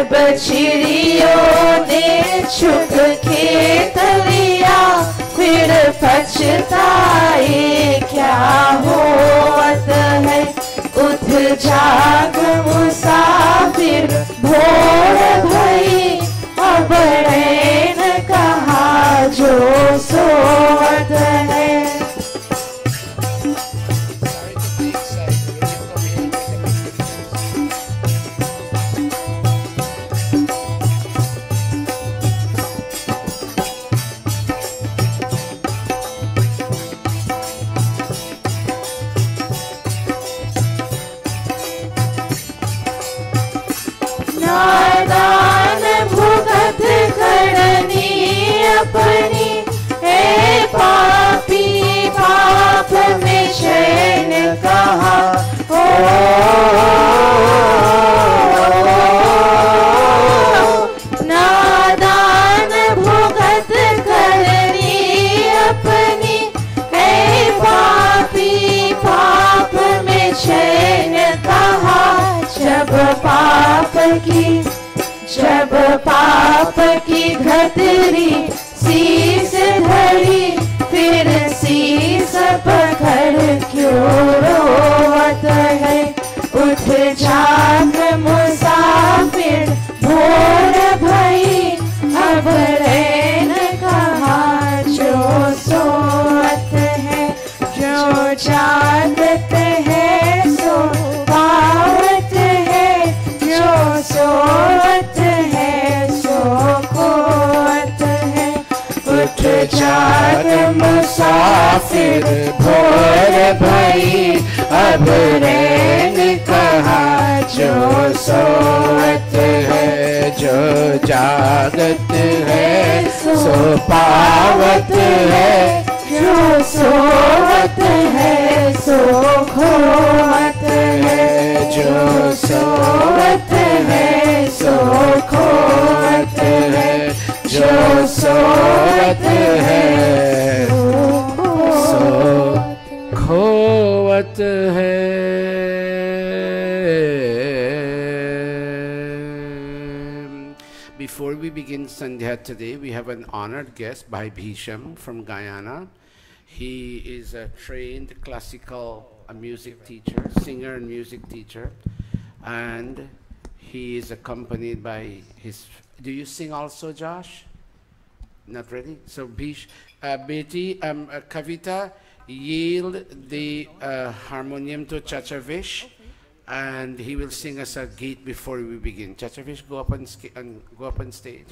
जब चिड़ियों ने चुग खेत लिया, फिर पछताए क्या होत है। उठ जाग मुसाफिर भोर भई, अब रैन कहाँ जो सोवत है। नादान भुगत करनी अपनी, हे पापी पाप में चैन कहाँ। ओ नादान भुगत करनी अपनी, हे पापी पाप में चैन कहाँ। जब पाप की घतरी शीस धरी, फिर शीस पकड़ क्यों रोवत है। उठ जाग मुसाफिर भोर भई, अब रैन कहाँ जो सोवत है। जो जागत है सो पावत है, जो सोवत है सो खोवत है। उठ जाग मुसाफिर भोर भई, अब रैन कहाँ जो सोवत है। जो जागत है सो पावत है, जो सोवत है सो खोवत है। जो सोवत है सो खोवत है, जो सोवत है सो खोवत है। Before we begin Sandhya today, we have an honored guest, Bhai Bhisham from Guyana. He is a trained classical music teacher, singer and music teacher, and he is accompanied by his... Do you sing also, Josh? Not really? So, Beti, Kavita, yield the harmonium to Chachavish, and he will sing us a gate before we begin. Chachavish, go up on stage.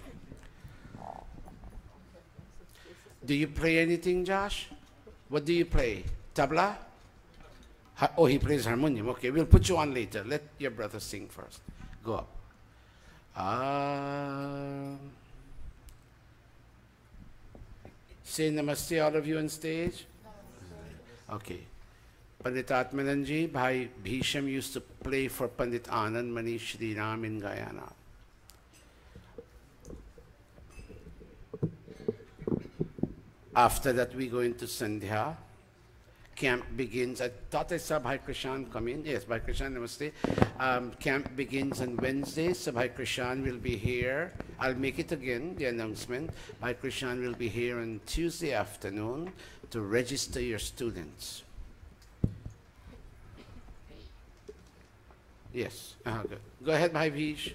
Do you play anything, Josh? What do you play? Tabla? Oh, he plays harmonium. Okay, we'll put you on later. Let your brother sing first. Go up. Say namaste, all of you on stage. Okay. Pandit Atmananji, Bhai Bhisham used to play for Pandit Anand Mani Shri Ram in Guyana. After that, we go into Sandhya. Camp begins. I thought I saw Bhai Krishan come in. Yes, Bhai Krishan, namaste. Camp begins on Wednesday, so Bhai Krishan will be here. I'll make it again, the announcement. Bhai Krishan will be here on Tuesday afternoon to register your students. Yes, good. Go ahead, Bhai Bhish.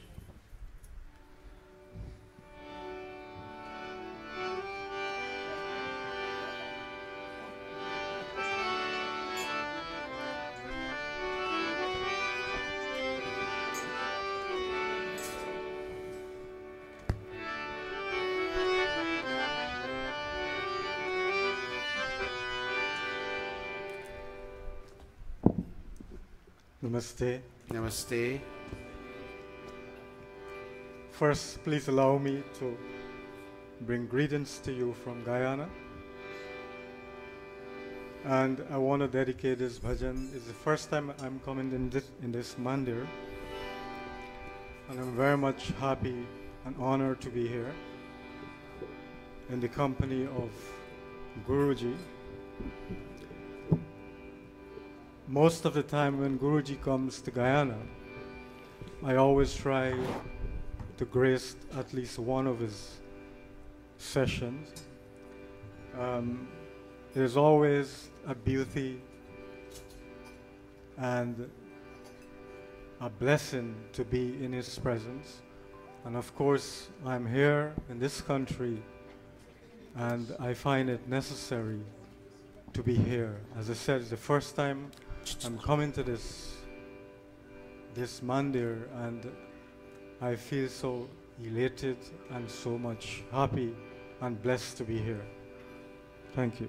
Namaste. Namaste. First, please allow me to bring greetings to you from Guyana. And I want to dedicate this bhajan. It's the first time I'm coming in this mandir. And I'm very much happy and honored to be here in the company of Guruji. Most of the time when Guruji comes to Guyana, I always try to grace at least one of his sessions. There's always a beauty and a blessing to be in his presence. And of course, I'm here in this country and I find it necessary to be here. As I said, it's the first time I'm coming to this mandir, and I feel so elated and so much happy and blessed to be here. Thank you.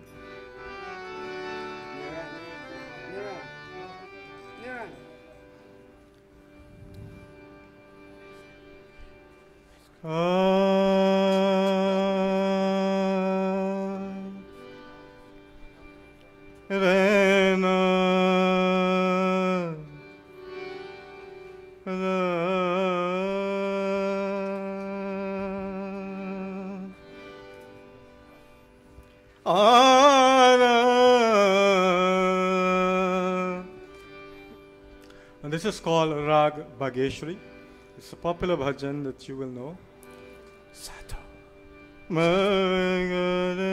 And this is called Rag Bhageshwari. It's a popular bhajan that you will know. Sato. Magare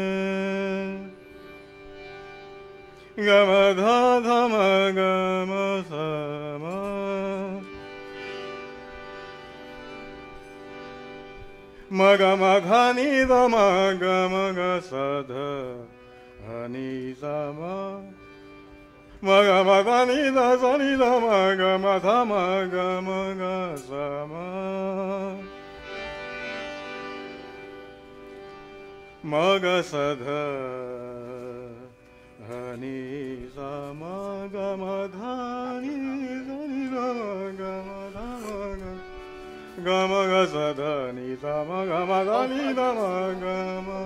Gamadha Dhama Gama Sama Magamadhani Dhama Gama Gasadha Hani Sama Magamadhani Dhasani Dhama Gama Dhama Gama Gasama Magasadha Hani Sama Gama Dhani Dhani Dhama Gama Dhama Gama Gasadha Ni Sama Gama Dhani Dhama Gama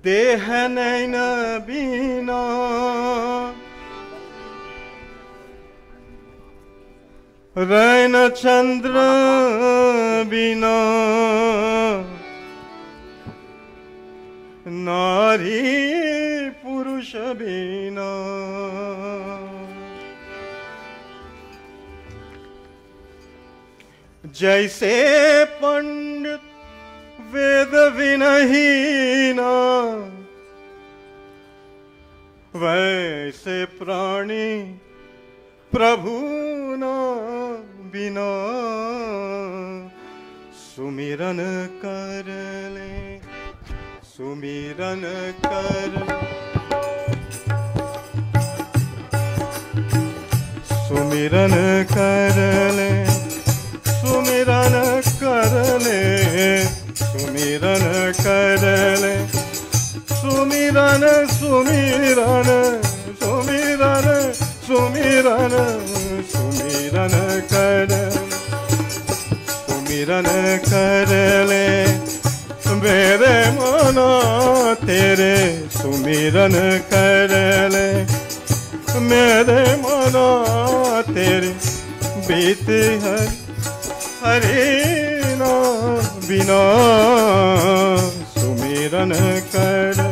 Dehanayna bina Raina Chandra bina Nari Purusha bina Jaise Pandit Veda Vinahina Vaise Prani Prabhu na bina Sumiran karle Sumiran karle Sumiran karle Sumiran karle Sumiran karle Sumiran Sumiran Sumiran Sumiran Sumiran karle Sumiran karle Mere mana tere Sumiran karle Mere mana tere Beete Hari na bina Sumiran karle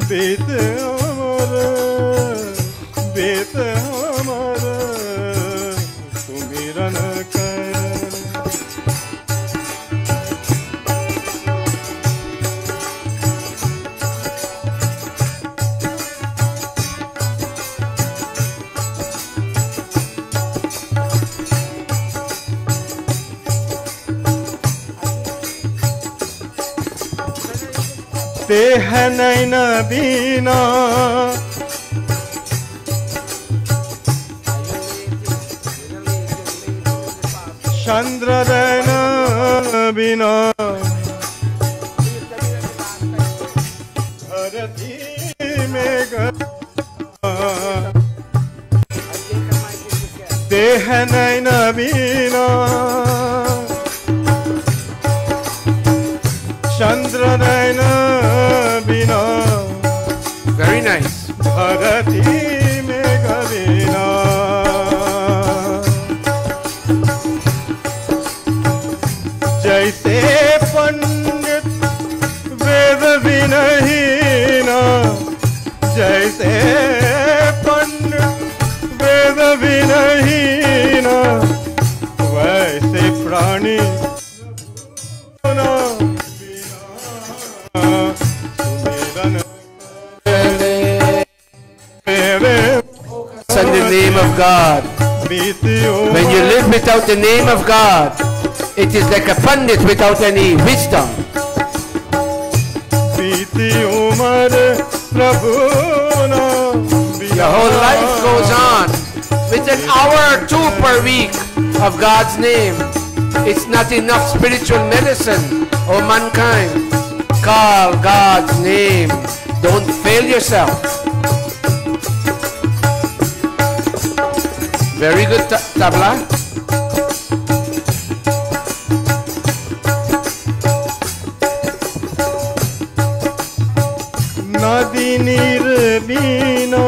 Beete amara Beete amara Sumiran karle Dehanayna bina Chandradana bina Bharati mega Dehanayna bina Chandradana bina Very Bharti में गवीना जैसे पंडित वेद विनहीना जैसे पंडित वेद विनहीना वैसे प्राणी in the name of God. When you live without the name of God, it is like a pandit without any wisdom. Your whole life goes on with an hour or two per week of God's name. It's not enough spiritual medicine, oh mankind. Call God's name. Don't fail yourself. Very good, tabla. Nadi nirbina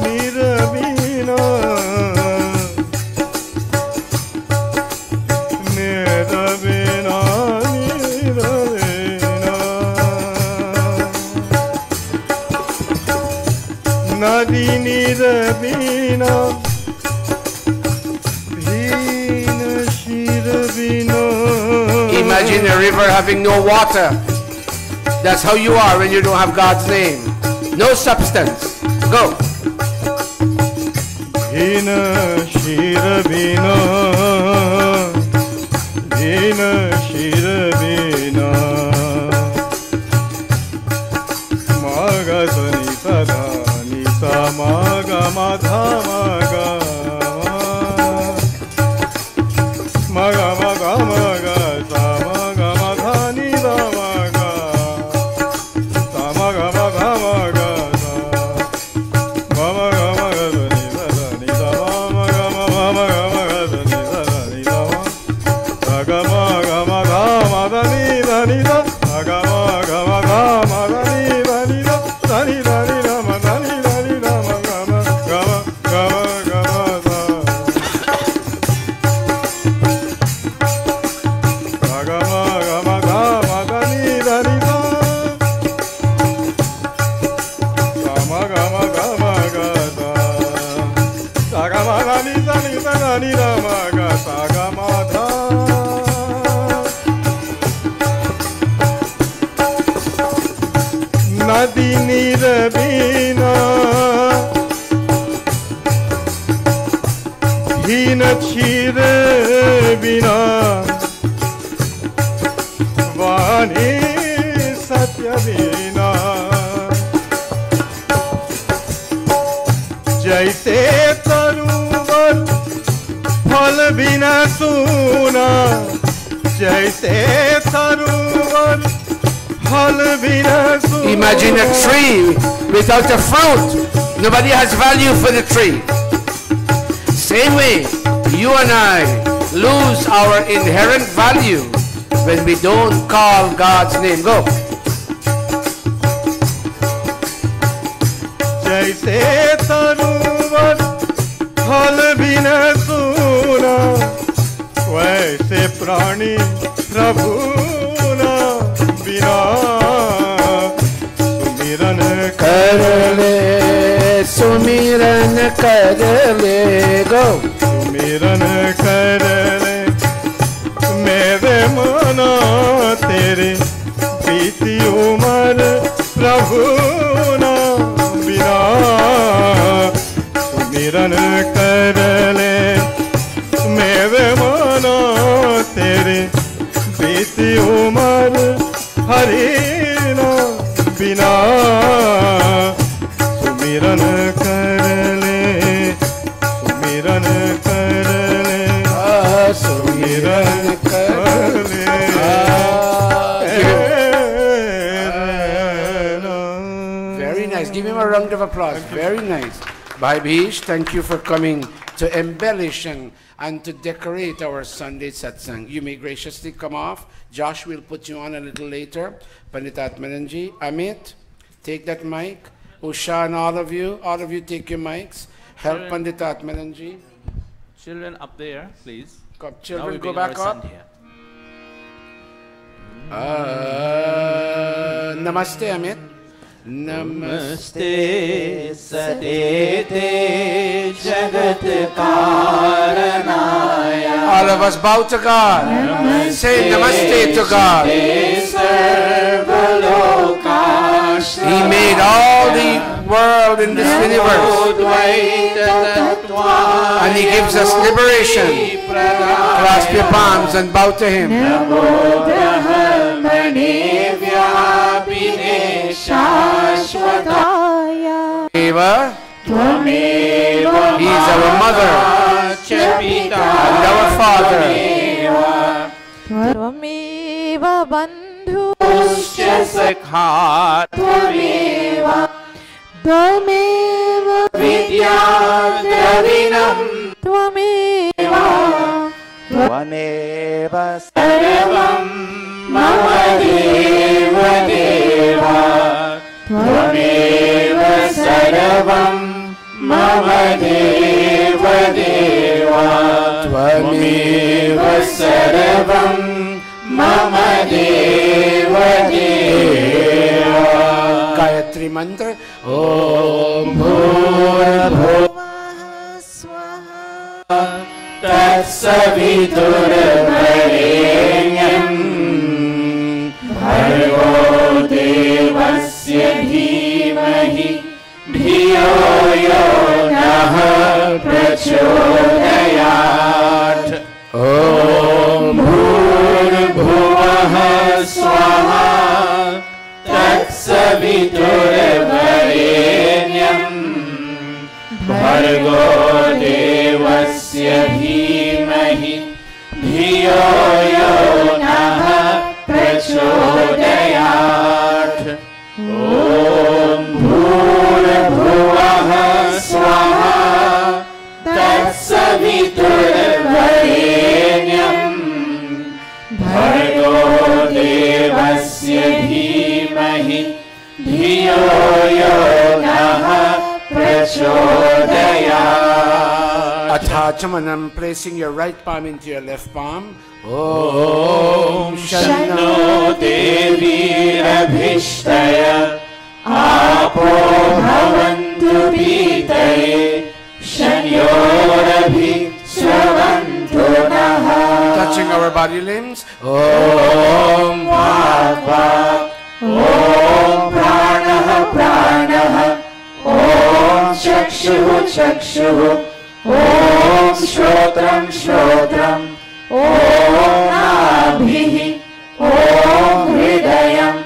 nirbina nirbina nirbina Nadi nirbina Hina shirbina Imagine a river having no water. That's how you are when you don't have God's name. No substance. Go. Hina shirbina Hina shirbina Maga sani sada nisa maga madha maga maga maga maga sa maga madha ni da maga sa maga maga maga sa mama ga maga ni da maga maga maga ni da ni da maga maga maga maga ni da ni da maga maga maga maga ni da ni da ni da ni da maga ni da ni da maga maga maga maga Nadi nirbina Hina chirbina Vani satyabina Jaise taruvar phal bina suna Jaise taruvar phal bina suna Imagine a tree without a fruit. Nobody has value for the tree. Same way, you and I lose our inherent value when we don't call God's name. Go. जैसे तरुवर फल बिना सुना वैसे प्राणी प्रभु ना बिना सुमिरन कर ले, सुमिरन कर ले. Go. सुमिरन कर ले मेरे मना तेरे बीती उम्र प्रभु ना बिना सुमिरन कर ले मेरे मना तेरे बीती उम्र हरि ना बिना सुमिरन कर ले सुमिरन कर ले सुमिरन कर ले Very nice. Give him a round of applause. Very nice. Bhai Bhish, thank you for coming to embellish and to decorate our Sunday satsang. You may graciously come off. Josh will put you on a little later. Pandit Atmananji, Amit, take that mic. Usha and all of you take your mics. Help Pandit Atmananji. Children up there, please. Children, go back up. Namaste, Amit. Namaste Satete Jagat Karanaya. All of us bow to God. Namaste. Say Namaste to God. He made all the world in this universe. And He gives us liberation. Clasp your palms and bow to Him. Eva, He is our mother and our father. Tvameva bandhu Sakha Tvameva Vidya Dravinam Tvameva Tvameva Sarvam Mama Deva Deva Tvameva Sarvam Mama Deva Deva Tvameva Sarvam Mama Deva Deva. Gayatri mantra. Om Bhurabhuvah Swaha Tatsaviturvarenyam Bhargo Devasya Dhimahi Dhiyo Yo Nah Prachodayat. Om Bhurabhuvah Swaha Tatsaviturvarenyam Bhargo Devasya Dhimahi Dhiyo Yo Nah Prachodayat. Om Bhurabhuvah Swaha Tatsaviturvarenyam Bhargo Devasya Dhimahi Dhiyo Yo Nah Prachodayat. Athachamanam, placing your right palm into your left palm. Om Shanno Devi Abhishtaya Apo Bhavantu Pitaye Shanyorabhi Sravantu Naha. Touching our body limbs. Om Bhava Om Pranaha Pranaha Om Chakshuhu Chakshuhu Om Shrotram Shrotram Om Nabhihi Om Hridayam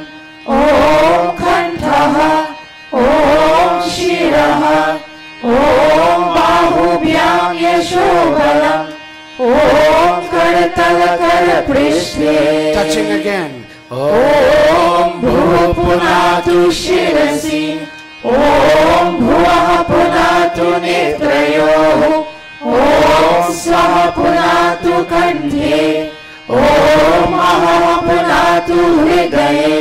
Om Kantaha Om Shiraha Om Bahubhyam Yashobalam Om Karatala Karaprishne. Touching again. Om Bhupunatu Shirasi Om Bhuvaha Punatu Netrayoh Om Swaha Punatu Kandhe Om Maha Punatu Hridaye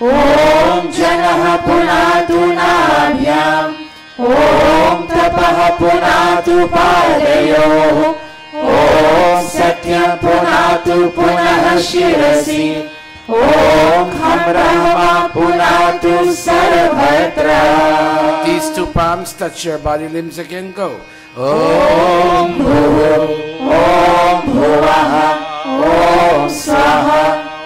Om Janaha Punatu Nabhyam Om Tapaha Punatu Padayoh Om Satyam Punatu Punaha Shirasi Om Khamrahma Punatu Sarvatra. These two palms touch your body limbs again. Go. Om Bhuv Om Bhuvaha Om Swaha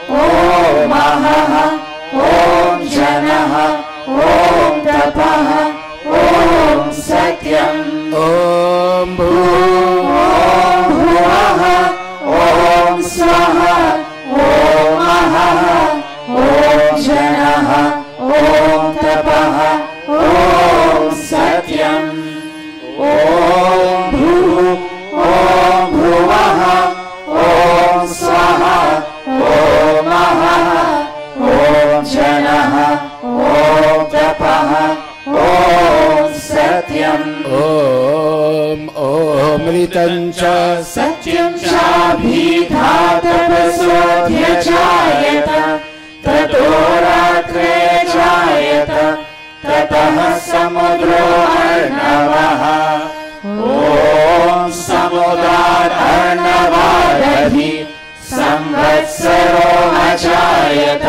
Om Mahaha Om Janaha Om Tapaha Om Satyam. Om Bhuv Om Bhuvaha Om Swaha Om Mahaha Om Janaha Om Tapaha Om Satyam. Om Bhuv Om Bhuvaha Om Swaha Om Mahaha Om Janaha Om Tapaha Om Satyam. Om अमृतं च सत्यं चाभिधातपसोऽध्यजायत ततो रात्रे जायत ततः समुद्रो अर्णवः ॐ समुद्रादर्णवादधि संवत्सरो अजायत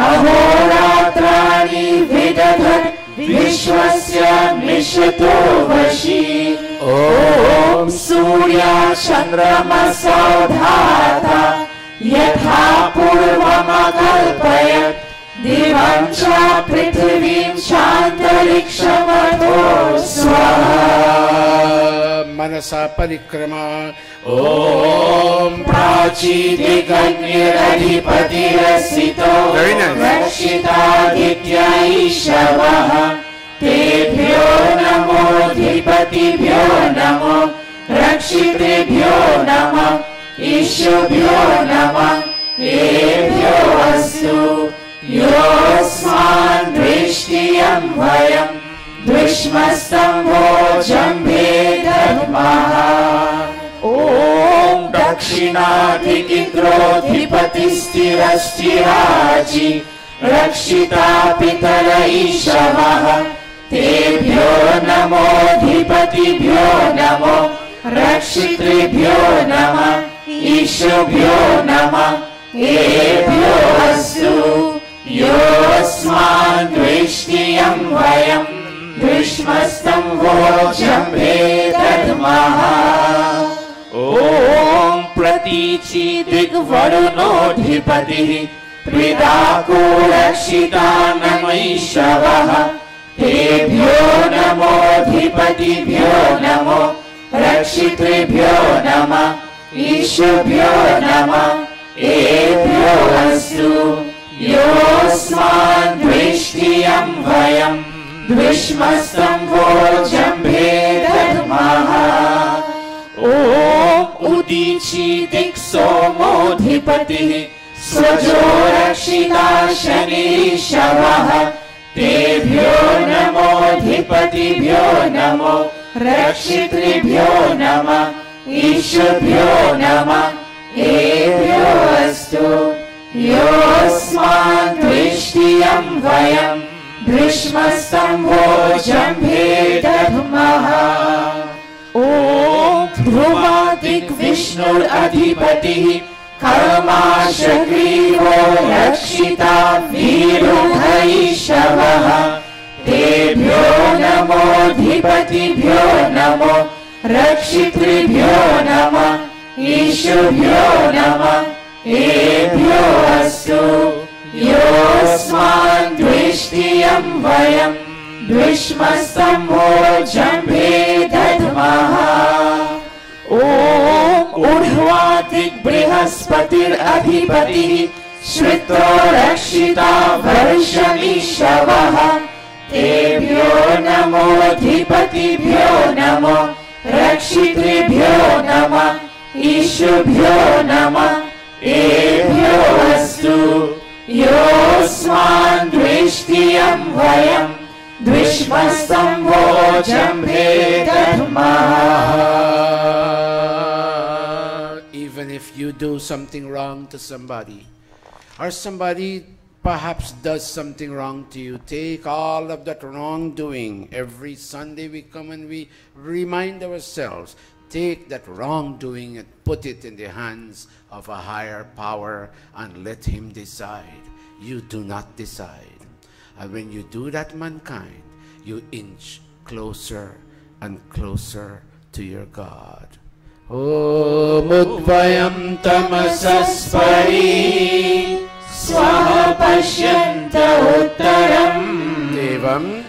अहोरात्राणि विदधत् विश्वस्य मिषतो वशी ॐ सूर्याचन्द्रमसो धाता यथा पूर्वमकल्पयत् दिवं च पृथिवीं चान्तरिक्षमतो स्वाहा मनसा परिक्रमा ॐ प्राचीदिगन्यरधिपतिरसितो रक्षितादित्यैषवः तेभ्यो नमोऽधिपतिभ्यो नमो रक्षितृभ्यो नमः ईशुभ्यो नमः एभ्यो अस्तु योऽस्मान् दृष्टियं वयं द्विष्मस्तम्भो जम्भे दद्मः ॐ दक्षिणाधिकिग्रोधिपतिस्थिरस्थिराजि रक्षिता पितर ईशवः तेभ्यो नमोऽधिपतिभ्यो नमो रक्षितृभ्यो नमः ईशुभ्यो नमः एभ्यो अस्तु योऽस्मान् द्विष्टियं वयं द्विष्मस्तम्भो जम्भे दद्मः ॐ प्रतीचि दिग्वरुणोऽधिपतिः त्रिदाको रक्षिता नमैषवः तेभ्यो नमोऽधिपतिभ्यो नमो रक्षितृभ्यो नमः ईशुभ्यो नमः एभ्यो अस्तु योऽस्मान् द्विष्टियं वयं द्विष्मस्तम्भो जम्भे दद्मः ॐ उदीचि दिक्सोमोऽधिपतिः स्वजो रक्षिता शनीशवः तेभ्यो नमोऽधिपतिभ्यो नमो रक्षितृभ्यो नमः ईशुभ्यो नमः एभ्यो अस्तु योऽस्मान् द्विष्टियं वयं द्विष्मस्तम्भो जम्भे दद्मः ॐ ध्रुवादिग्विष्णुरधिपतिः कर्माशग्रीवो रक्षिता वीरुधैषवः तेभ्यो नमोऽधिपतिभ्यो नमो रक्षितृभ्यो नमः ईशुभ्यो नमः एभ्यो अस्तु योऽस्मान् द्विष्टियं वयं द्विष्मस्तम्भो जम्भे दद्मः ॐ ऊर्ध्वादिग्बृहस्पतिरधिपतिः श्रुतो रक्षिता वर्षमीशवः तेभ्यो नमोऽधिपतिभ्यो नमो रक्षितृभ्यो नमः ईशुभ्यो नमः एभ्यो अस्तु योऽस्मान् द्विष्टियं वयं द्विष्मस्तम्भो जम्भे दद्मः Even if you do something wrong to somebody, or somebody perhaps does something wrong to you, take all of that wrongdoing. Every Sunday we come and we remind ourselves, take that wrongdoing and put it in the hands of a higher power and let him decide. You do not decide. And when you do that, mankind, you inch closer and closer to your God. Om Udvayam Tamasaspari Swaha Pashyanta Uttaram Devam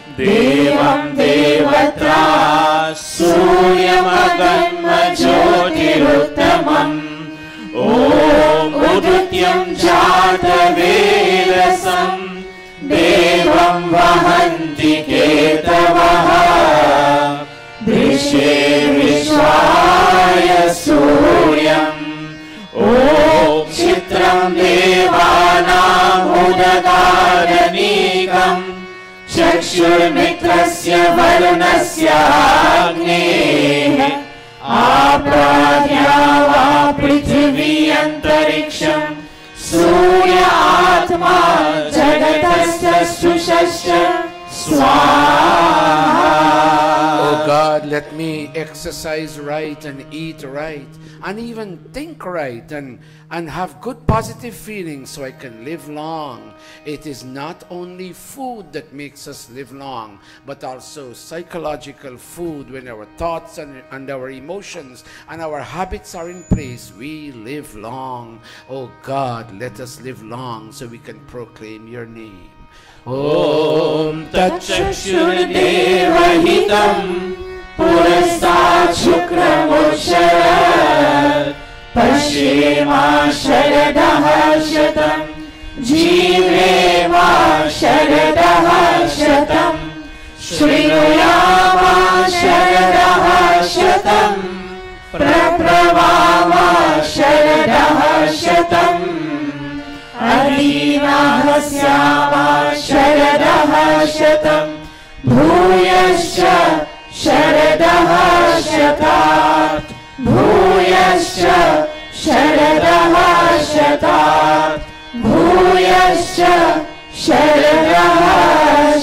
Devatra Suryamadhanma Jyotiruttamam Om Udutyam Jata Vedasam Devam Vahanti Ketavaha Drishe Vishwaya Suryam Om Chitram Devanam Udaganikam Chakshurmitrasya Varunasya Agneha प्राज्ञा वा पृथिवी अन्तरिक्षं सूर्य आत्मा जगतस्य सुषश्च स्वाहा. Oh God, let me exercise right and eat right and even think right and have good positive feelings so I can live long. It is not only food that makes us live long, but also psychological food. When our thoughts and our emotions and our habits are in place, we live long. Oh God, let us live long so we can proclaim your name. Om Tatchakshurdevahitam Purastat Shukramuksharat Pashima Sharadaha Shatam Jiveva Sharadaha Shatam Shriyama Sharadaha Shatam Prapravama Sharadaha Shatam Adinahasyama Sharadaha Shatam Bhuyascha Sharadaha Shatat Bhuyascha Sharadaha Shatat Bhuyascha Sharadaha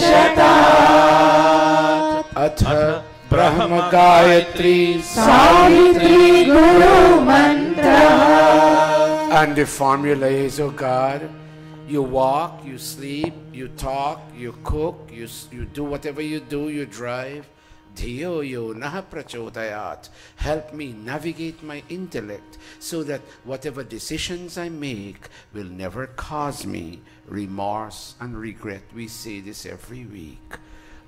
Shatat. Atha Brahma Gayatri Savitri Guru Mantra. And the formula is, oh God, you walk, you sleep, you talk, you cook, you do whatever you do, you drive. Dhiyo yo naha prachodayat. Help me navigate my intellect so that whatever decisions I make will never cause me remorse and regret. We say this every week.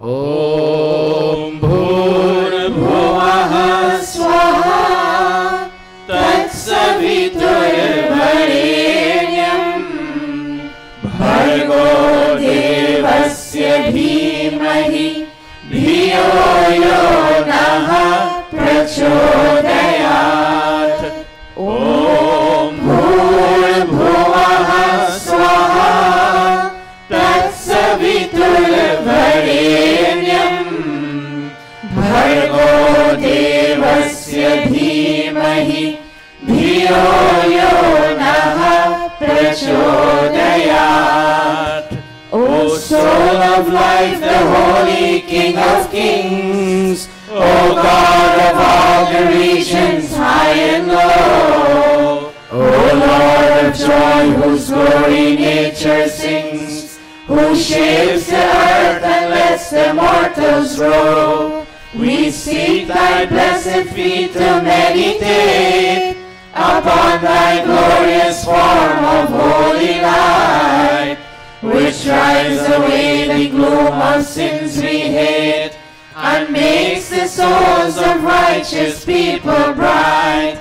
Om Bhurabhuvaha Swaha Tatsaviturvarenyam Bhargo Devasya Dhimahi Dhiyo yo naha prachodayat. Om Bhurabhuvaha Swaha Tatsaviturvarenyam Bhargo Devasya Dhimahi Dhiyo yo naha prachodayat. O soul of life, the holy King of kings, O God of all the regions high and low, O Lord of joy, whose glory nature sings, who shapes the earth and lets the mortals grow, we seek thy blessed feet to meditate upon thy glorious form of holy light, which drives away the gloom of sins we hate, and makes the souls of righteous people bright.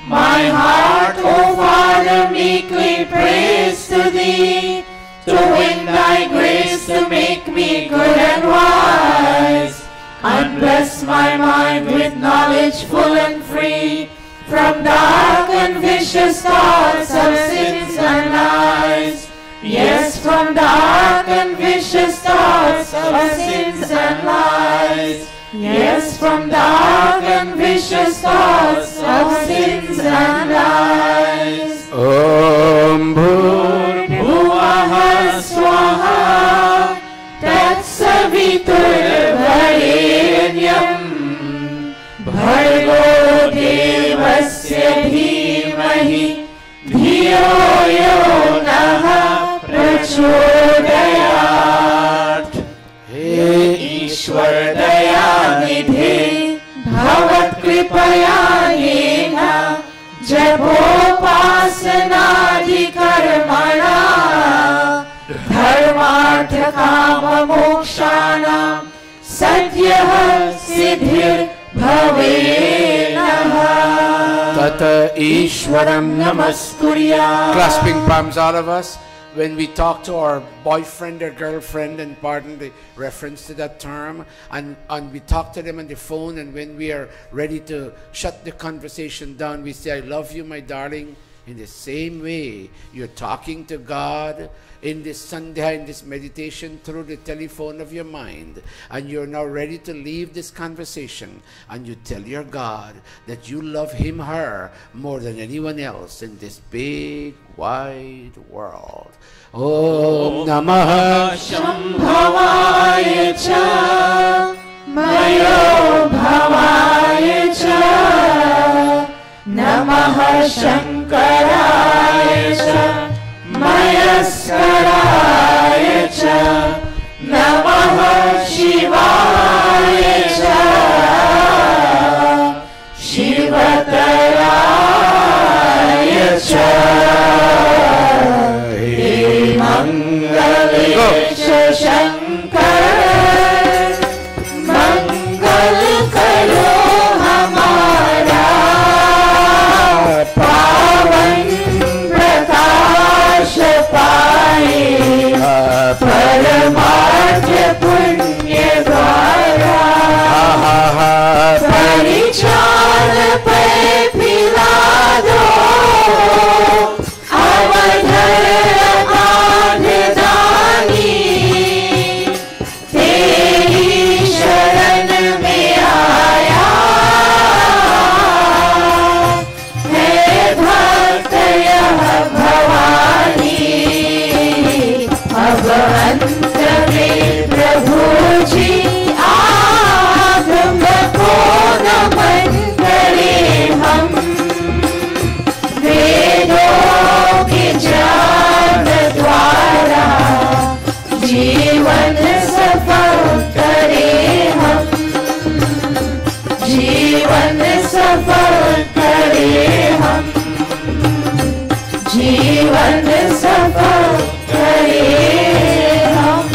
My heart, O Father, meekly prays to thee, to win thy grace to make me good and wise, and bless my mind with knowledge full and free, from dark and vicious thoughts of sins and lies. Yes, from dark and vicious thoughts of sins and lies. Yes, from dark and vicious thoughts of sins and lies. Om Bhurabhuvaha Swaha Tatsaviturvarenyam Bhargo Devasya Dhimahi Dhiyo yo naha prachodayat. He Ishwar Dayanidhe Bhavat Kripaya Nena Japopasanadi Karmana Dharmartha Kama Mokshanam Satyah Siddhir Bhavenaha. Tata Ishwaram Namaskurya. Clasping palms, all of us. When we talk to our boyfriend or girlfriend, and pardon the reference to that term, and we talk to them on the phone, and when we are ready to shut the conversation down, we say, I love you, my darling. In the same way, you're talking to God in this Sandhya, in this meditation through the telephone of your mind, and you're now ready to leave this conversation, and you tell your God that you love him, her, more than anyone else in this big, wide world. Om Namah Shambhavaya cha Mayo Bhavaya cha Namaha Shankaraya cha Mayaskaraya cha Namaha Shivaya cha Shivataraya cha He Mangalesha Shankar Mangal Karo Hamara Pavan Prakash Paye Paramartha Punya Dwara Parichar Pe Pilado Avadhara Adhani Teri Sharan Mein Aaya Hai Bhakt Yah Bhavani Ab Ant Mein Prabhu Ji Agam Ko Naman Kare Hum Vedon Ki Jaan Dwara Jeevan Safal Kare Hum Jeevan Safal Kare Hum Jeevan Safal Kare Hum.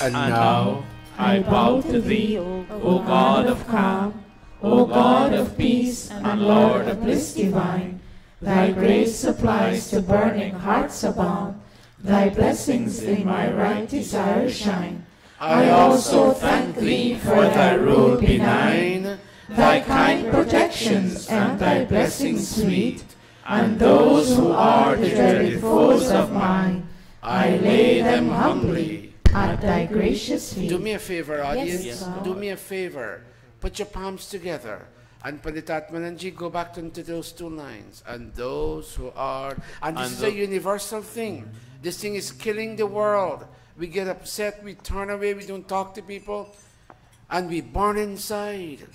And Now I bow to thee, O God of calm, O God of peace, and Lord of bliss divine. Thy grace supplies to burning hearts abound. Thy blessings in my right desire shine. I also thank thee for thy rule benign, thy kind protections and thy blessings sweet, and those who are the dreaded foes of mine, I lay them humbly at thy gracious feet. do me a favor, audience. Yes, Do me a favor. Put your palms together. And Panditatmananji, go back into those two lines. And those who are... And this is a universal thing. This thing is killing the world. We get upset, we turn away, we don't talk to people, and we burn inside.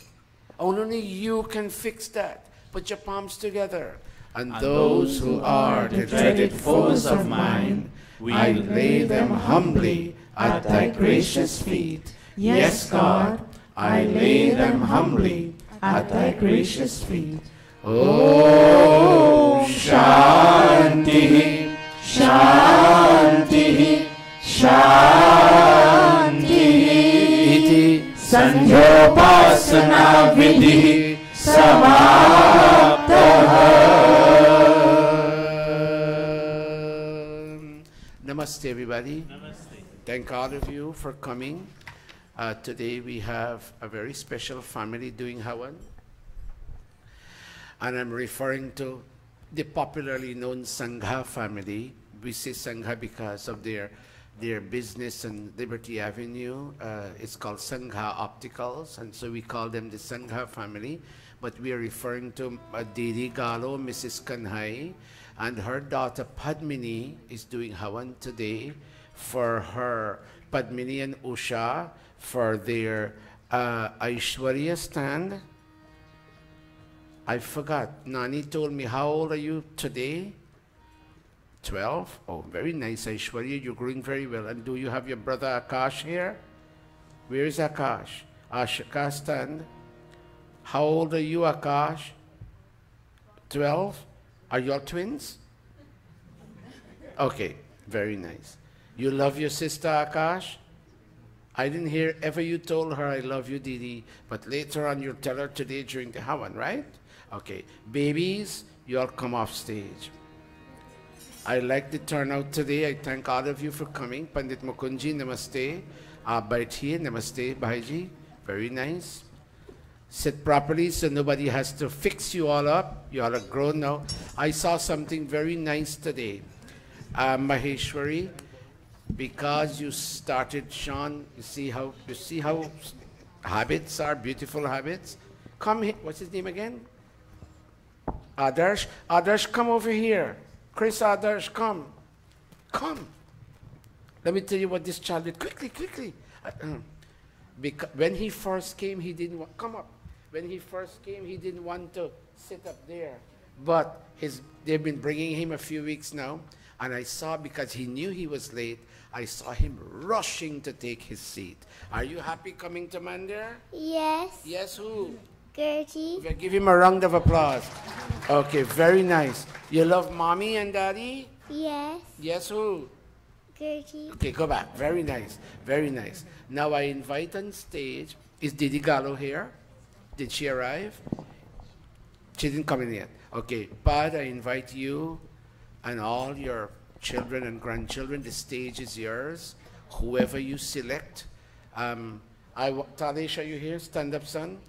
Only you can fix that. Put your palms together. And those who are the dreaded foes of mine, I lay them humbly at thy gracious feet. Yes, God, I lay them humbly at thy gracious feet. Om Shanti, Shanti, Shanti. Iti Sandhyopasana Vidhi Samaptaha. Namaste, everybody. Namaste. Thank all of you for coming. Today we have a very special family doing Havan. And I'm referring to the popularly known Sangha family. We say Sangha because of their business on Liberty Avenue. It's called Sangha Opticals, and so we call them the Sangha family. But we are referring to Didi Galo, Mrs. Kanhai, and her daughter Padmini is doing Havan today for her, Padmini and Usha, for their Aishwarya stand. I forgot. Nani told me, how old are you today? 12? Oh, very nice, Aishwarya. You're growing very well. And do you have your brother Akash here? Where is Akash? Akash, stand. How old are you, Akash? 12? Are you all twins? Okay, very nice. You love your sister, Akash? I didn't hear ever you told her I love you, Didi, but later on you'll tell her today during the Havan, right? Okay, babies, you all come off stage. I like the turnout today. I thank all of you for coming. Pandit Mukunji, namaste. Baithiye, namaste, Bhaiji. Very nice. Sit properly so nobody has to fix you all up. You all are grown now. I saw something very nice today. Maheshwari, because you started, Sean, you see how habits are, beautiful habits. Come here. What's his name again? Adarsh. Adarsh, come over here. Chris, Adarsh, come. Come. Let me tell you what this child did. Quickly, quickly. Because when he first came, he didn't want, come up. When he first came, he didn't want to sit up there. But they've been bringing him a few weeks now. And I saw, because he knew he was late, I saw him rushing to take his seat. Are you happy coming to Mandir? Yes. Yes, who? Gertie. Okay, give him a round of applause. Okay, very nice. You love mommy and daddy? Yes. Yes, who? Gertie. Okay, go back. Very nice. Very nice. Now I invite on stage, is Didi Gallo here? Did she arrive? She didn't come in yet. Okay, Pad, I invite you and all your children and grandchildren. The stage is yours. Whoever you select. Talish, are you here? Stand up, son.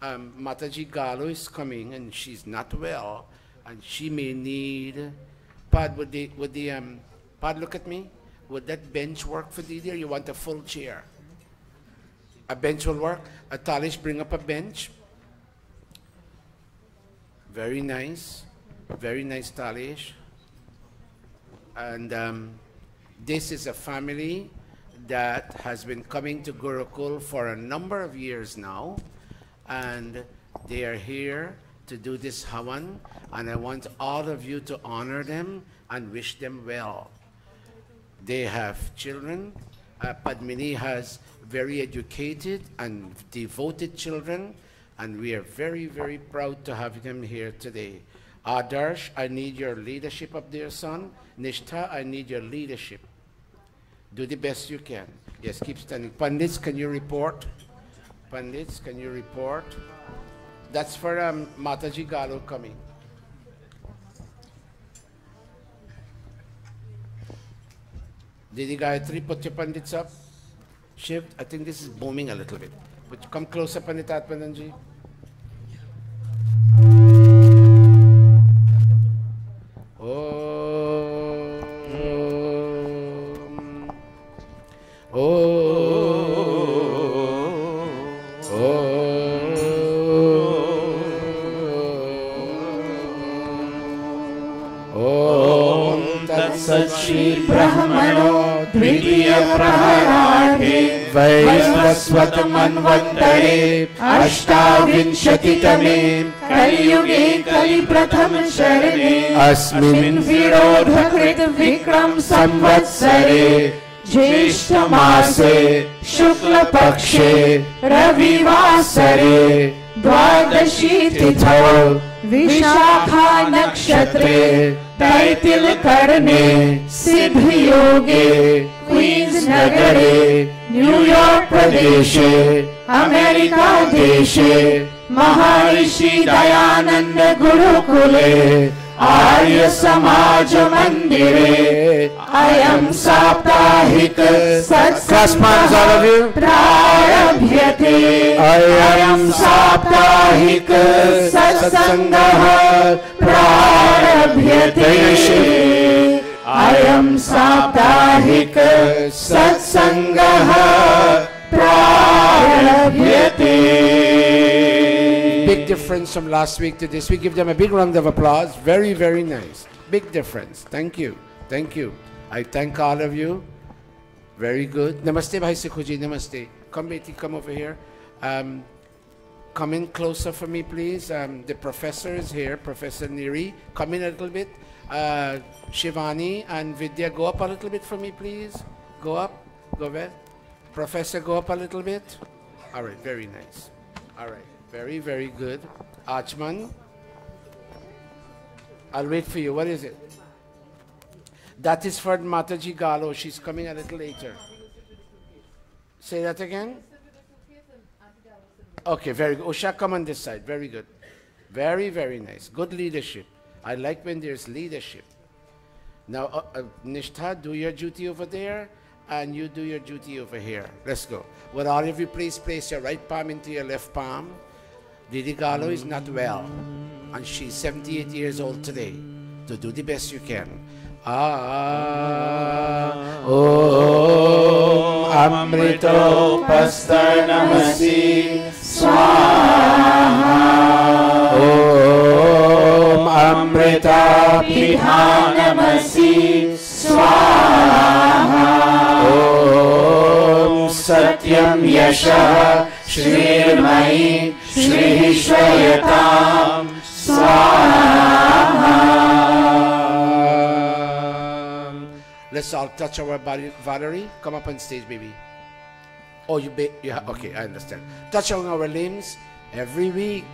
Mataji Gallo is coming and she's not well. And she may need... Pad, Pad, look at me. Would that bench work for Didi, or you want a full chair? A bench will work. Talish, bring up a bench. Very nice. Very nice, Talish. And this is a family that has been coming to Gurukul for a number of years now. And they are here to do this Havan. And I want all of you to honor them and wish them well. They have children. Padmini has very educated and devoted children. And we are very, very proud to have them here today. Adarsh, I need your leadership up there, son. Nishtha, I need your leadership. Do the best you can. Yes, keep standing. Pandits, can you report? Pandits, can you report? That's for Mataji Gallo coming. Didi Gayatri, put your Pandits up. Shift. I think this is booming a little bit. But come closer, Pandit Atmananji. Satshri Brahmano Dvitiya Praharate Vaisvasvat Manvantare Ashtavinshati Tame Kaliyuge Kali Pratham Sharane Asmin Virodha Krit Vikram Samvatsare Jyeshta Mase Shukla Pakshe Ravivasare Dvadashi Tithau Vishakha Nakshatre Taitil Karne Siddhi Yoge Queens Nagare New York Pradeshe America Deshe Maharshi Dayananda Gurukule Arya Samaj Mandire Ayam Saptahik Satsang all of you Prarabhyate Ayam Saptahik Satsangah Prarabhyate Ayam Saptahik Satsangah Prarabhyate. Big difference from last week to this week. Give them a big round of applause. Very, very nice. Big difference. Thank you. Thank you. I thank all of you. Very good. Namaste, Bhai Sikhuji. Namaste. Come, Beti, come over here. Come in closer for me, please. The professor is here, Professor Niri. Come in a little bit. Shivani and Vidya, go up a little bit for me, please. Go up. Go ahead. Professor, go up a little bit. All right. Very nice. All right. Very, very good. Achman, I'll wait for you. What is it? That is for Mataji Gallo. She's coming a little later. Say that again. Okay, very good. Usha, come on this side. Very good. Very, very nice. Good leadership. I like when there's leadership. Now, Nishtha, do your duty over there, and you do your duty over here. Let's go. Would all of you please place your right palm into your left palm? Didi Galo is not well, and she's 78 years old today. So do the best you can. Om Amrito Pastarnamasi Swaha. Om Amrita Pidhanamasi Swaha. Om Satyam Yasha Shrirmayi Shri Shwayatam Swaha. Let's all touch our body. Valerie, come up on stage, baby. Oh, okay, I understand. Touch on our limbs every week.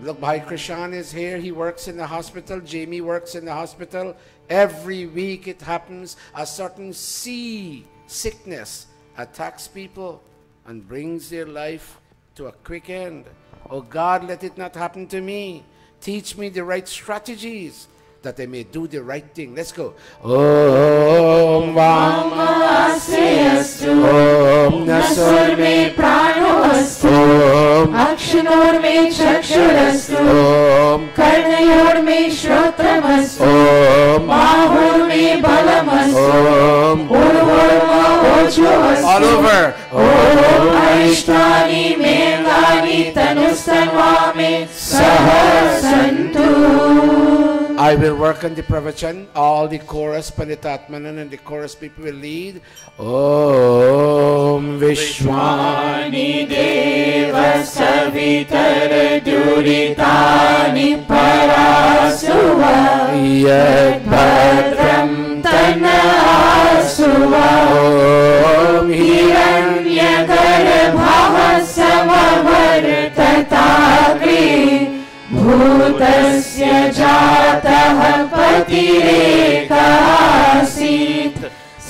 Look, Bhai Krishan is here. He works in the hospital. Jamie works in the hospital. Every week it happens. A certain sea sickness attacks people and brings their life to a quick end. Oh God, let it not happen to me. Teach me the right strategies that I may do the right thing. Let's go. Om Vamaseyastu. Om Nasur me pranovastu. Om Akshanur me chakshurastu. Om Karnayor me shrotramastu. Om Mahur me balamastu. Om Urvarma ojovastu. all over. Om Aishtani mengani tanustanvame sahasantu. I will work on the pravachan. All the chorus, Panditatmanan and the chorus people will lead. Om Vishwani Deva Savitar Duritani Parasuva Yad Bhadram Tanasuva Om Hiranya Garbha Samavartatagri Bhutasya Jatah Patirekāsit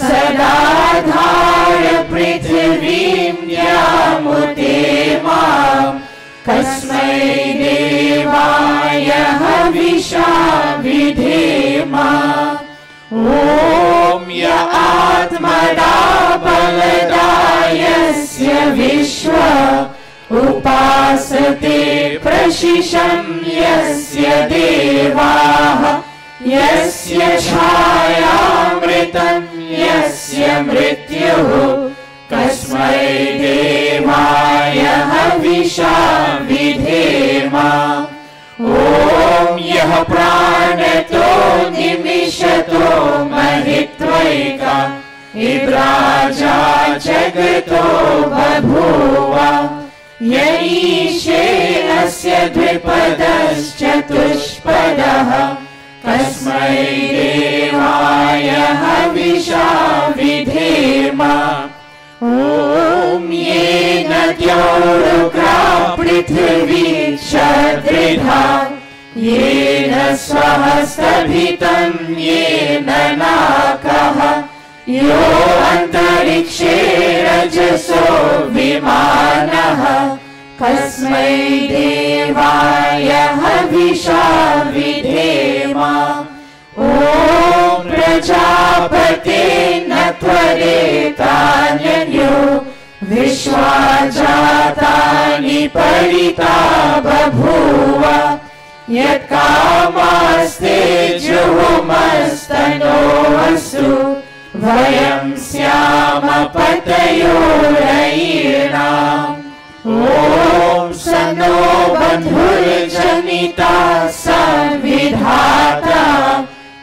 Sadādhāra Prithivīm Yamute Mam Kasmai Devāya Havisha Vidhema Om Ya Atmada Baladayasya Vishwa Upasate Prashisham Yasya Devaha Yasya Chayamritam Yasya Mrityuhu Kasmai Devaya Havisha Vidhema Om Yah Pranato Nimishato Mahitvaika Ibraja Jagato Babhuva Yaishe Asya Dvipadas Chatushpadaha Kasmai Devaya Havisha Vidhema Om Yena Dyaurukra Prithvi Shadridha Yena Swahastabhitam Yena Nakaha Yo Antarikshe Rajaso Vimanaha Kasmai Devaya Havisha Vidhema Om Prajapate Natvaretanyanyo Vishwajatani Parita Babhuva Yat Kamaste Juhumastano Astu Vayam Syama Patayorayinam Om Sano Bandhur Janita Savidhata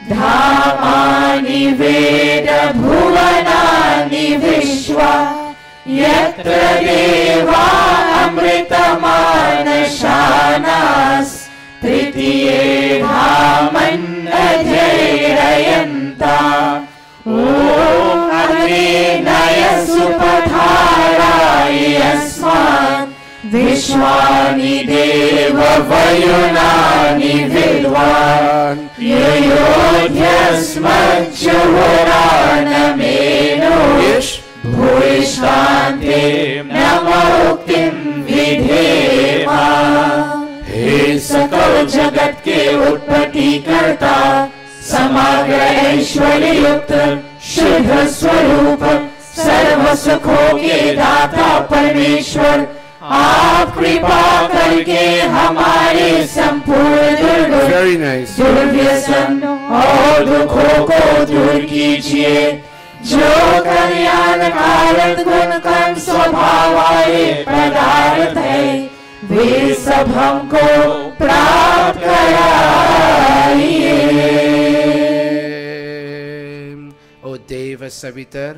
Dhamani Veda Bhuvanani Vishwa Yatra Deva Amritamanashanas Tritiye Dhaman Adhairayanta Om Agrinaya Supatharaya Yasman Vishwani Deva Vayunani Vidwan Yuyodhyasmat Juhurana Menu Bhuishtantim Namaruktim Vidhema He Sakal Jagat Ke Utpati Karta समग्र ऐश्वर्य युक्त शुद्ध स्वरूप सर्व सुखों के दाता परमेश्वर आप कृपा कर करके हमारे संपूर्ण Very nice. दुर्व्यसन और दुखों को दूर कीजिए। जो कल्याण कारक गुण कर्म स्वभाव वाले पदार्थ है वे सब हमको प्राप्त कराइए। O Deva Savitar,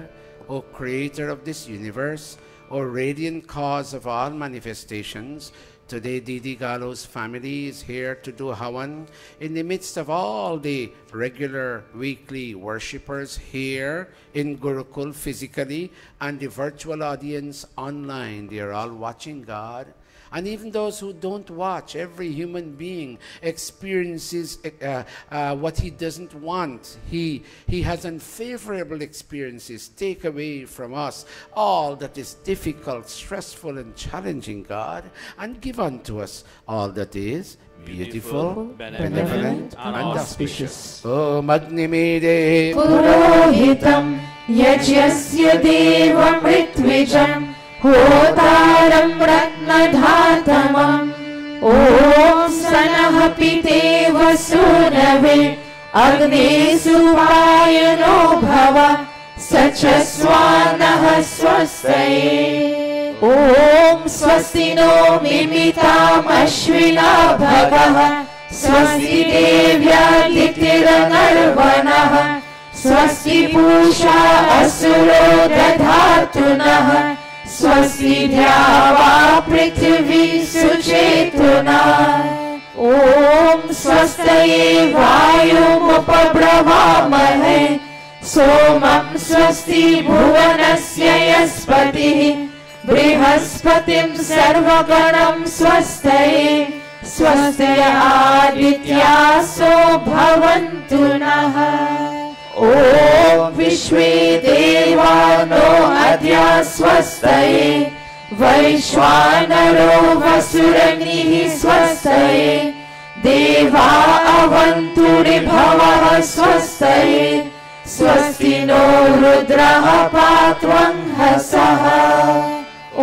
O creator of this universe, O radiant cause of all manifestations, today Didi Galo's family is here to do Havan in the midst of all the regular weekly worshippers here in Gurukul physically and the virtual audience online. They are all watching God. And even those who don't watch, every human being experiences what he doesn't want. He has unfavorable experiences. Take away from us all that is difficult, stressful, and challenging, God, and give unto us all that is beautiful, benevolent, and auspicious. Om Agnimede Purohitam yajyasya devam ritwijam होतारं रत्नधातमं ॐ सनः पितेव सूनवे अग्ने सुवायनो भव सचस्वानः स्वस्तये ॐ स्वस्ति no मिमिताम् अश्विना भगः स्वस्ति देव्यादितिरनर्वणः स्वस्ति पूषा असुरो दधातु नः स्वस्ति द्यावा पृथिवी सुचेतुना ॐ स्वस्तये वायुमुपब्रवामहे सोमं स्वस्ति भुवनस्य यस्पतिः बृहस्पतिं सर्वगणं स्वस्तये स्वस्ति आदित्यासो भवन्तु नः ॐ विश्वे देवानो अद्य स्वस्तये वैश्वानरो वसुरग्निः स्वस्तये देवा अवन्तु ऋभवः स्वस्तये स्वस्ति नो रुद्रः पात्वंहसः ॐ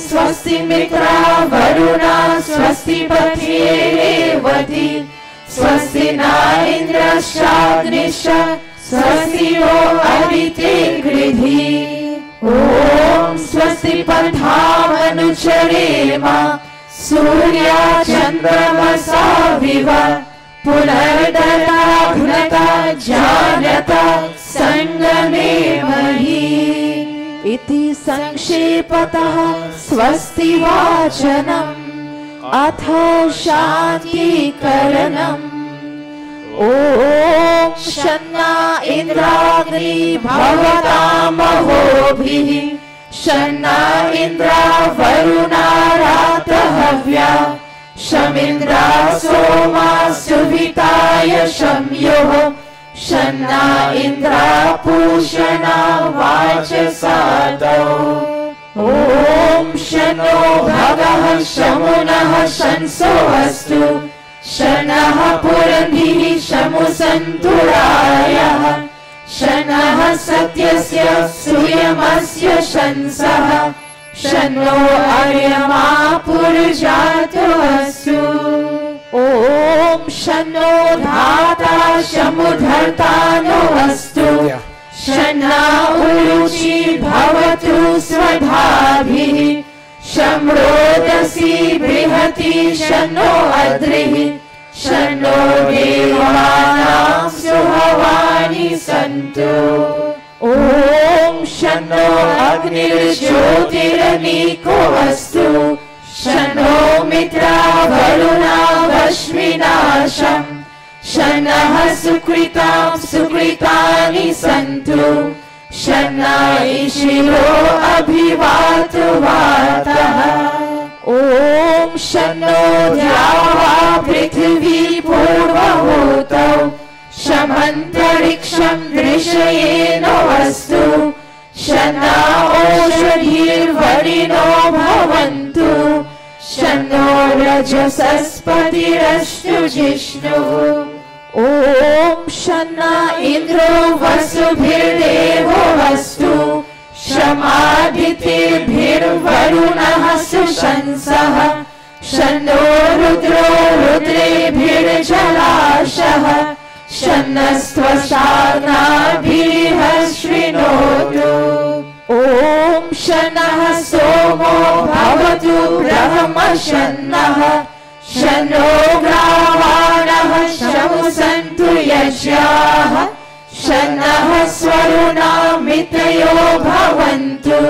स्वस्ति मित्रा वरुणा स्वस्ति पथ्ये रेवती स्वस्ति न इन्द्रश्चाग्निश्च स्वस्ति वो अदिते गृधी ॐ स्वस्ति पन्थामनुचरेम सूर्या चन्द्रमसा विव पुनर्दताघ्नता जानता संगमे मही इति संक्षेपतः स्वस्ति वाचनम् अथ शान्तिकरणम् ॐ शन्ना इन्द्राग्नि भवतामहोभिः शन्ना इन्द्रा वरुणा रातहव्या शमिन्द्रा सोमा सुविताय शम्युः शन्ना इन्द्रा पूषणा वाचसादौ ॐ शन्नो भगः शमुनः शंसो अस्तु शनः पुरन्धिः शमुसन्तुरायः शनः सत्यस्य सूयमस्य शंसः शन्नो अर्यमा पुरुषातो अस्तु ॐ शन्नो धाता शमुधर्तानो अस्तु शन्ना उरुचि भवतु स्वधाभिः शम्रोदसी बृहति शन्नो अद्रिः शन्नो देवानां सुहवानि सन्तु ॐ शन्नो अग्निर्ज्योतिरनीको अस्तु शन्नो मित्रा वरुणा वश्विनाशम् शन्नः सुकृतां सुकृतानि सन्तु शन्ना ईशिरो अभिवातु वातः ॐ शन्नो द्यावा पृथिवी पूर्वभूतौ शमन्तरिक्षं दृशयेनो अस्तु शन्ना ओषधीर्वरिणो भवन्तु शन्नो रजसस्पतिरस्तु जिष्णुः ॐ शन्ना इन्द्रो वसुभिर्देवो अस्तु शमादितिर्भिर्वरुणः सुशंसः शन्नो रुद्रो रुद्रेभिर्जलाशः शन्नस्त्वसाग्नाभिः शृणोतु ॐ शन्नः सोमो भवतु ब्रह्मशन्नः शन्नो ग्रावाणः शमुसन्तु यज्ञाः शन्नः स्वरुणामितयो भवन्तु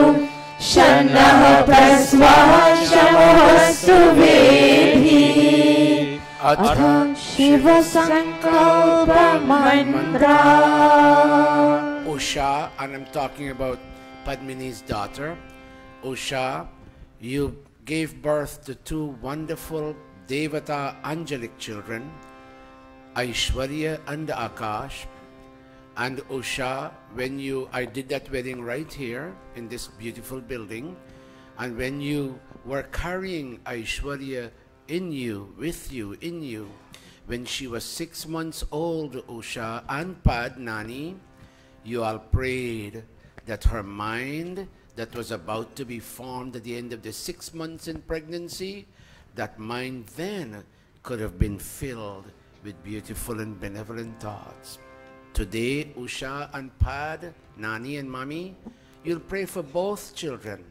शन्नः प्रस्वः शमोऽस्तु वेभिः अथ शिवसङ्कल्पमन्त्रा Usha, and I'm talking about Padmini's daughter. Usha, you gave birth to two wonderful Devata angelic children, Aishwarya and Akash. And Usha, I did that wedding right here in this beautiful building, and when you were carrying Aishwarya in you, with you, in you, when she was 6 months old, Usha and Pad, Nani, you all prayed that her mind that was about to be formed at the end of the 6 months in pregnancy, that mind then could have been filled with beautiful and benevolent thoughts. Today, Usha and Pad, Nani and Mami, you'll pray for both children.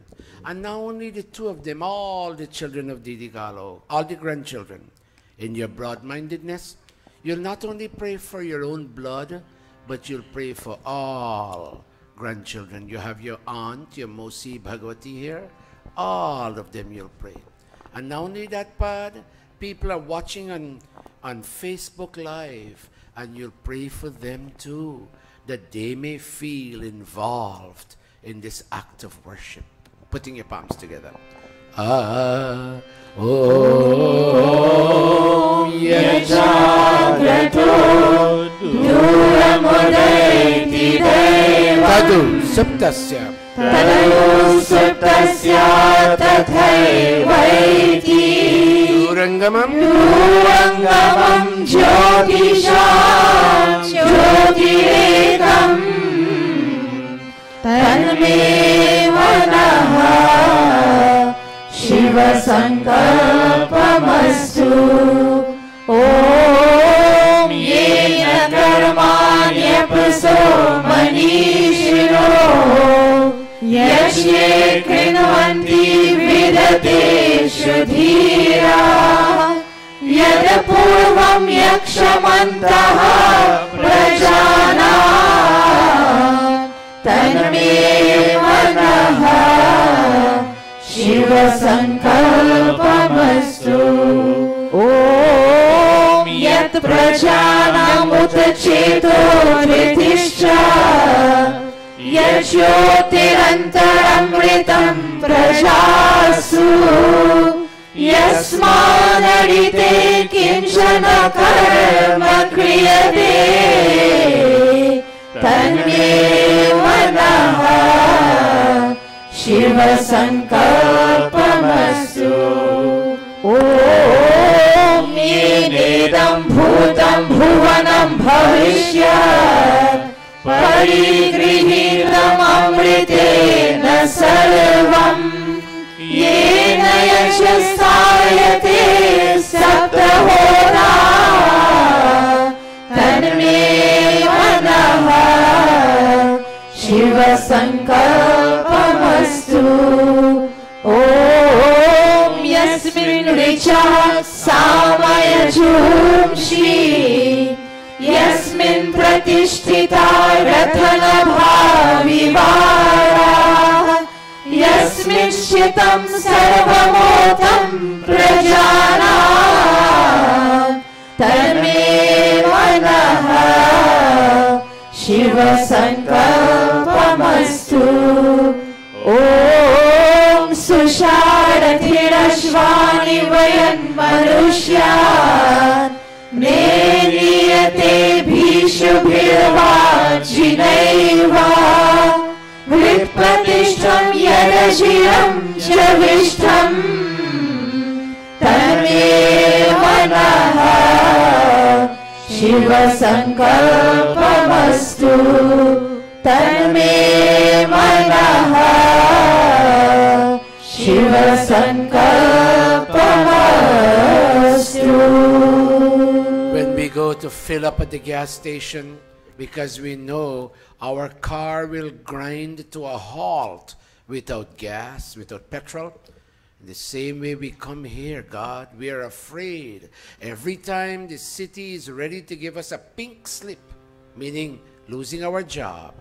And not only the two of them, all the children of Didi Galo, all the grandchildren. In your broad-mindedness, you'll not only pray for your own blood, but you'll pray for all grandchildren. You have your aunt, your Mosi Bhagwati here. All of them you'll pray. And not only that, Pad, people are watching on Facebook Live, and you'll pray for them too, that they may feel involved in this act of worship. Putting your palms together. Om Yajagrato Duramudayati Deva Tadu Suptasya Tadu Suptasya Tathaivaiti Durangamam Jyotisham Jyotirekam Tanme Manaha Shiva Sankalpamastu Om Yena Karmanyapso Manishino Yashye Krinvanti Vidate Shudhira Yada Purvam Yakshamantaha Prajana Tanme Manaha Shiva Sankalpamastu Om Yat Prajanam Utacheto Ritisha Yajyotirantaramritam Prajasu Yasmanadite Kinchana Karma Kriyate Tanme Manaha Shiva Sankalpamastu Om Yenedam Bhutam Bhuvanam Bhavishyat Parigrihitam Amritena Sarvam Yena Yashasayate Saptahora Tanme Manaha Shiva Sankalpamastu Om Yasmin Richat Samaya Jumshi Yasmin Pratishtita Rathana Bhavivara Yasmin Shitam Sarvamotam Prajana Tanme Manaha Shiva Sankalpamastu Om Susharathirashvani Vayan Manushyan Neniyate Bhishubhirvajinaiva Vritpatishtam Yadashiyam Javishtam Tanme Manaha Shiva Sankalpamastu Tanme Manaha Shiva Sankalpamastu to fill up at the gas station because we know our car will grind to a halt without gas, without petrol. In the same way we come here, God, we are afraid. Every time the city is ready to give us a pink slip, meaning losing our job,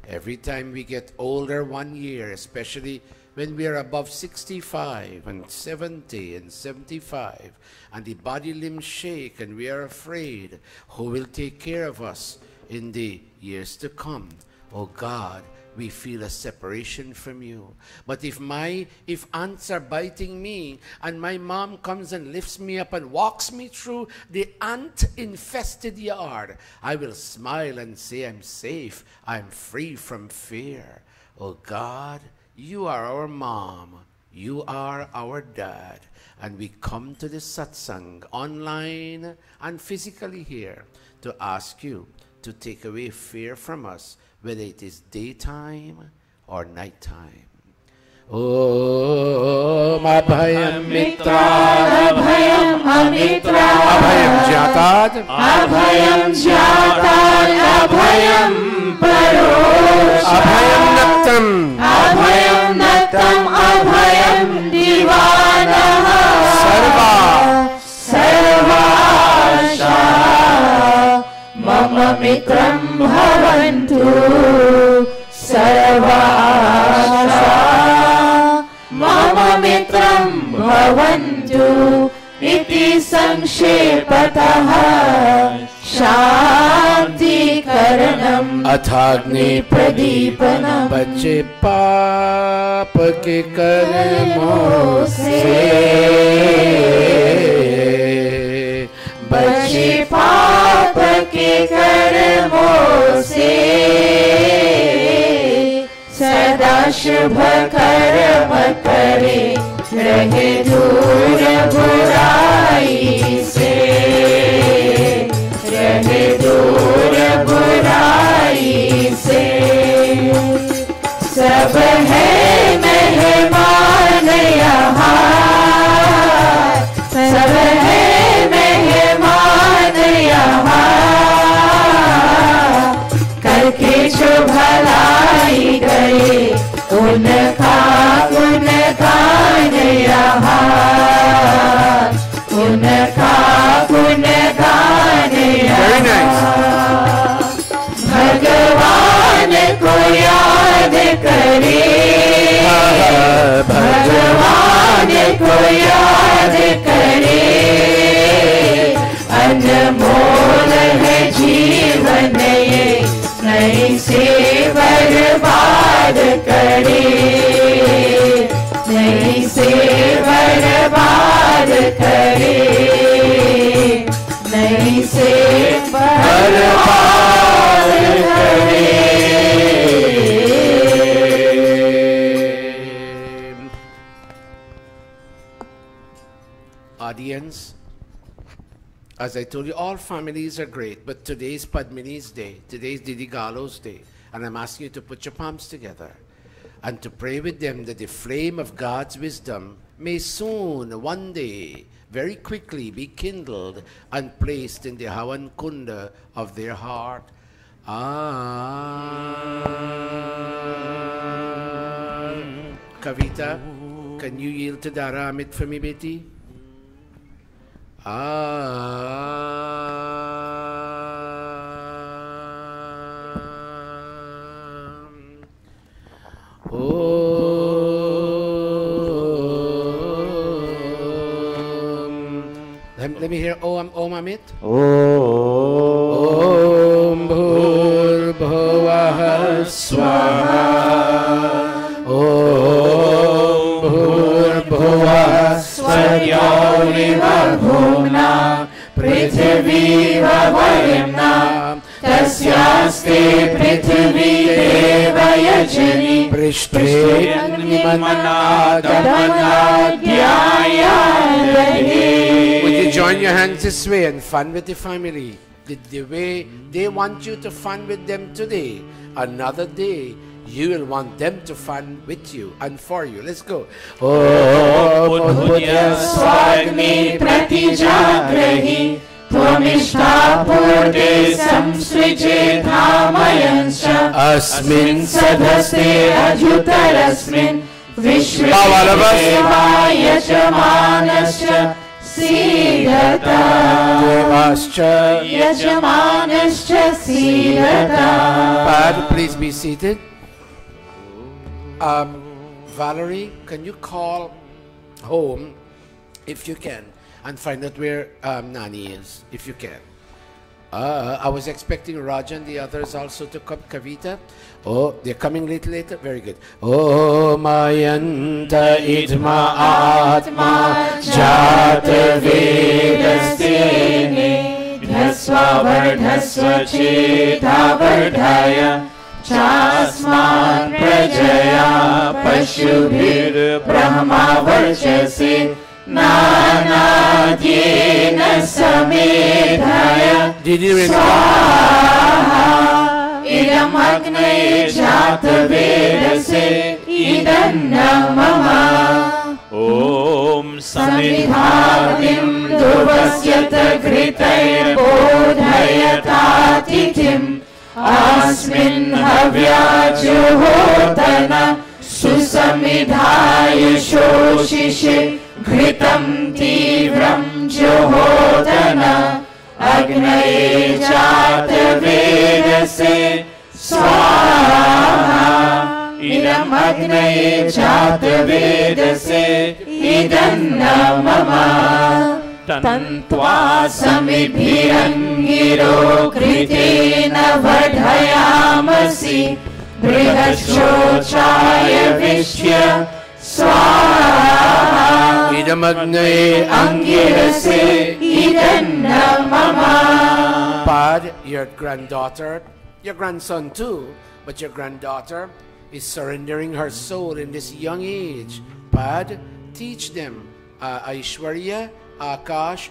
every time we get older 1 year, especially when we are above 65 and 70 and 75, and the body limbs shake and we are afraid, who will take care of us in the years to come? Oh God, we feel a separation from you. But if ants are biting me and my mom comes and lifts me up and walks me through the ant-infested yard, I will smile and say, I'm safe, I'm free from fear. Oh God, you are our mom, you are our dad, and we come to the satsang online and physically here to ask you to take away fear from us, whether it is daytime or nighttime. Om Abhayam Mitra, Abhayam Amitra, Abhayam Jatad, Abhayam Jatad, Abhayam Parosh, Abhayam Naktam, Abhayam Naktam, Abhayam Divanaha, Sarva, Sarvasha, Mama Mitram Bhavantu, Sarvasha, Mama Mitram Bhavantu, Iti Sanshepataha, Shanti Karanam, Athagni Pradipanam, बच्चे पाप के कर्मों से बचे पाप के कर्मों से सदा शुभ कर्म करे रहे दूर बुराई से रहे दूर बुराई से सब है मेहमान यहाँ सब है मेहमान यहाँ करके जो भलाई गए उनका गुणगान यहाँ उनका गुणगान यहाँ भगवान को याद करे भगवान को याद करे अनमोल है जीवन ये नहीं से बर्बाद करे नहीं से बर्बाद करे नहीं से बर्बाद करे Audience, as I told you, all families are great, but today's Padmini's day, today's Didi Galo's day, and I'm asking you to put your palms together and to pray with them that the flame of God's wisdom may soon, one day, very quickly be kindled and placed in the Havan Kunda of their heart. Kavita, can you yield to Dharamit for me, Beti? Let me hear Om Amit. Om Bhurbhuvah Swaha. Om Bhurbhuvah Swaha. Bhumna Prithvi Vavarna Tasyaste Prithvi Devayajani Prishte Manadamana Dhyaya. Would you join your hands this way and fun with the family? The way they want you to fun with them today, another day you will want them to fun with you and for you. Let's go. Swagni Pratijagrahi त्वमिष्टापूर्ते संसृजेधामयञ्च अस्मिन् सदस्ते अद्युतरस्मिन् विश्वे यजमानश्च सीदता यजमानश्च सीदता. Pad, please be seated. Valerie, can you call home if you can and find out where Nani is, if you can. I was expecting Raja and the others also to come. Kavita. Oh, they're coming later. Very good. Oh, Mayanta idma atma jata vedastene dhasva vardhasva cheta vardhaya chasman prajaya pashubhir brahma varchase Nanadyena samedhaya swaha idam agne jata vedase idam mama Om samidhadim durvasyata ghritair bodhayata titim asmin havya juhotana susamidhaya shoshishe घृतं तीव्रं जुहोदना अग्नये जातवेदसे स्वाहा इदम् अग्नये जातवेदसे इदं मम तन्त्वा समिद्भिरङ्गिरो घृतेन वर्धयामसि बृहच्छोचाय विश्य Swaha idamagne angirase idanna mama. Pad, your granddaughter, your grandson too, but your granddaughter is surrendering her soul in this young age. Pad, teach them Aishwarya, Akash,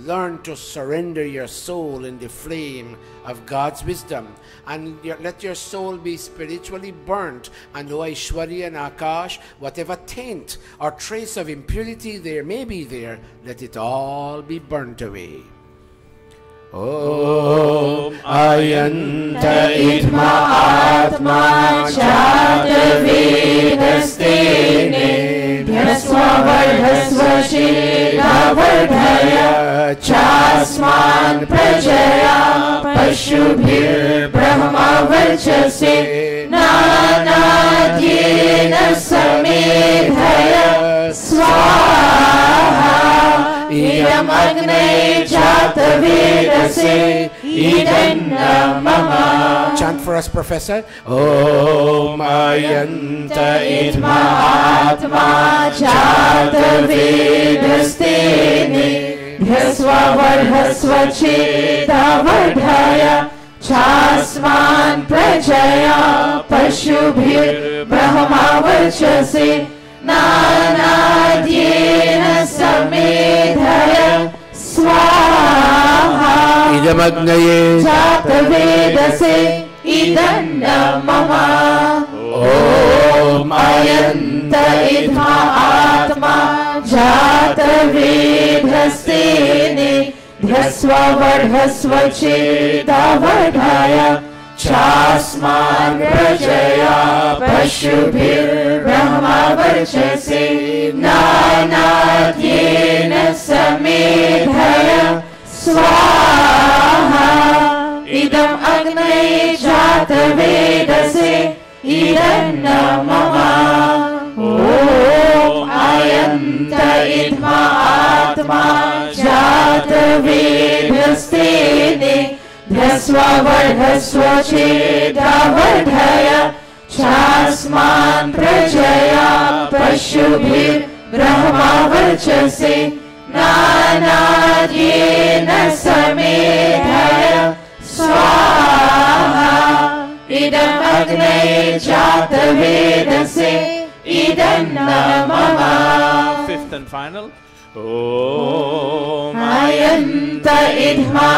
learn to surrender your soul in the flame of God's wisdom. And let your soul be spiritually burnt. And O Aishwarya and Akash, whatever taint or trace of impurity there may be there, let it all be burnt away. Om Ayanta Idma Atma Jata Vedastene Dhyasva Vardhasva Sheda Vardhaya Chasman Prajaya Pashubhir Brahma Varchase Nanadyena Samedhaya Swaha Idam Agne Jata Vedase Idam Mama. Chant for us, Professor. Om Ayanta Idma Atma Jata Vedastene Dhyasva Vardhasva Cheta Vardhaya Chasman Prajaya Pashubhir Brahma Varchase Nanadyena Samedhaya Swaha Idam Agnaye Jata Vedase Idam Mama. Om Ayanta Idma Atma Jata Vedastene Dhyasva Vardhasva Cheta Vardhaya Chasman Prajaya Pashubhir Brahma Varchase Nanadyena Samedhaya Swaha Idam Agnaye Jata Vedase Idam Mama. Om Ayanta Idma Atma Jata Vedastene Dhyasva Vardhasva Cheta Vardhaya Chasman Prajaya Pashubhir Brahma Varchase Nanadyena Samedhaya Swaha Idam Agnaye Jata Vedase Idam Mama. Fifth and final. Om Ayanta Idma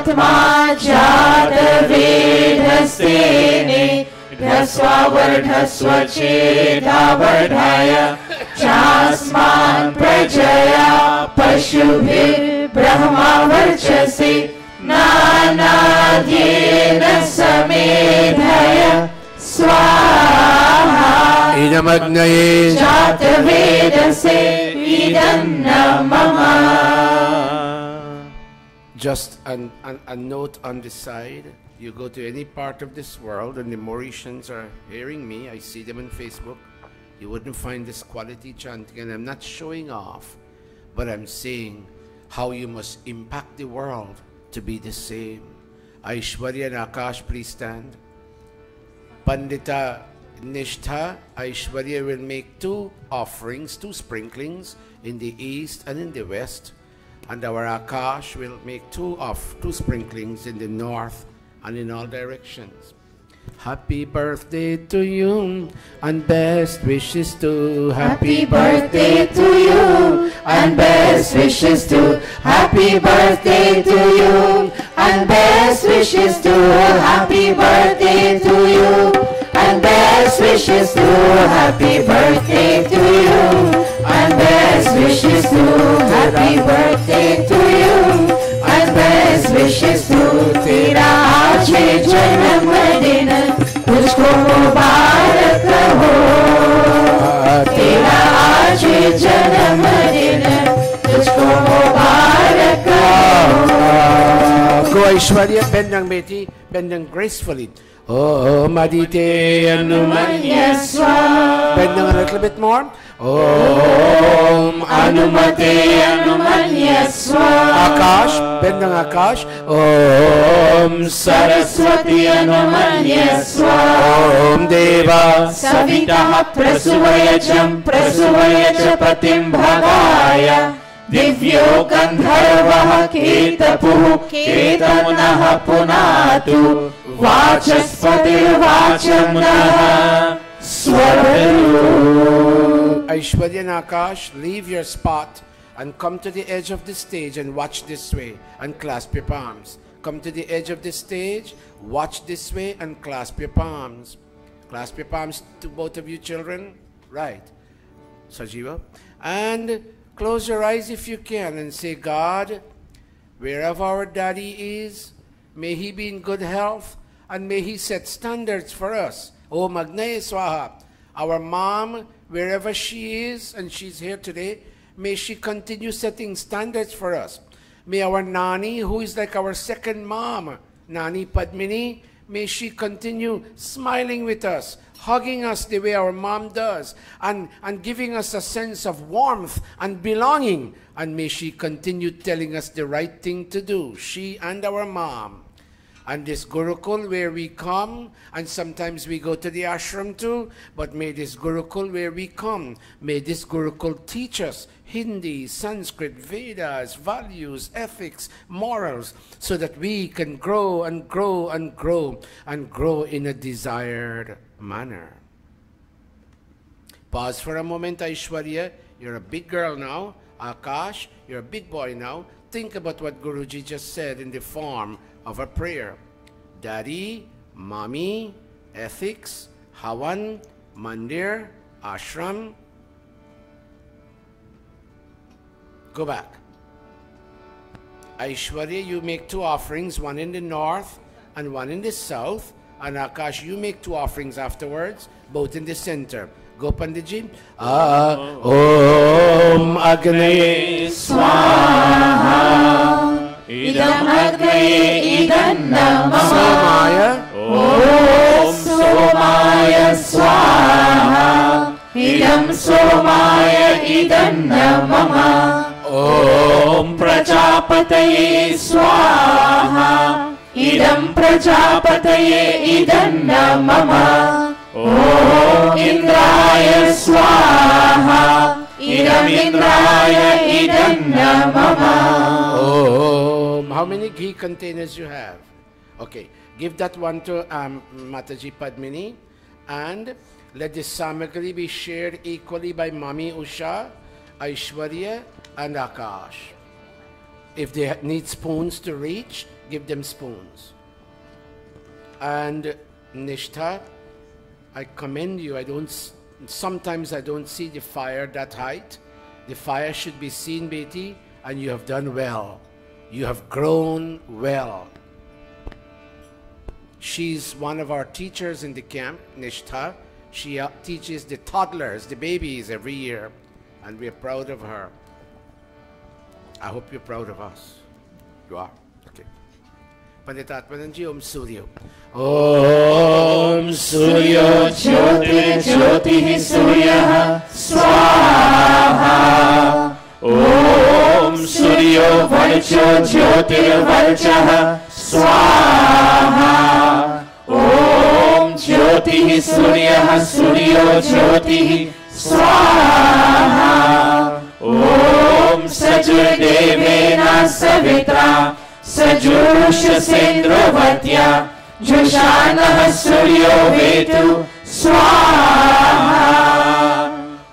Atma Jata Vedastene Dhyasva Vardhasva Cheta Vardhaya Chasman Prajaya Pashubhir Brahma वर्चसे नानाद्येन समेधय स्वाहा इदमग्नये जातवेदसे इदन्न मम. Just a note on the side. You go to any part of this world and the Mauritians are hearing me. I see them on Facebook. You wouldn't find this quality chanting, and I'm not showing off, but I'm saying how you must impact the world to be the same. Aishwarya and Akash, please stand. Pandita Nishtha, Aishwarya will make 2 offerings, 2 sprinklings in the east and in the west. And our Akash will make 2 sprinklings in the north and in all directions. Happy birthday to you and best wishes to. Happy birthday to you and best wishes to. Happy birthday to you and best wishes to. Happy birthday to you and best wishes to. Happy birthday to you and best wishes to. Happy birthday to you and best wishes to. तेरा आज है जन्मदिन तुझको मुबारक हो. तेरा आज है जन्मदिन तुझको मुबारक हो. Go Aishwarya, bend down beti, bend down gracefully. Oh, Madite Anumanya Swaha. Bend down a little bit more. Om Anumate Anumanya Swaha. Akash, bend down Akash. Om Saraswati Anumanya Swaha. Om Deva Savitaha Prasuvayacham Prasuvayachapatim Bhagaya. Divyo Gandharvaha Ketapuh Ketamunaha Punatu. Vachaspati Vachamunaha Swararu. Aishwarya and Akash, leave your spot and come to the edge of the stage and watch this way and clasp your palms. Come to the edge of the stage, watch this way and clasp your palms. Clasp your palms to both of you children. Right. Sajiva. And close your eyes if you can and say, God, wherever our daddy is, may he be in good health and may he set standards for us. Oh Magnaya Swaha. Our mom, wherever she is, and she's here today, may she continue setting standards for us. May our Nani, who is like our second mom, Nani Padmini, may she continue smiling with us, hugging us the way our mom does, and giving us a sense of warmth and belonging. And may she continue telling us the right thing to do, she and our mom. And this Gurukul where we come, and sometimes we go to the ashram too, but may this Gurukul where we come, may this Gurukul teach us Hindi, Sanskrit, Vedas, values, ethics, morals, so that we can grow and grow and grow and grow in a desired manner. Pause for a moment, Aishwarya. You're a big girl now. Akash, you're a big boy now. Think about what Guruji just said in the form of a prayer. Daddy, Mommy, ethics, Havan, Mandir, Ashram. Go back. Aishwarya, you make 2 offerings, one in the north and one in the south. And Akash, you make 2 offerings afterwards, both in the center. Go Panditji. Om Agnaye Swaha. Idam Agnaye Idam Namah. Somaya. Om Somaya Swaha. Idam Somaya Idam Namah. Om Prajapataye Swaha. Idam Prajapataye Idam Namah. Om Indraya Swaha. Idam Indraya Idam Namah. Om. How many ghee containers you have? Okay. Give that one to Mataji Padmini. And let this samagri be shared equally by Mami Usha, Aishwarya, and Akash. If they need spoons to reach, give them spoons. And Nishtha, I commend you. Sometimes I don't see the fire that height. The fire should be seen, Beti, and you have done well. You have grown well. She's one of our teachers in the camp, Nishtha. She teaches the toddlers, the babies, every year, and we are proud of her. I hope you're proud of us. You are? Okay. Panditatmananji, Om Suryo. Om Suryo Jyotir Jyotir Surya Swaha. Om Suryo Varcho Jyotir Varcha Swaha. Om Jyotir Surya Suryo Jyotir Swaha. Om Sajurdevena Savitra Sajurusha Sendrovatya Jushanah Suryo Vetu Swaha.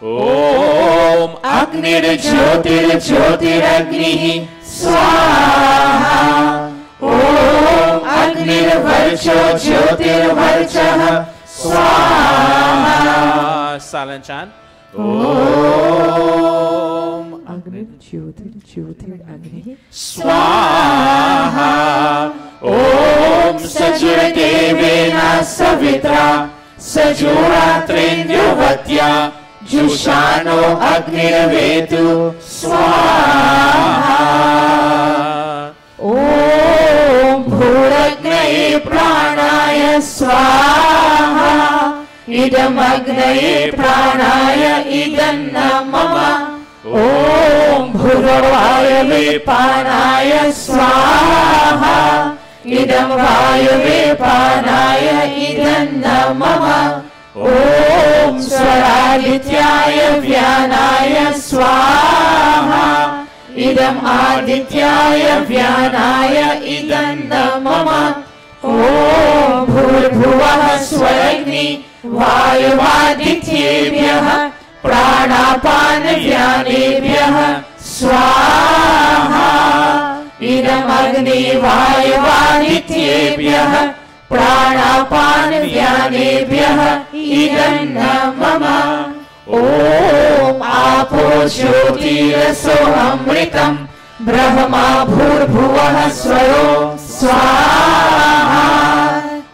Om Agnir Jyotir Jyotir Agnihi Swaha. Om Agnir Varcho Jyotir Varchah Swaha. Silent chant. Om Agnir Jyotir Jyotir Agni Swaha. Om Sajurdevena Savitra Sajuratrendyovatya Jushano Agnirvetu Swaha. Om Bhuragnaye Pranaya Swaha. Idam Agnaye Pranaya Idanna Mama. Om Bhuravaya Vipanaya Swaha. Idam Vayave Panaya Idanna Mama. Om Swaradityaya Vyanaya Swaha. Idam Adityaya Vyanaya Idanna Mama. Om Bhurбhuvah Swaragni Vayuvadityebhyah Pranapan Vyanebhyah Swaha. Idam Agni Vayuvadityebhyah Pranapan Vyanebhyah Idanna Mama. Om Apo Jyotirsohamritam Brahma Bhurбhuvah Swaro Swaha.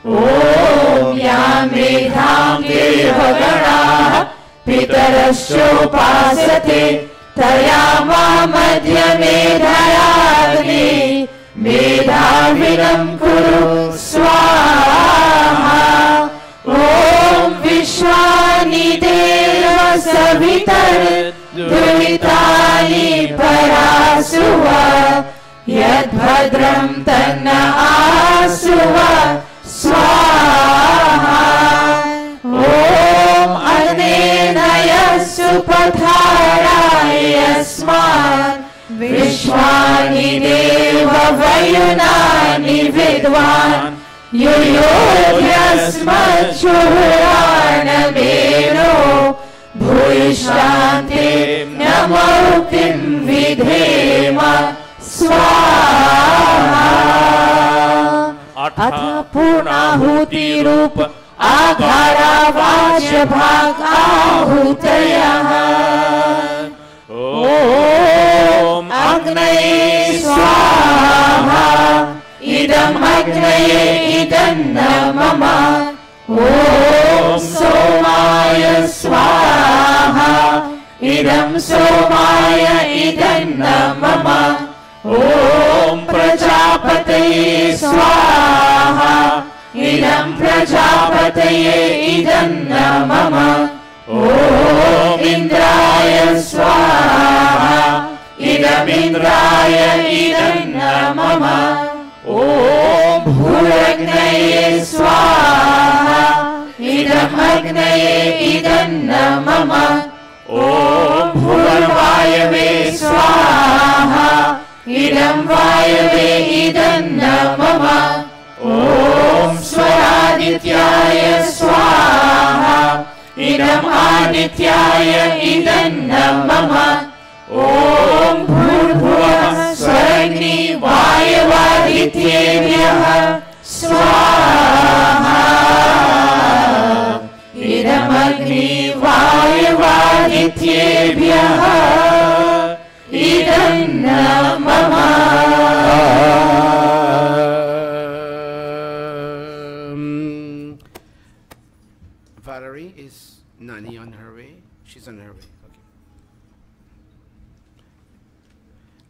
Om Yamedham Devagana Pitarashopasate Tayama Madhya Medhayagni Medhavinam Kuru Swaha. Om Vishwani Deva Savitar Duritani Parasuva Yad Bhadram Tanna Asuva Swaha. Om Anenaya Supatharaya Sman Vishwani Deva Vayunani Vidwan Yuyodhyasmachurana Mero Bhuyishante Namokim Vidhema Swaha. Atha Purnahuti Rupa Aghara Vacha Bhag Ahutayah. Om Agnaye Swaha. Idam Agnaye Idanna Mama. Om Somaya Swaha. Idam Somaya Idanna Mama. Om Prajapataye Swaha. Idam Prajapataye Idanna Mama. Om Indraya Swaha. Idam Indraya Idanna Mama. Om Bhuragnaye Swaha. Idam Agnaye Idanna Mama. Om Bhurvayave Swaha. Idam Vayave Idanna Mama. Om Swaradityaya Swaha. Idam Adityaya Idanna Mama. Om Bhurbhuvah Swaragni Vayavadityebhyah Swaha. Idam Agni Vayavadityebhyah Idanna She's on her way. Okay.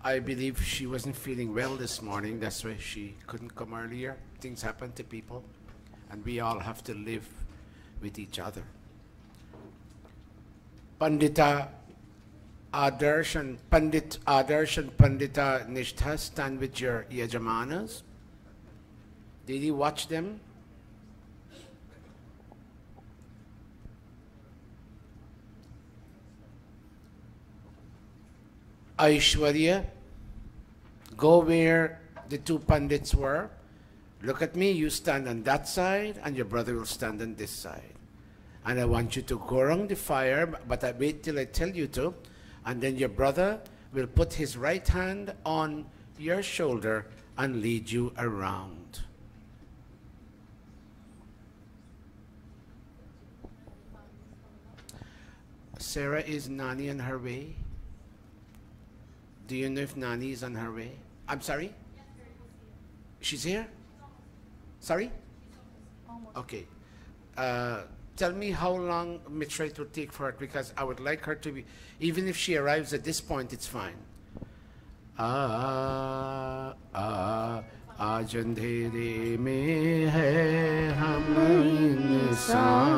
I believe she wasn't feeling well this morning. That's why she couldn't come earlier. Things happen to people, and we all have to live with each other. Pandita Adarsh and Pandit Adarsh and Pandita Nishtha, stand with your yajamanas. Did you watch them? Aishwarya, go where the two pandits were. Look at me, you stand on that side, and your brother will stand on this side. And I want you to go around the fire, but I wait till I tell you to, and then your brother will put his right hand on your shoulder and lead you around. Sarah, is Nani on her way? Do you know if Nani is on her way? I'm sorry? She's here? Sorry? Okay. Tell me how long Mitra it will take for her, because I would like her to be, even if she arrives at this point, it's fine. Aaj andheri mein hai hum insan.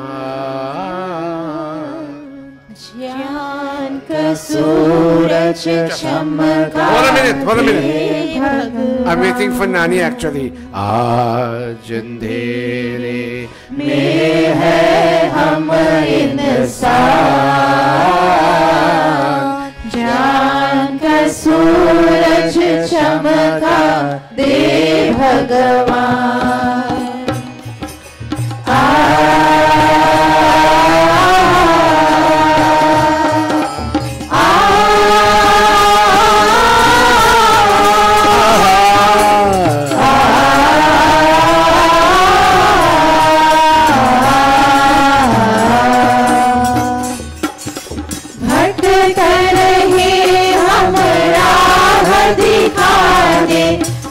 ज्ञान का सूरज चमका Hold a minute. I'm waiting for Nani actually. Aaj andheri में है हम इंसान ज्ञान का सूरज चमका दे भगवान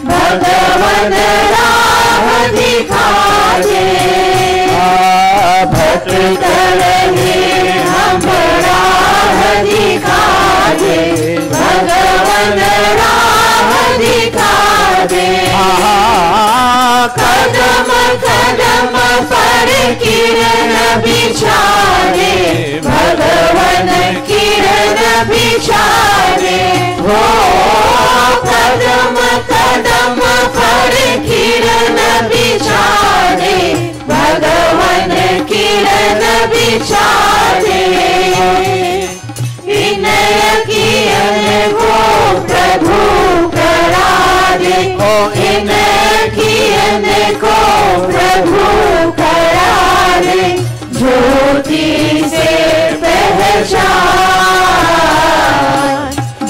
भगवान राह दिखा दे भटक रहे हम राह दिखा दे भगवान राह दिखा दे कदम कदम पर किरण बिछा दे भगवान किरण बिछा दे हो कदम कदम पर किरण बिछा दे भगवान किरण बिछा दे विनय किरण को प्रभु करा दे विनय किरण को प्रभु करा दे ज्योति से पहचान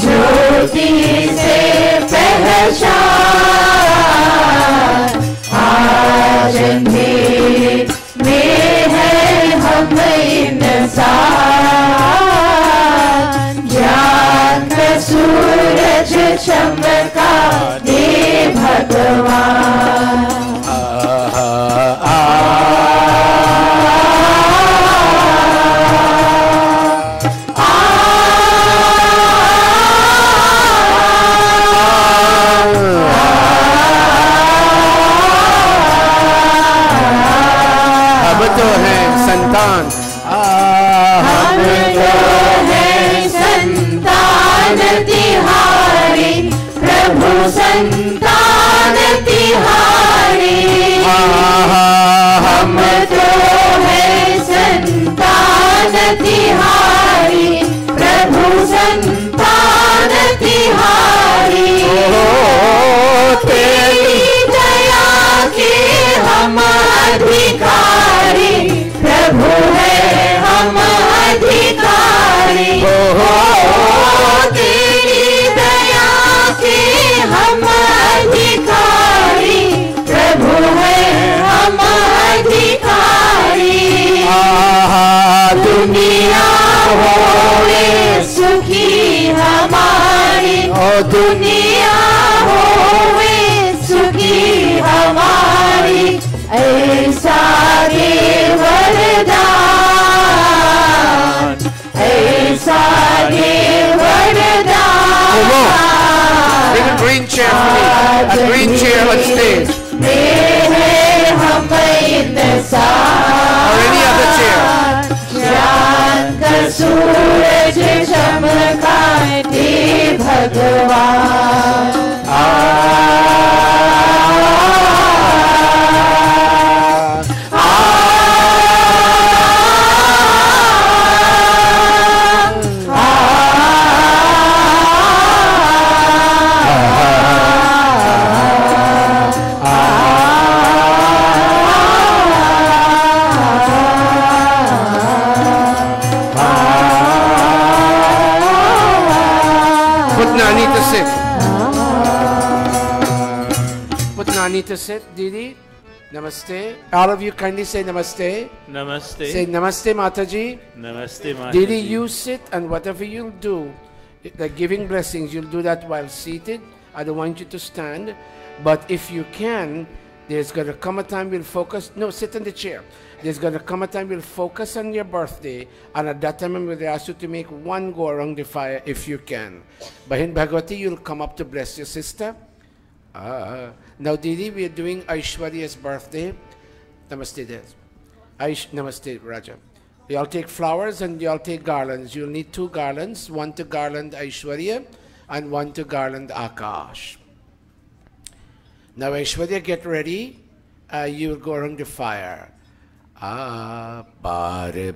ज्योति से पहचान आज अंधेरे में है हम इंसान ज्ञान का सूरज चमका दे भगवान तिहारी प्रभु संतान तिहारी हम तो है संतान तिहारी प्रभु संतान तिहारी तेरी दया के हम अधिकारी प्रभु है हम अधिकारी तेरी दया के हम अधिकारी प्रभु है हम अधिकारी दुनिया होवे सुखी हमारी दुनिया होवे सुखी हमारी ऐसा दे वरदान सागे वरदान Bring a green chair for me. A green chair on stage. हम इंतजार Or any other chair. ज्ञान का सूरज चमकाए दे भगवान Nani to sit, Didi. Namaste. All of you kindly say namaste. Namaste. Say namaste, Mataji. Namaste, Mataji. Didi, you sit, and whatever you'll do, like giving blessings, you'll do that while seated. I don't want you to stand. But if you can, there's going to come a time we'll focus. No, sit in the chair. There's going to come a time we'll focus on your birthday. And at that time, we'll ask you to make one go around the fire if you can. Bahin Bhagwati, you'll come up to bless your sister. Now, Didi, we are doing Aishwarya's birthday. Namaste, Des. Namaste, Raja. You all take flowers and you all take garlands. You'll need 2 garlands, one to garland Aishwarya and one to garland Akash. Now, Aishwarya, get ready. You'll go around the fire. Baar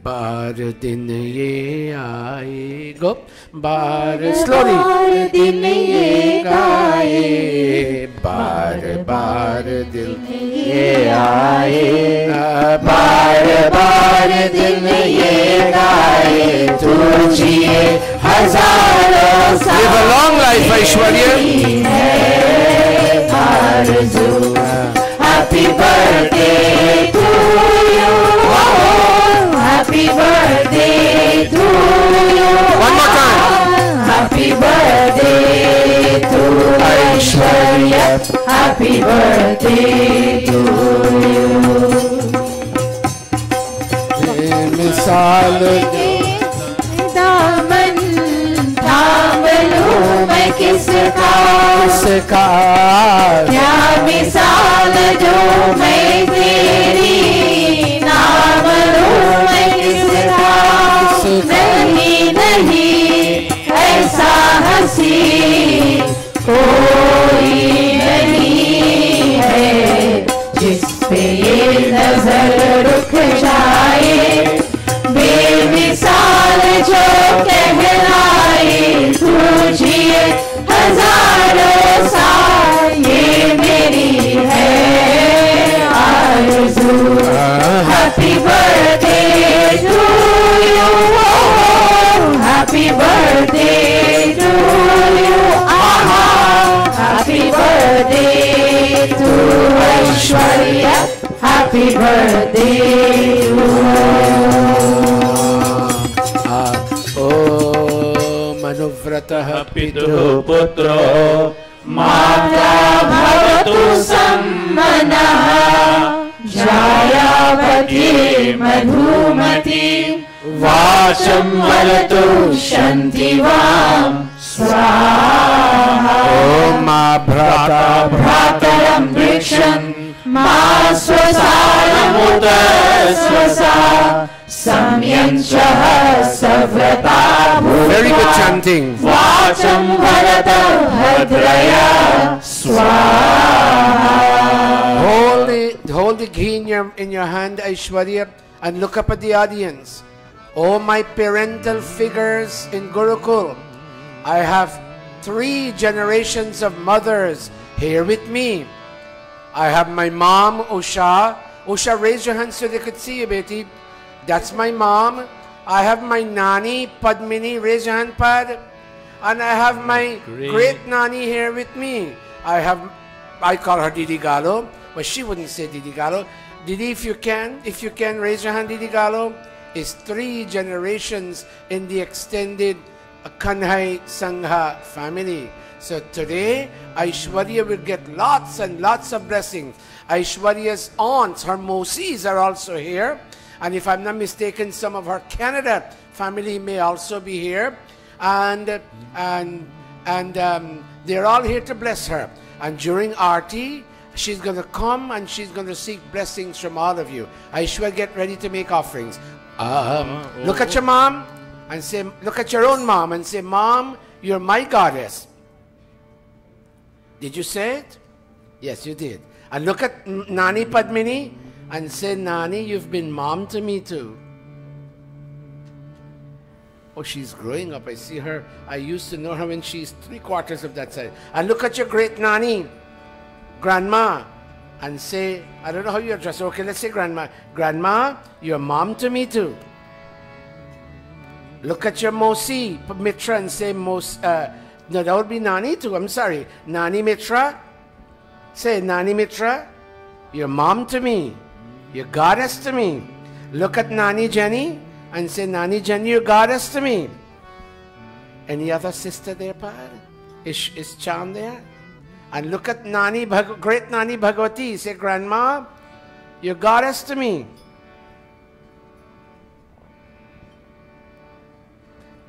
baar din ye aaye. Go. Baar slowly. Din ye aaye. Baar baar din ye aaye. Baar baar din ye aaye. Tu jiye hazaron saal. Live a long life, Aishwarya. Happy birthday to you. Happy birthday to you. One more time. Happy birthday to Aishwarya. Happy birthday to you. Misal दामन थाम लूं मैं किसका क्या मिसाल जो मैं तेरी नाम लूं मैं किसका नहीं नहीं ऐसा हंसी कोई नहीं है जिस पे ये नजर रुक जाए बेमिसाल जो कहलाए तुझे हजारों साल ये मेरी है आरज़ू happy birthday to you happy birthday to you happy birthday to Aishwarya happy birthday to मनुव्रतः पितुः पुत्रो माता भवतु सम्मनः जायावती मधुमती वाचं वरतु शन्तिवां स्वाहा ॐ मा भ्राता भ्रातरं वृक्षं मा स्वसारमुत स्वसा सम्यञ्चः सव्रता Very good chanting. वाचं वरत भद्रया स्वाहा Hold the ghee in your hand, Aishwarya, and look up at the audience. Oh, my parental figures in Gurukul. I have 3 generations of mothers here with me. I have my mom, Usha. Usha, raise your hand so they could see you, Beti. That's my mom. I have my nani, Padmini. Raise your hand, Pad. And I have my great nani here with me. I call her Didi Galo, but she wouldn't say Didi Galo. Didi, if you can, raise your hand, Didi Galo. It's 3 generations in the extended Kanhai Sangha family. So today, Aishwarya will get lots and lots of blessings. Aishwarya's aunts, her Mosis, are also here. And if I'm not mistaken, some of her Canada family may also be here. And they're all here to bless her. And during Aarti, she's going to come and she's going to seek blessings from all of you. Aishwarya, get ready to make offerings. Look at your mom and say, look at your own mom and say, Mom, you're my goddess. Did you say it? Yes, you did. And look at Nani Padmini and say, Nani, you've been mom to me too. Oh, she's growing up. I see her. I used to know her when she's 3/4 of that size. And look at your great Nani, Grandma, and say, I don't know how you address her. Okay, let's say Grandma. Grandma, you're mom to me too. Look at your Mosi, Mitra, and say, no, that would be Nani too. I'm sorry. Nani Mitra. Say, Nani Mitra, you're mom to me. You're goddess to me. Look at Nani Jenny and say, Nani Jenny, you're goddess to me. Any other sister there, Pad? Is Chan there? And look at great Nani Bhagavati. Say, Grandma, you're goddess to me.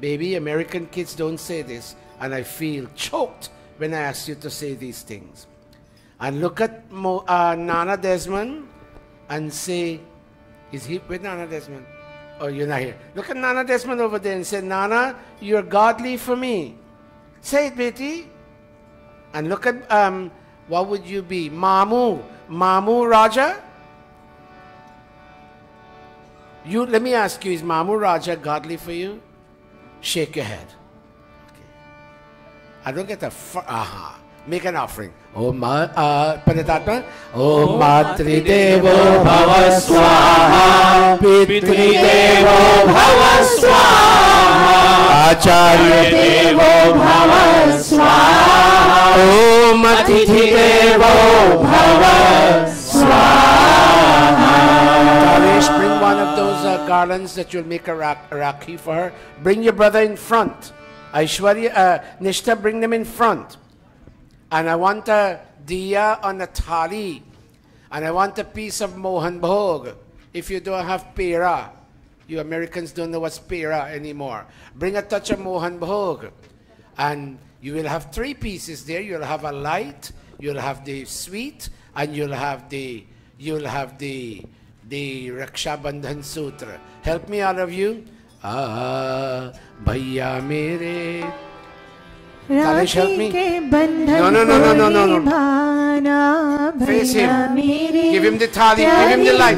Baby, American kids don't say this. And I feel choked when I ask you to say these things. And look at Nana Desmond and say, is he with Nana Desmond? Oh, you're not here. Look at Nana Desmond over there and say, Nana, you're godly for me. Say it, Betty. And look at, what would you be? Mamu Raja? Let me ask you, is Mamu Raja godly for you? Shake your head. Okay. I don't get a make an offering. Panitatma. Om Matri Devo Bhava Swaha. Pitri Devo Bhava Swaha. Acharya Devo Bhava Swaha. Om Atithi Devo Bhava Swaha. Taresh, bring one of those garlands that you'll make a rakhi for her. Bring your brother in front. Aishwarya, Nishta, bring them in front. And I want a diya on a thali. And I want a piece of Mohan Bhog. If you don't have pera, you Americans don't know what's pera anymore. Bring a touch of Mohan Bhog. And you will have 3 pieces there. You'll have a light, you'll have the sweet, and you'll have the Raksha Bandhan Sutra. Help me, all of you. Bhaiya mere. Kalesh, help me. No. Face him. Give him the thali. Give him the light.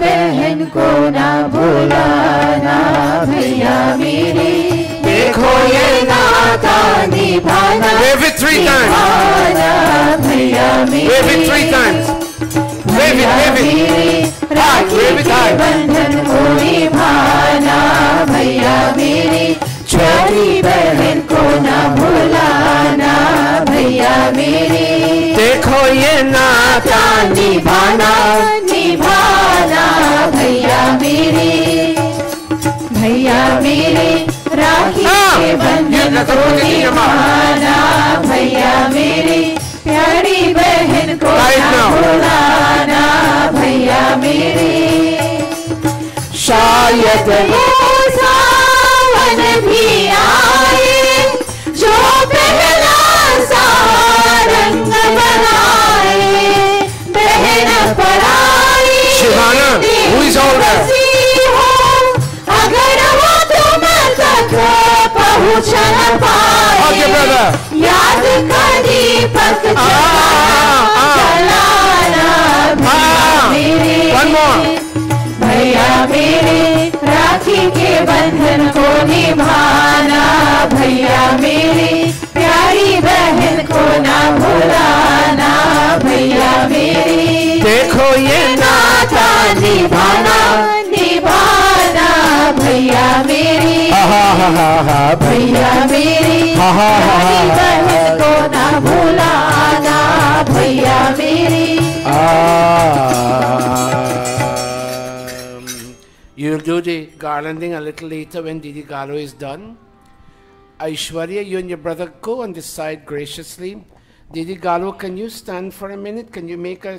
Wave it 3 times. Wave it 3 times. Wave it. High. Wave it high. छोटी बहन को ना भुलाना भैया मेरी देखो ये नाता निभाना भैया मेरे राखी के बंधन को निभाना भैया मेरी प्यारी बहन को ना भुलाना भैया मेरे शायद भी आए जो पहला सा रंग बनाए बहन पराई शिवाना who is older अगर वो तुम तक पहुँच न पाए याद का दीपक जलाना भैया मेरे राखी के बंधन को निभाना भैया मेरी प्यारी बहन को ना भुलाना भैया मेरी देखो ये नाता निभाना भैया मेरी भैया मेरी प्यारी बहन को ना भुलाना भैया मेरी You'll do the garlanding a little later when Didi Galo is done. Aishwarya, you and your brother go on this side graciously. Didi Galo, can you stand for a minute? Can you make a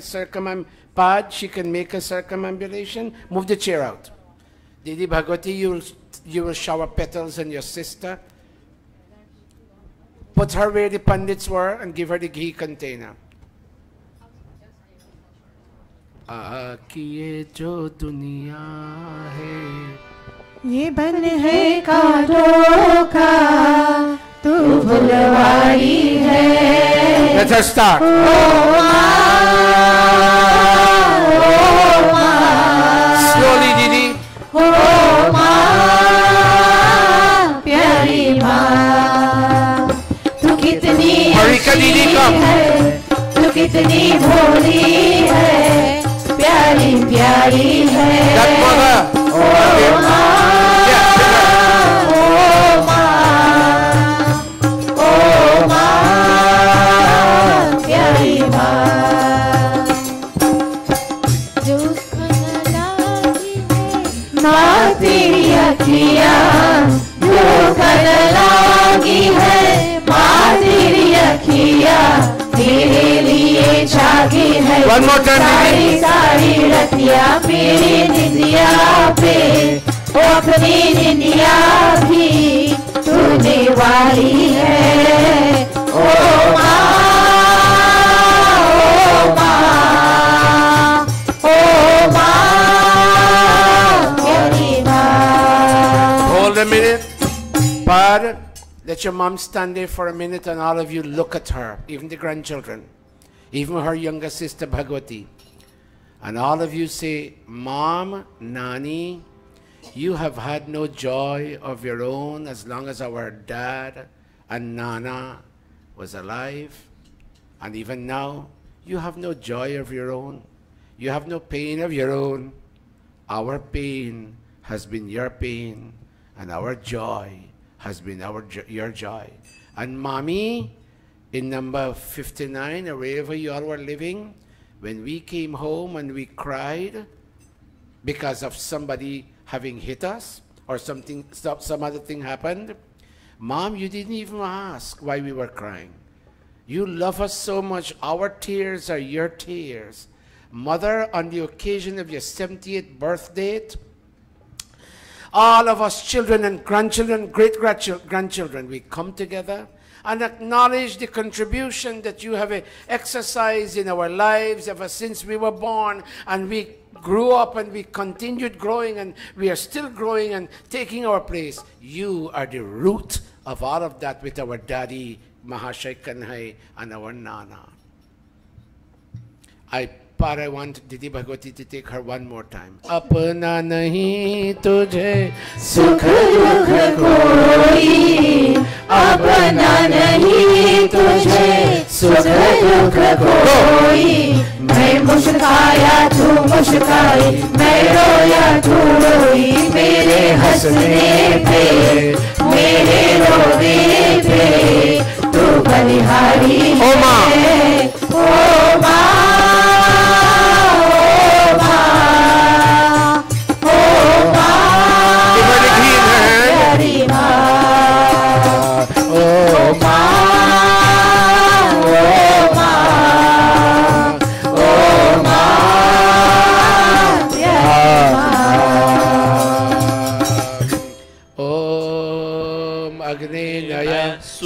Pad, she can make a circumambulation. Move the chair out. Didi Bhagwati, you will shower petals on your sister. Put her where the pandits were and give her the ghee container. Kiye jo duniya hai, ye ban hai kaadon ka, tu phulwari hai. Let her start. Slowly, Didi. Oh माँ प्यारी माँ, तू कितनी Didi, come. तू कितनी भोली है, प्यारी प्यारी है. That mother. ओ माँ प्यारी माँ, जो खाना लागी है माँ तेरी अखियाँ, जो खाना लागी है माँ तेरी अखियाँ, तेरे लिए जागी है. One more time, सारी सारी रतिया मेरी निंदिया पे, ओ अपनी निंदिया भी तूने वाली है. ओ माँ, ओ माँ, ओ माँ प्यारी माँ. Hold a minute. But let your mom stand there for a minute and all of you look at her, even the grandchildren, even her younger sister Bhagwati. And all of you say, Mom, Nani, you have had no joy of your own as long as our dad and Nana was alive. And even now, you have no joy of your own. You have no pain of your own. Our pain has been your pain, and our joy has been your joy. And Mommy, in number 59, or wherever you all were living, when we came home and we cried because of somebody having hit us or something, some other thing happened, Mom, you didn't even ask why we were crying. You love us so much. Our tears are your tears. Mother, on the occasion of your 70th birthday, all of us children and grandchildren, great-grandchildren, we come together and acknowledge the contribution that you have exercised in our lives ever since we were born, and we grew up and we continued growing, and we are still growing and taking our place. You are the root of all of that with our daddy, Maharshi Kanhai, and our Nana. But I want Didi Bhagwati to take her one more time. Apna nahi tujhe सुख दुख कोई अपना नहीं तुझे, सुख दुख कोई. मैं मुस्काया तू मुस्काई, मैं रोया तू रोई, मेरे हंसने पे मेरे रोने पे तू बलिहारी है. ओ माँ, ओ माँ,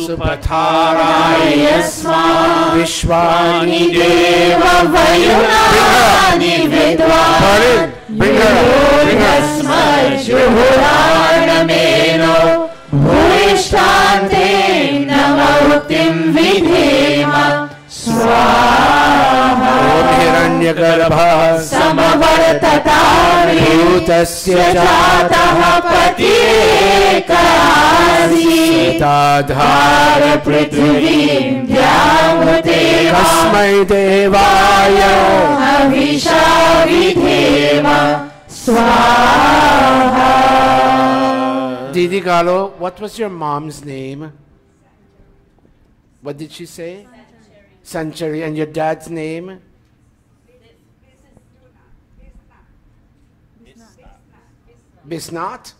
Supatharai yasma Vishwani Deva Vayunani Vidwan Yasma Juhuranameno Bhuishtante Namavuktim Vidhema Swaha. Om Hiranyagarbha Samavartatami Bhutasya Jataha Patyekasi Tadhar Prithvim Vyamuteva Kasmai Devaya Avisha Vidhema Swaha. Didi Galo, what was your mom's name? What did she say? Sanchari. And your dad's name? Bisnath?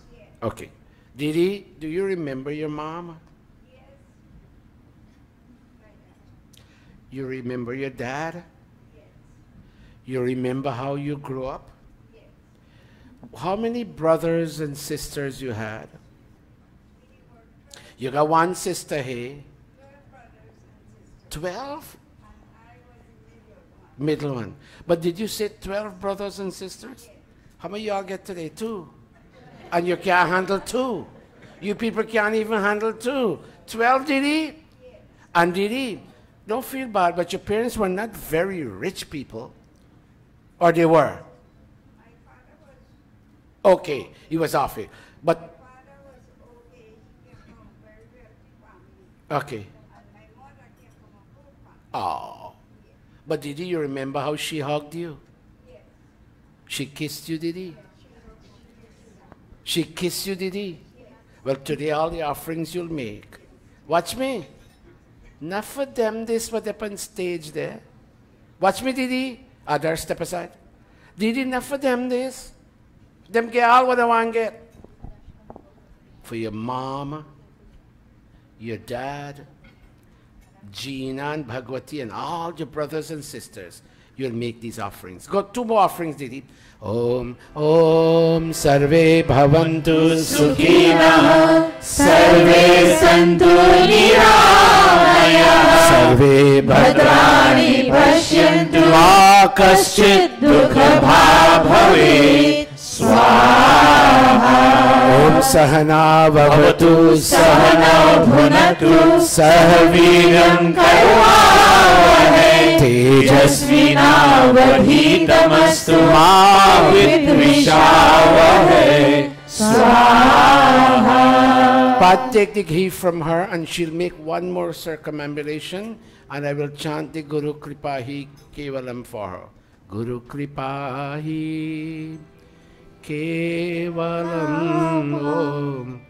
Okay. Didi, do you remember your mom? You remember your dad? You remember how you grew up? How many brothers and sisters you had? You got one sister here. 12? Middle one. But did you say 12 brothers and sisters? How many y'all get today? 2. And you can't handle 2. You people can't even handle 2. 12, Didi? And Didi, don't feel bad, but your parents were not very rich people. Or they were? Okay, he was off it. But okay. Oh. But Didi, you remember how she hugged you? She kissed you, Didi? She kissed you, Didi? Well, today all the offerings you'll make. Watch me. Not for them, this what up on stage there. Watch me, Didi. Others step aside. Didi, not for them, this. Them get all what I want to get. For your mom, your dad, Gina and Bhagwati and all your brothers and sisters, you'll make these offerings. Go 2 more offerings, Didi. Om Sarve Bhavantu Sukhina Sarve Santu Niramaya Sarve Bhadrani Pashyantu Ma Kaschit Dukha Bhavet Swaha Om Sahana Bhavatu Sahana Bhunatu Sahaviram Karvavahe Tejasvinavadhitamastu Ma Vidvishavahe Swaha. But take the ghee from her and she'll make one more circumambulation and I will chant the Guru Kripahi Kevalam for her. Guru Kripahi Kevalam Om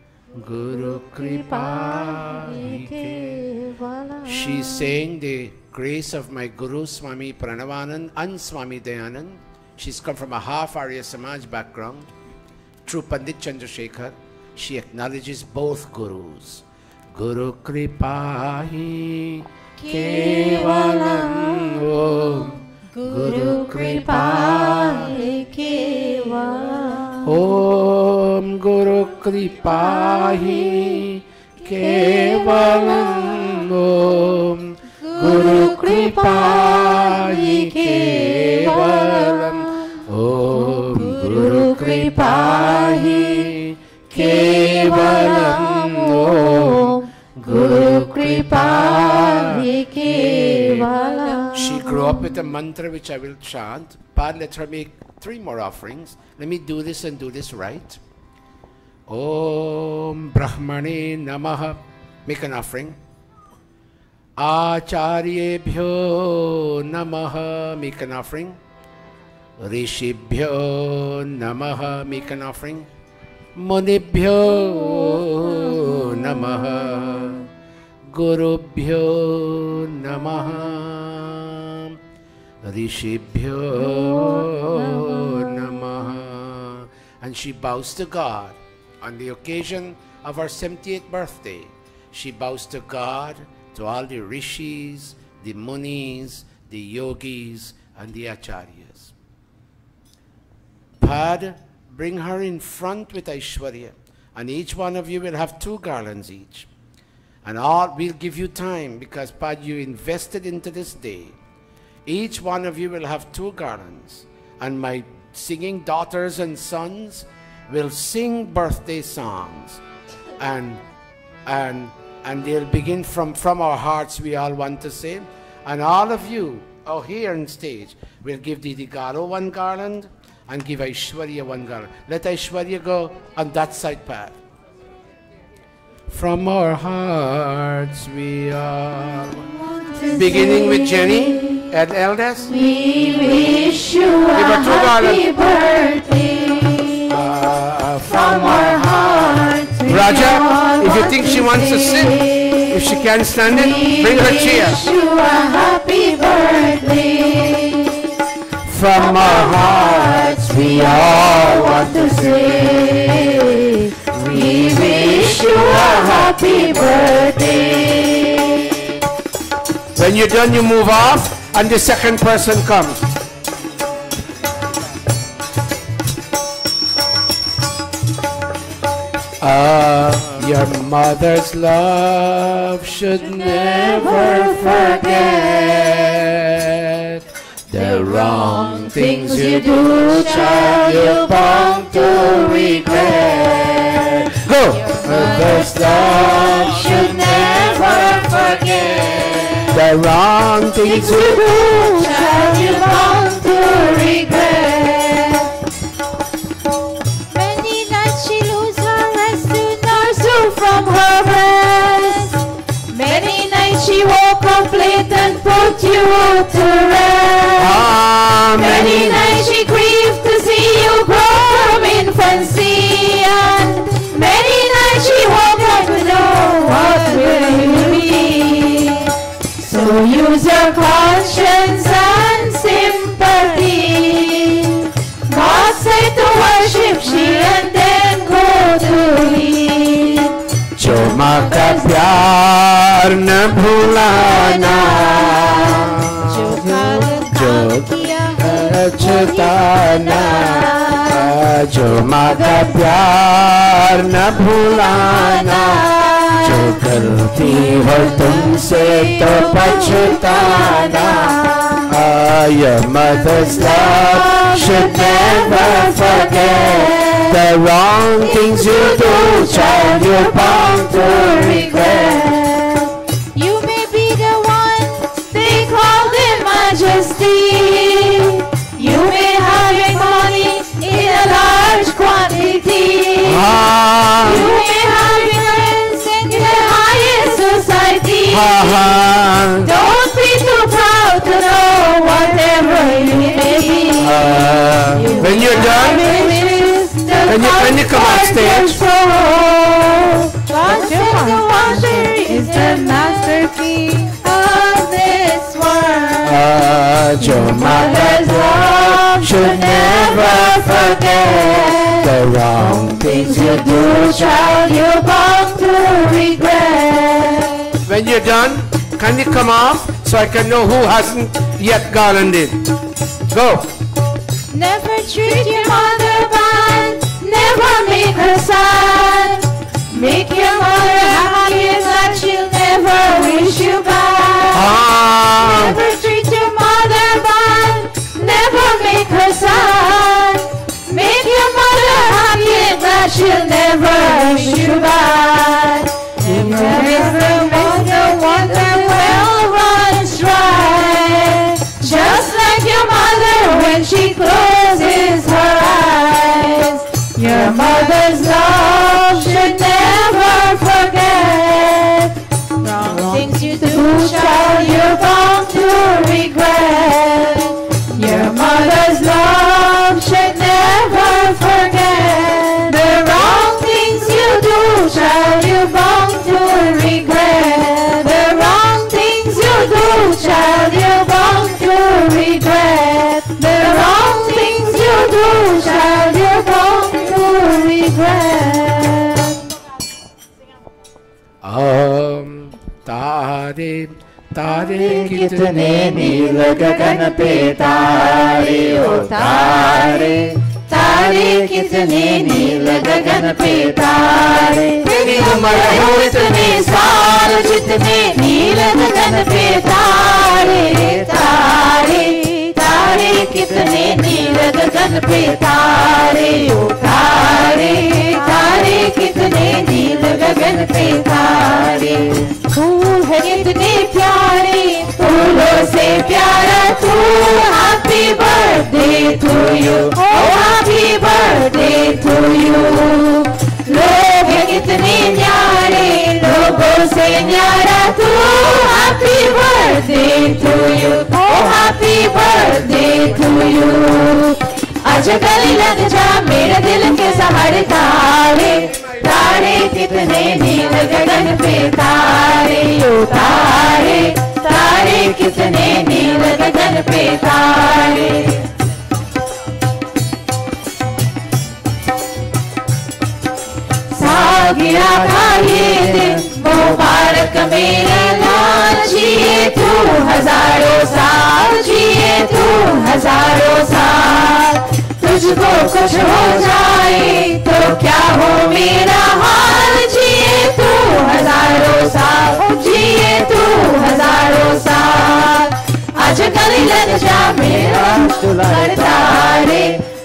Guru Kripahi Kevalam. She's saying the grace of my Guru Swami Pranavanand and Swami Dayanand. She's come from a half Arya Samaj background. Through Pandit Chandrasekhar, she acknowledges both Gurus. Guru Kripahi Kevalam Om Guru Kripahi Kevalam Om Guru Kripahi Kevalam Om Guru Kripahi Kevalam Om Guru Kripahi Kevalam Om Guru Kripahi Kevalam. She grew up with a mantra which I will chant. But let her make 3 more offerings. Let me do this and do this right. Om Brahmane Namaha. Make an offering. Acharyebhyo Namaha. Make an offering. Rishibhyo Namaha. Make an offering. Munibhyo Namaha. Gurubhyo Namaha. Rishibhyo Namaha. And she bows to God on the occasion of her 78th birthday. She bows to God, to all the rishis, the munis, the yogis, and the acharyas. Pad, bring her in front with Aishwarya, and each one of you will have 2 garlands each. And all we'll give you time because Pad, you invested into this day. Each one of you will have 2 garlands, and my singing daughters and sons will sing birthday songs, and they'll begin from our hearts. We all want to say, and all of you here on stage will give Didi Garo 1 garland and give Aishwarya 1 garland. Let Aishwarya go on that side path. From our hearts we are. Beginning with Jenny and eldest. We wish you a happy birthday. From our hearts we Raja, if you think she wants to sit, if she can't stand it, bring her chair. wish you a happy birthday. From our hearts We all want to say, we wish you a happy birthday. When you're done, you move off, and the second person comes. Your mother's love should never forget. The wrong things you do, child, you're bound to regret. Go! Mother's love should never forget. The wrong things you do, child, you're bound to regret. Many nights she lose her rest to nurse you from her breast. Many nights she woke up late and put you to rest. Many nights she grieved to see you grow from infancy, and many nights she woke up to know what will you be. So use your conscience and sympathy. God said to worship she and then go to eat. जो माँ का प्यार न भूलाना, जो छुटाना, जो माँ का प्यार न भूलाना, जो करती हो तुमसे तो पछताना. Your mother's love should never forget. The wrong things you do, child, you're bound to regret. You may be the one they call their majesty. You may have money in a large quantity. You may have friends in the highest society. Don't be too proud to know whatever you may be. When you're done, when you come on stage, God said the washer is the master key of this world. your mother's love should never forget. The wrong things you do, child, you're bound to regret. When you're done, can you come off so I can know who hasn't yet garlanded? Go. Never treat your mother bad, never make her sad. Make your mother happy and that she'll never wish you bad. Never treat your mother bad, never make her sad. Make your mother happy and that she'll never wish you bad. Never make the water well runs dry. Just like your mother when she closes her eyes. Your mother's love should never forget. Wrong things you do, child, you're bound to regret. Your mother's love should never forget. The wrong things you do, child, you're bound to regret. The wrong things you do, child, you're bound to regret. The wrong things you do, child, you're bound to regret. तारे तारे कितने नील गगन पे तारे, ओ तारे तारे कितने नील गगन पे तारे. तेरी उम्र हो इतने साल जितने नील गगन पे तारे. तारे तारे कितने नील गगन पे तारे. ओ तारे तारे कितने नील गगन पे तारे. फूल है कितने प्यारे, फूलों से प्यारा तू. हैप्पी बर्थडे टू यू, ओ हैप्पी बर्थडे टू यू. लोग हैं कितने न्यारे, लोगों से न्यारा तू. हैप्पी बर्थडे टू यू, ओ हैप्पी बर्थडे टू यू. आज गले लग जा मेरे दिल के सहारे तारे. तारे कितने नील गगन पे तारे. ओ तारे तारे कितने नील गगन पे तारे. सागिरा था ये दिन मुबारक मेरे लाल. जिए तू हजारों साल, जिए तू हजारों साल. तुझको कुछ हो जाए तो क्या हो मेरा हाल. साल जिए तू हजारों साल आज गली लग जा मेरा दुल्हन तारे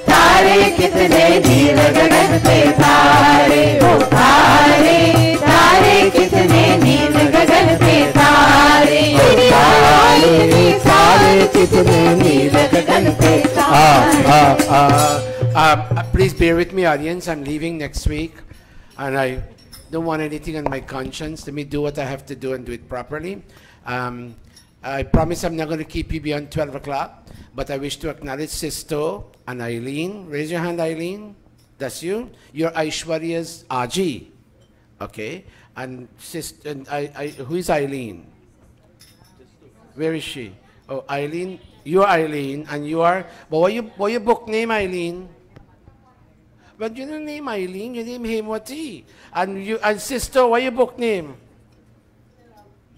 तारे कितने नील गगन पे तारे ओ तारे तारे कितने नील गगन पे तारे तारे कितने नील गगन पे Please bear with me, audience. I'm leaving next week, and I don't want anything on my conscience. Let me do what I have to do and do it properly. I promise I'm not going to keep you beyond 12 o'clock, but I wish to acknowledge Sisto and Eileen. Raise your hand, Eileen. That's you. You're Aishwarya's Aji. Okay. And who is Eileen? Where is she? Oh, Eileen. You're Eileen, and you are. But what your book name, Eileen? But you don't name Eileen. You name Hemwati. And sister, what your book name?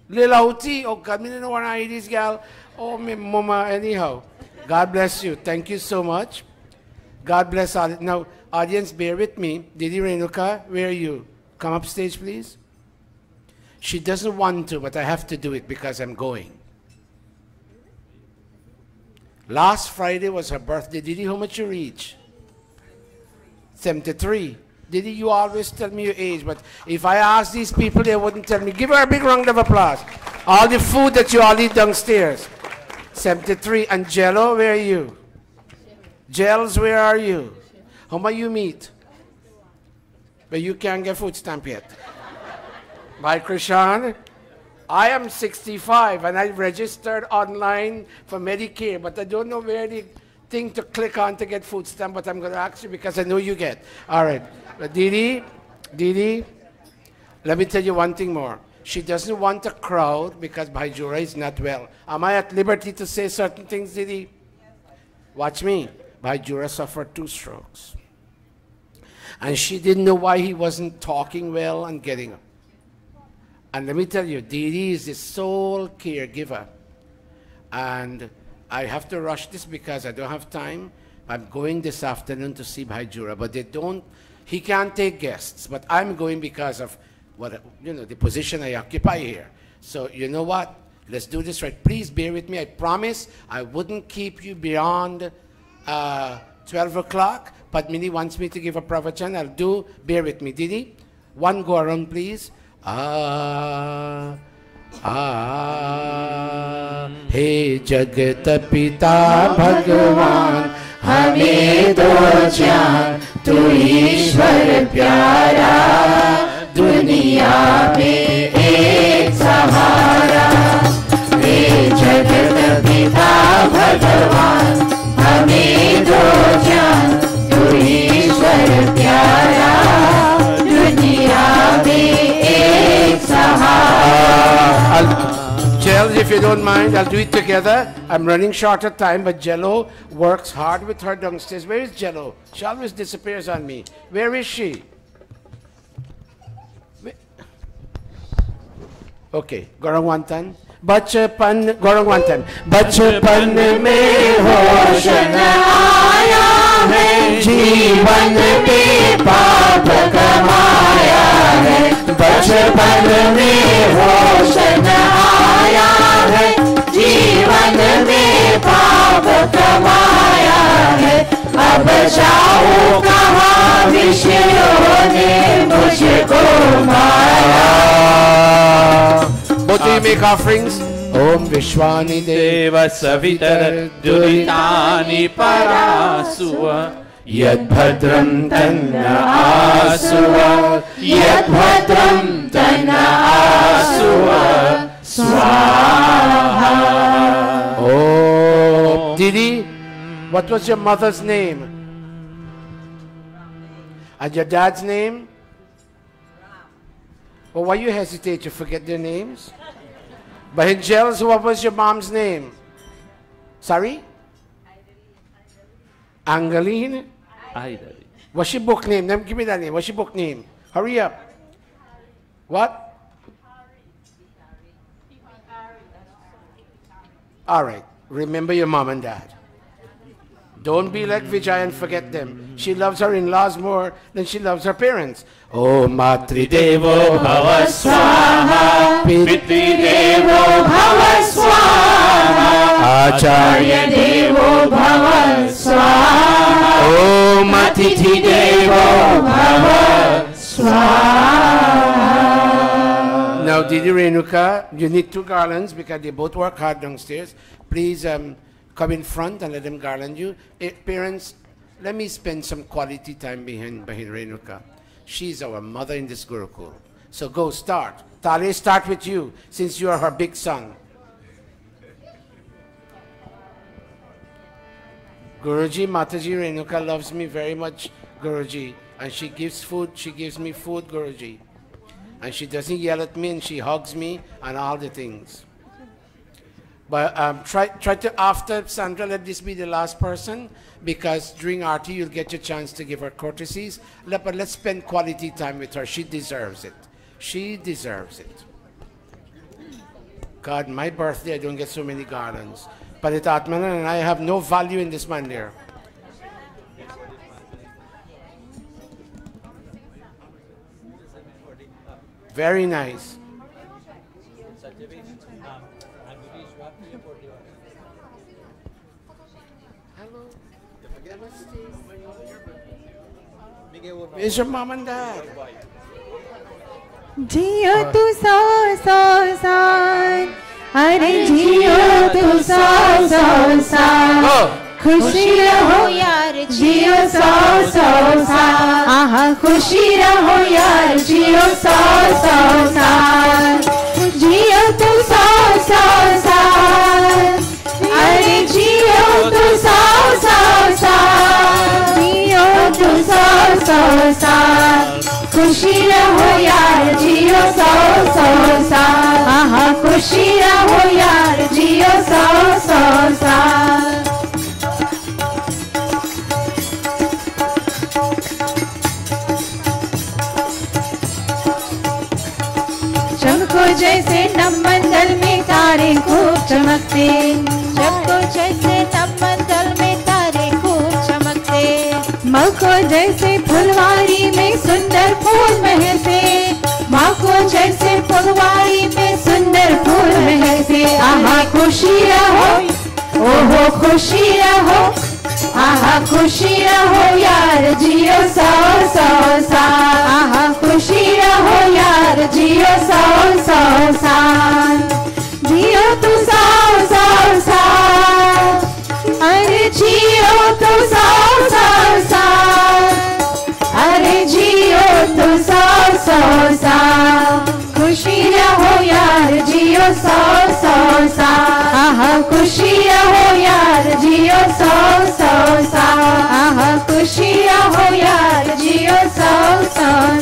Lilauti. Oh God, me don't know what I this girl. Oh, me mama. Anyhow, God bless you. Thank you so much. God bless all. Now, audience, bear with me. Didi Renuka, where are you? Come up stage, please. She doesn't want to, but I have to do it because I'm going. Last Friday was her birthday. Didi, how much you reach? 73. Didi, you always tell me your age, but if I ask these people, they wouldn't tell me. Give her a big round of applause. All the food that you all eat downstairs. 73. And Jello, where are you? Gels, where are you? How much you meet? But you can't get food stamp yet. Bye, Krishan. I am 65 and I registered online for Medicare, but I don't know where the thing to click on to get food stamp, but I'm going to ask you because I know you get. All right. But Didi, let me tell you one thing more. She doesn't want a crowd because Bhaijura is not well. Am I at liberty to say certain things, Didi? Watch me. Bhaijura suffered 2 strokes. And she didn't know why he wasn't talking well and getting up. And let me tell you, Didi is the sole caregiver. And I have to rush this because I don't have time. I'm going this afternoon to see Bhaijura, but he can't take guests. But I'm going because of the position I occupy here. So you know what? Let's do this right. Please bear with me. I promise I wouldn't keep you beyond 12 o'clock. Padmini wants me to give a pravachan. I'll do. Bear with me. Didi, one go around, please. हे जगत पिता भगवान हमें दो जान तू ईश्वर प्यारा दुनिया में एक सहारा हे जगत पिता भगवान हमें दो जान तू ईश्वर प्यारा दुनिया में एक सहारा Jello, if you don't mind, I'll do it together. I'm running short of time, but Jello works hard with her downstairs. Where is Jello? She always disappears on me. Where is she? Okay, Gorangwantan. Bachpan, Gorangwantan. Bachpan mein hosh na aaya hai, jeevan mein paap kamaya hai. Bachpan mein hosh na aaya hai, जीवन में पाप कमाया है अब जाऊं कहाँ विषयों ने मुझको माया Both of you make offerings. Om Vishwani Deva Savitar Duritani Parasuva Yad Bhadram Tanna Asuva Yad Bhadram Tanna Asuva Swaha. Oh, Didi, what was your mother's name? And your dad's name? Well, why you hesitate? You forget their names? But in jails, what was your mom's name? Sorry? Angeline? What's your book name? Give me that name. What's your book name? Hurry up. What? All right. Remember your mom and dad. Don't be like Vijay and forget them. She loves her in-laws more than she loves her parents. Oh, Matri Devo Bhava Swaha, Pitri Devo Bhava Swaha, Acharya Devo Bhava Swaha, Oh, Matithi Devo Bhava Swaha. Now, Didi Renuka, you need 2 garlands because they both work hard downstairs. Please come in front and let them garland you. Parents, let me spend some quality time behind Renuka. She's our mother in this Gurukul. So go start. Tale, start with you, since you are her big son. Guruji, Mataji Renuka loves me very much, Guruji. And she gives food, she gives me food, Guruji. And she doesn't yell at me and she hugs me and all the things. But try to, after Sandra, let this be the last person, because during Aarti you'll get your chance to give her courtesies. But let's spend quality time with her. She deserves it. She deserves it. God, my birthday, I don't get so many garlands. But it Atmanan and I have no value in this mandir. Very nice. Where's your mom and dad? Jiyo tu so san, are jiyo tu so san. खुशी रहो यार जियो सौ साल, आहा खुशी रहो यार जियो सौ साल, जियो तू सौ साल, अरे जियो तू सौ साल, जियो तू सौ साल, खुशी रहो यार जियो सौ साल, आहा खुशी रहो यार जियो सौ साल. चमको जैसे नवमंडल में तारे खूब चमकते, चमको जैसे नवमंडल में तारे खूब चमकते, मौको जैसे फुलवारी में सुंदर फूल महके, मौको जैसे फुलवारी में सुंदर फूल महके, आहा खुशी रहो, ओहो खुशी रहो, आहा खुशी रहो यार जियो सौ साल, आहा खुशी रहो यार जियो सौ साल, जियो तू सौ साल, अरे जियो तू सौ साल, अरे जियो तू सौ साल, खुशी रहो यार जियो सौ साल, आहा खुशी रहो यार जियो सौ साल, आहा खुशी रहो यार जियो सौ साल.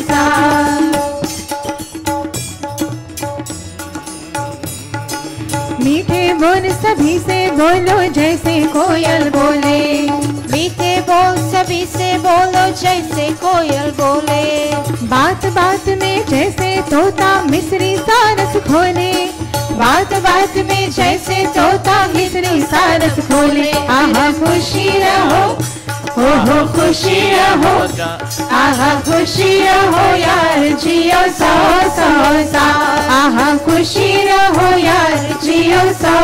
मीठे बोल सभी से बोलो जैसे कोयल बोले, मीठे बोल सभी से बोलो जैसे कोयल बोले, बात बात में जैसे तोता मिस्री सारस खोले, बात बात में जैसे तोता मिस्री सारस खोले, आहा खुशी रहो, ओहो खुशी रहो, आहा खुशी रहो यार जियो सौ साल, आहा खुशी रहो यार जियो सौ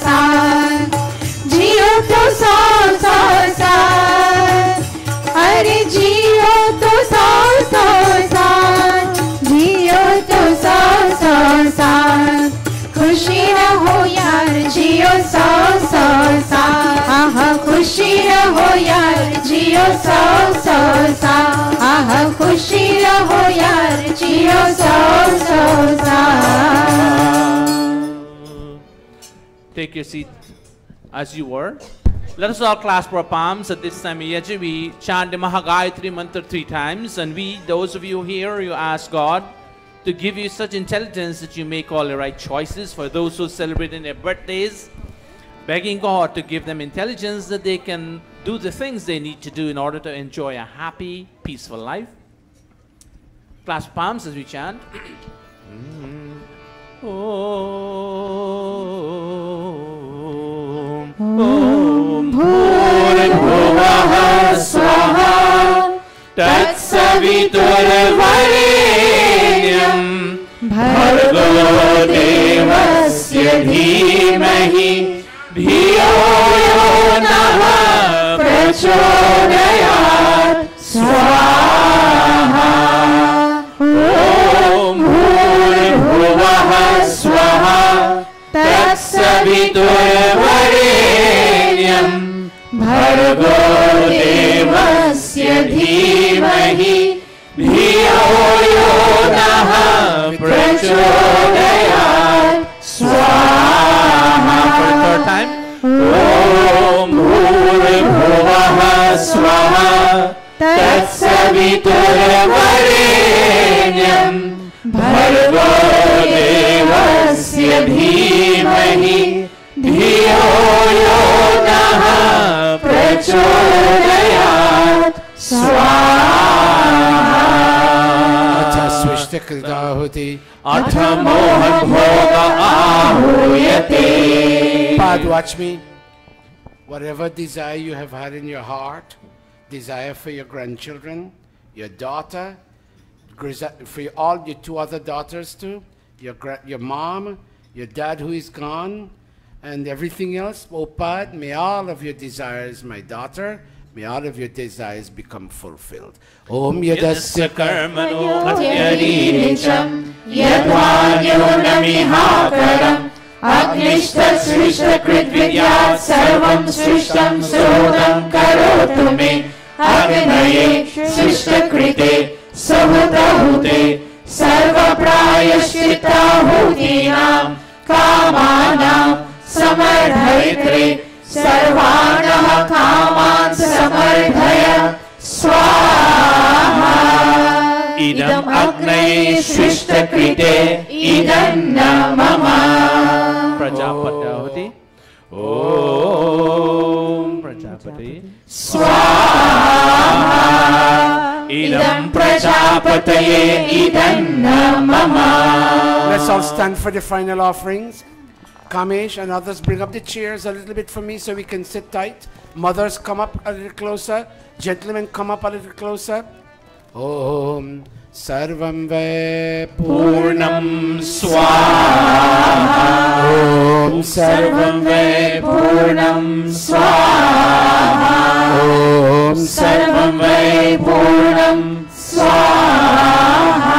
साल, जियो तो सौ साल, अरे जियो तो सौ साल, जियो तो सौ साल, खुशी रहो यार जियो सौ साल, आहा खुशी रहो यार जियो सौ साल, आहा खुशी रहो यार जियो सौ साल. Take your seat as you were. Let us all clasp our palms at this time. Yaji, we chant the Mahagayatri mantra 3 times, and we, those of you here, you ask God to give you such intelligence that you make all the right choices. For those who celebrate their birthdays, begging God to give them intelligence that they can do the things they need to do in order to enjoy a happy, peaceful life. Clasp palms as we chant. Om Bhurabhuva तत्सवितुर्वरेण्यं भर्गो देवस्य धीमहि धियो यो नः प्रचोदयात् स्वाहा ॐ भूर्भुवः स्वः तत्सवितुर्वरेण्यं भर्गो देवस्य धीमहि धियो यो नः प्रचोदयात् स्वाहा ॐ भूर्भुवः स्वः तत्सवितुर्वरेण्यं भर्गो देवस्य धीमहि धियो यो नः प्रचोदयात् स्वाहा अथ स्विष्टकृताहुति अथ मोहभोग आहूयते. Pad, watch me. Whatever desire you have had in your heart, desire for your grandchildren, your daughter, for all your two other daughters too, your mom, your dad who is gone, and everything else. Oh Pad, may all of your desires, my daughter, may all of your desires become fulfilled. Om yadasya कर्मणो अत्यरीचम् यद्वान्योनमिहाकरम् अग्निष्टसृष्टकृद्विद्यात् सर्वं सृष्टं सोदं करोतु मे अग्नये सृष्टकृते सहुतहुते सर्वप्रायश्चित्ताहुतीनां कामानां समर्धयित्रे सर्वाणः कामान् समर्धय स्वाहा इदम् अग्नये सृष्टकृते इदं न मम. प्रजापत्याहुति. ओम प्रजापति स्वाहा इदं प्रजापतये इदं न मम. Let's all stand for the final offerings. Kamesh and others, bring up the chairs a little bit for me so we can sit tight. Mothers, come up a little closer. Gentlemen, come up a little closer. Om Sarvam Ve Purnam Swaha. Om Sarvam Ve Purnam Swaha. Om Sarvam Ve Purnam Swaha.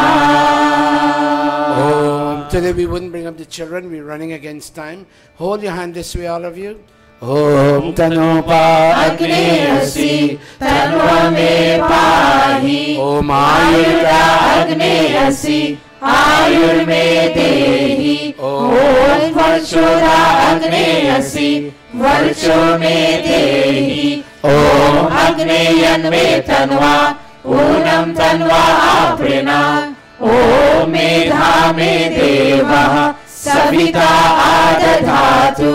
Today we wouldn't bring up the children. We're running against time. Hold your hand this way, all of you. Om Tanupa Agneyasi Tanva me pahi. Om Ayurda Agneyasi Ayur me dehi. Om Varchoda Agneyasi Varcho me dehi. Om Agneyan me tanva Unam tanva aprina. Om Medha me deva Savita adadhatu.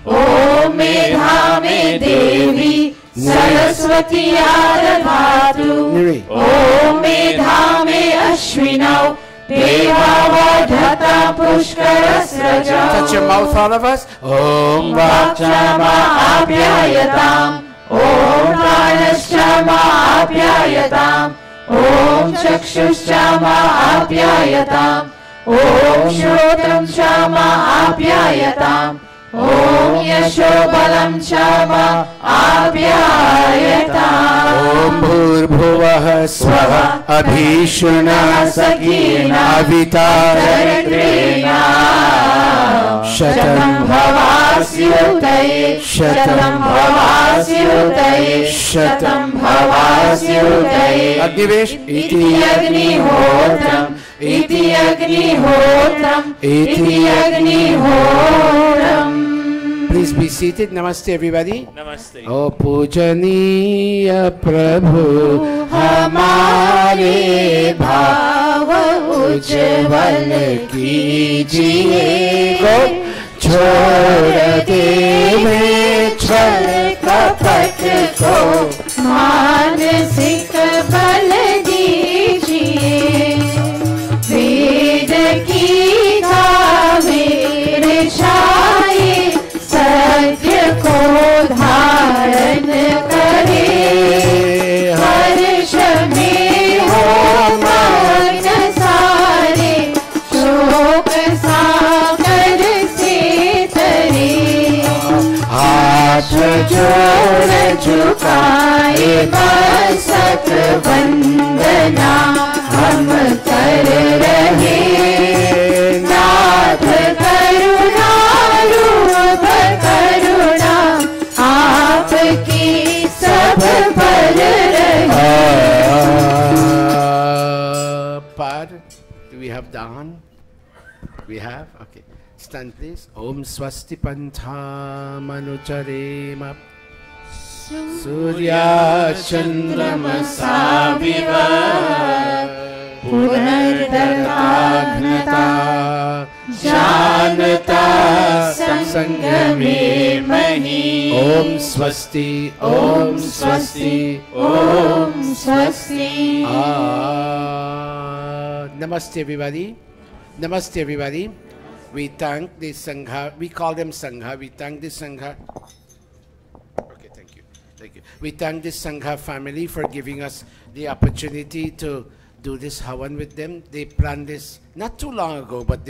Om Medha me devi Saraswati adadhatu. Om Medha me ashwinau Deva vadhata pushkarasraja. Touch your mouth, all of us. Om Vakshama apyayatam. Om pranashama apyayatam. Om chakshushrama apyayatam. Om shrotam shama apyayatam. Om yashobalam shama apyayatam. Om Bhurbhuvah Swaha Abhishuna Sakina Avita Charitrena Shatam Bhavasyutaye Shatam Bhavasyutaye Shatam Bhavasyutaye. Agnivesh Iti Agnihotram Iti Agnihotram Iti Agnihotram. Please be seated. Namaste, everybody. Namaste. O Pujaniya Prabhu, हमारे भाव उज्जवल कीजिए. छोड़ दे में छल कपट को मानसिक बल दीजिए. वेद की मेरे छाये सत्य को धारण करे. हर्ष में हाथ जोड़ झुकाए मस्तक वंदना हम कर रहे नाथ करुणा रूप करुणा आपकी सब पर रहे। Pad, do we have Dahan? We have? Okay. Stand please. Om Swasti Pantha Manucharema Surya Chandramasa Viva पुनर्दताघ्नता जानता संग में मही। Om Swasti, Om Swasti, Om Swasti. Namaste everybody. Namaste everybody. We thank the Sangha. We call them Sangha. We thank the Sangha. Okay, thank you. Thank you. We thank the Sangha family for giving us the opportunity to do this Havan with them. They planned this not too long ago, but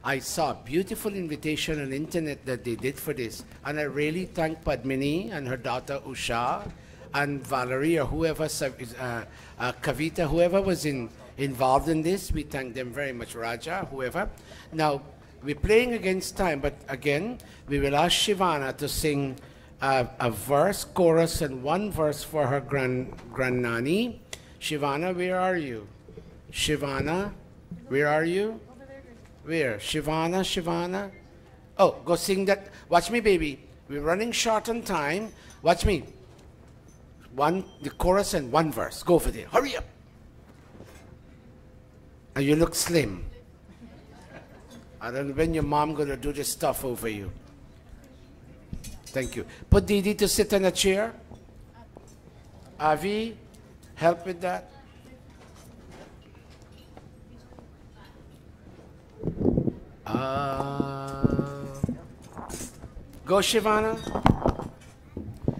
I saw a beautiful invitation on the internet that they did for this. And I really thank Padmini and her daughter Usha and Valerie or whoever, Kavita, whoever was involved in this. We thank them very much, Raja, whoever. Now, we're playing against time, but again, we will ask Shivana to sing a verse, chorus, and one verse for her grandnani. Shivana, where are you? Shivana, where are you? Where? Shivana, Shivana. Oh, go sing that. Watch me, baby. We're running short on time. Watch me. The chorus and one verse. Go for it. Hurry up. And you look slim. I don't know when your mom gonna do this stuff over you. Thank you. Put Didi to sit in a chair. Avi, help with that. Go, Shivana.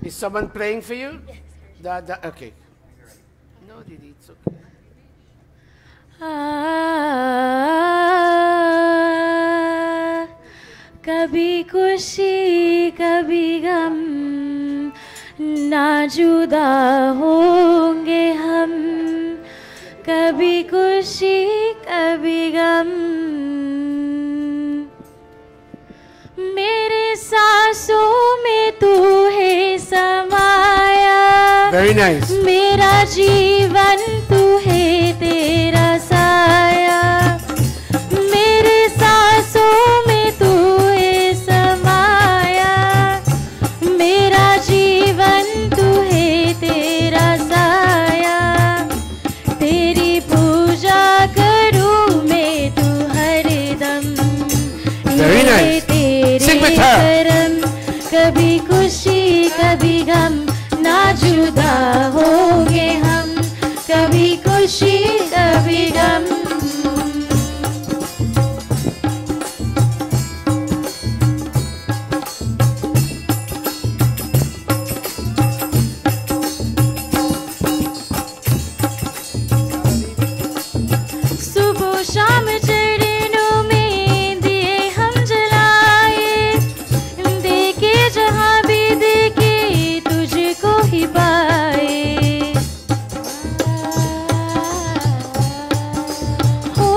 Is someone praying for you? Yes. Okay. No, Didi, it's okay. कभी खुशी कभी गम ना जुदा होंगे हम, कभी खुशी कभी गम। मेरे सांसों में तू है समाया। Very nice. मेरा जीवन तू है तेरा साया। मेरे सांसों में तू है समाया। मेरा जीवन तू है तेरा साया। तेरी पूजा करूं मैं तू हरदम। Very nice. Sing with her. कभी खुशी कभी गम ना जुदा होंगे हम, कभी खुशी कभी गम। सुबह शाम चरणों में दिए हम जलाए, देखे जहाँ भी देखे तुझको ही पाए। हो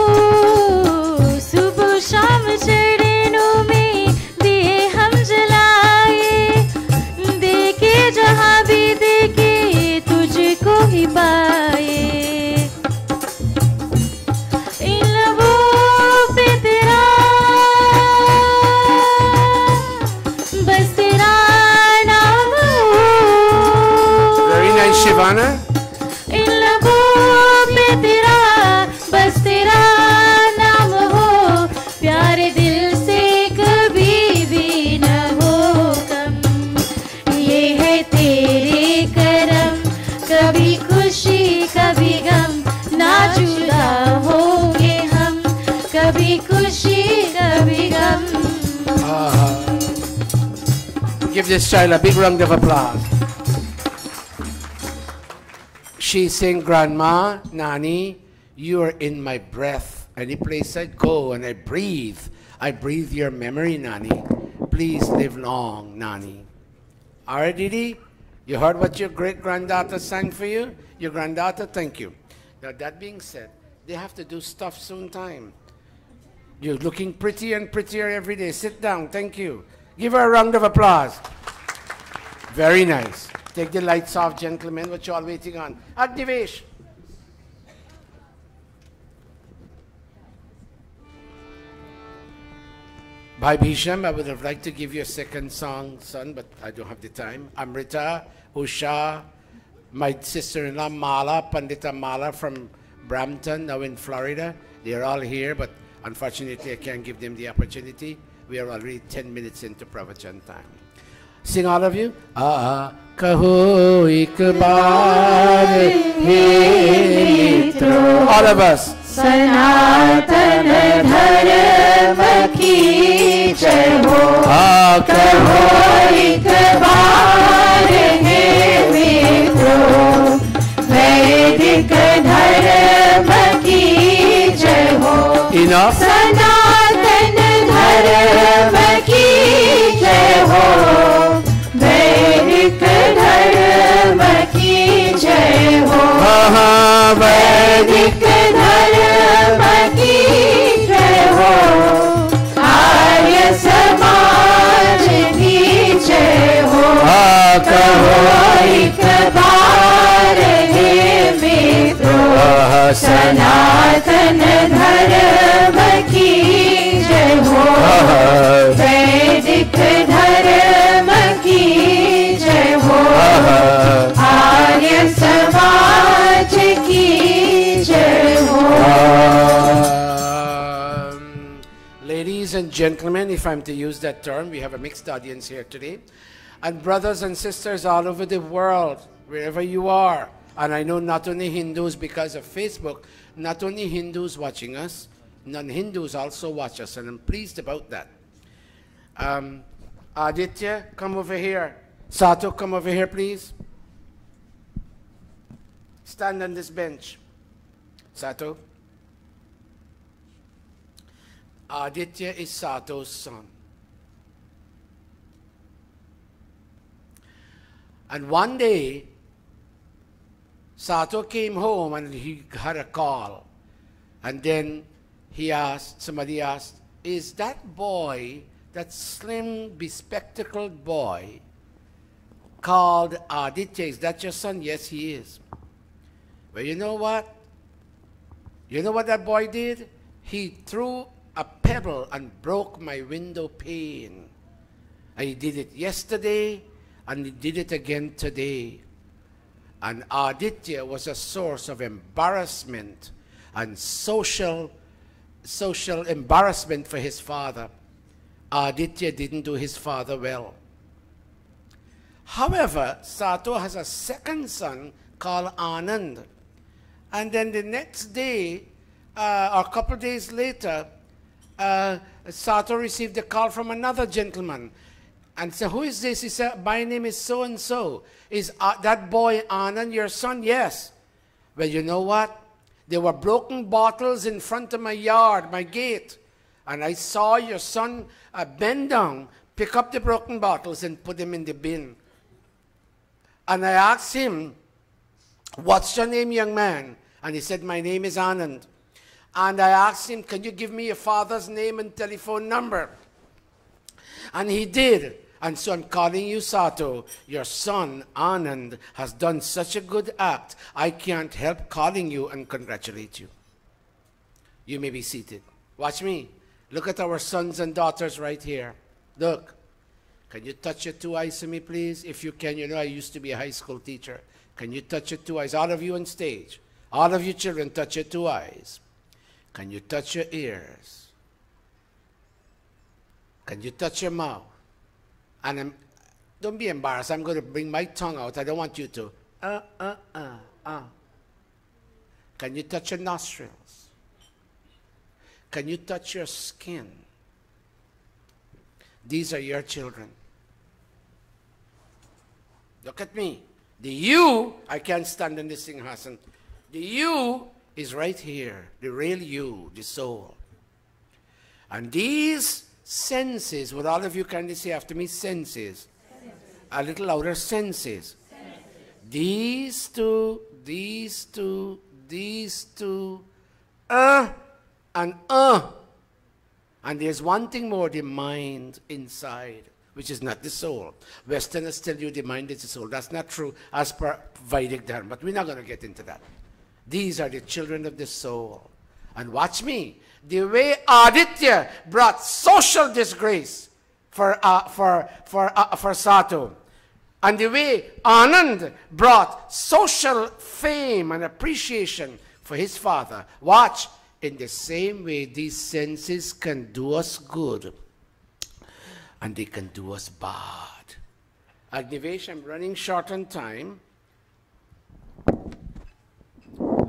सुबह शाम चरणों में दिए हम जलाए, देखे जहाँ भी देखे तुझको ही पाए। इन लबों पे तेरा बस तेरा नाम हो। Very nice, Shivana. इन लबों पे तेरा बस तेरा नाम हो, प्यारे दिल से कभी भी न हो कम। ये है तेरे करम, कभी खुशी कभी गम ना जुदा होंगे हम, कभी खुशी कभी गम। Give this child a big round of applause. She sang, Grandma, Nani, you are in my breath. Any place I go and I breathe your memory, Nani. Please live long, Nani. All right, Didi? You heard what your great-granddaughter sang for you? Your granddaughter? Thank you. Now, that being said, they have to do stuff soon time. You're looking prettier and prettier every day. Sit down. Thank you. Give her a round of applause. Very nice. Take the lights off, gentlemen. What you all waiting on? Agnivesh. Bhai Bhisham, I would have liked to give you a second song, son, but I don't have the time. Amrita, Usha, my sister-in-law Mala, Pandita Mala from Brampton, now in Florida. They are all here, but unfortunately I can't give them the opportunity. We are already 10 minutes into Pravachan time. Sing all of you. Kaho ek baar he mitro. All of us. सनातन धर्म की जय हो कहो एक बार हे मित्रों वैदिक धर्म की जय हो सनातन धर्म की जय हो वैदिक धर्म की जय हो वैदिक धर्म की जय हो आर्य समाज की जय हो कहो एक बार हे मित्रों सनातन धर्म की जय हो वैदिक धर्म की जय हो आर्य समाज की जय हो Ladies and gentlemen, if I'm to use that term, we have a mixed audience here today. And brothers and sisters all over the world, wherever you are. And I know not only Hindus because of Facebook, not only Hindus watching us, non-Hindus also watch us, and I'm pleased about that. Aditya, come over here. Sato, come over here, please. Stand on this bench. Sato. Aditya is Sato's son. And one day, Sato came home and he had a call. And then he asked, somebody asked, is that boy, that slim, bespectacled boy called Aditya, is that your son? Yes, he is. Well, you know what? You know what that boy did? He threw a pebble and broke my window pane. And he did it yesterday, and he did it again today. And Aditya was a source of embarrassment and social embarrassment for his father. Aditya didn't do his father well. However, Sato has a second son called Anand. And then the next day, or a couple of days later, Sato received a call from another gentleman. And said, who is this? He said, my name is so-and-so. Is that boy Anand your son? Yes. Well, you know what? There were broken bottles in front of my yard, my gate. And I saw your son bend down, pick up the broken bottles and put them in the bin. And I asked him, what's your name, young man? And he said, my name is Anand. And I asked him, can you give me your father's name and telephone number? And he did. And so I'm calling you, Sato. Your son, Anand, has done such a good act. I can't help calling you and congratulate you. You may be seated. Watch me. Look at our sons and daughters right here. Look. Can you touch your two eyes to me, please? If you can, you know I used to be a high school teacher. Can you touch your two eyes? All of you on stage. All of you children, touch your two eyes. Can you touch your ears? Can you touch your mouth? And don't be embarrassed. I'm going to bring my tongue out. I don't want you to. Can you touch your nostrils? Can you touch your skin? These are your children. Look at me. The you, I can't stand in this thing, Hassan. The you is right here. The real you, the soul. And these senses, what all of you kindly say after me, senses. A little louder. Senses. These two, and And there's one thing more, the mind inside, which is not the soul. Westerners tell you the mind is the soul. That's not true as per Vedic Dharma, but we're not going to get into that. These are the children of the soul. And watch me. The way Aditya brought social disgrace for Satu, and the way Anand brought social fame and appreciation for his father. Watch. In the same way, these senses can do us good and they can do us bad. Agnivesh, I'm running short on time.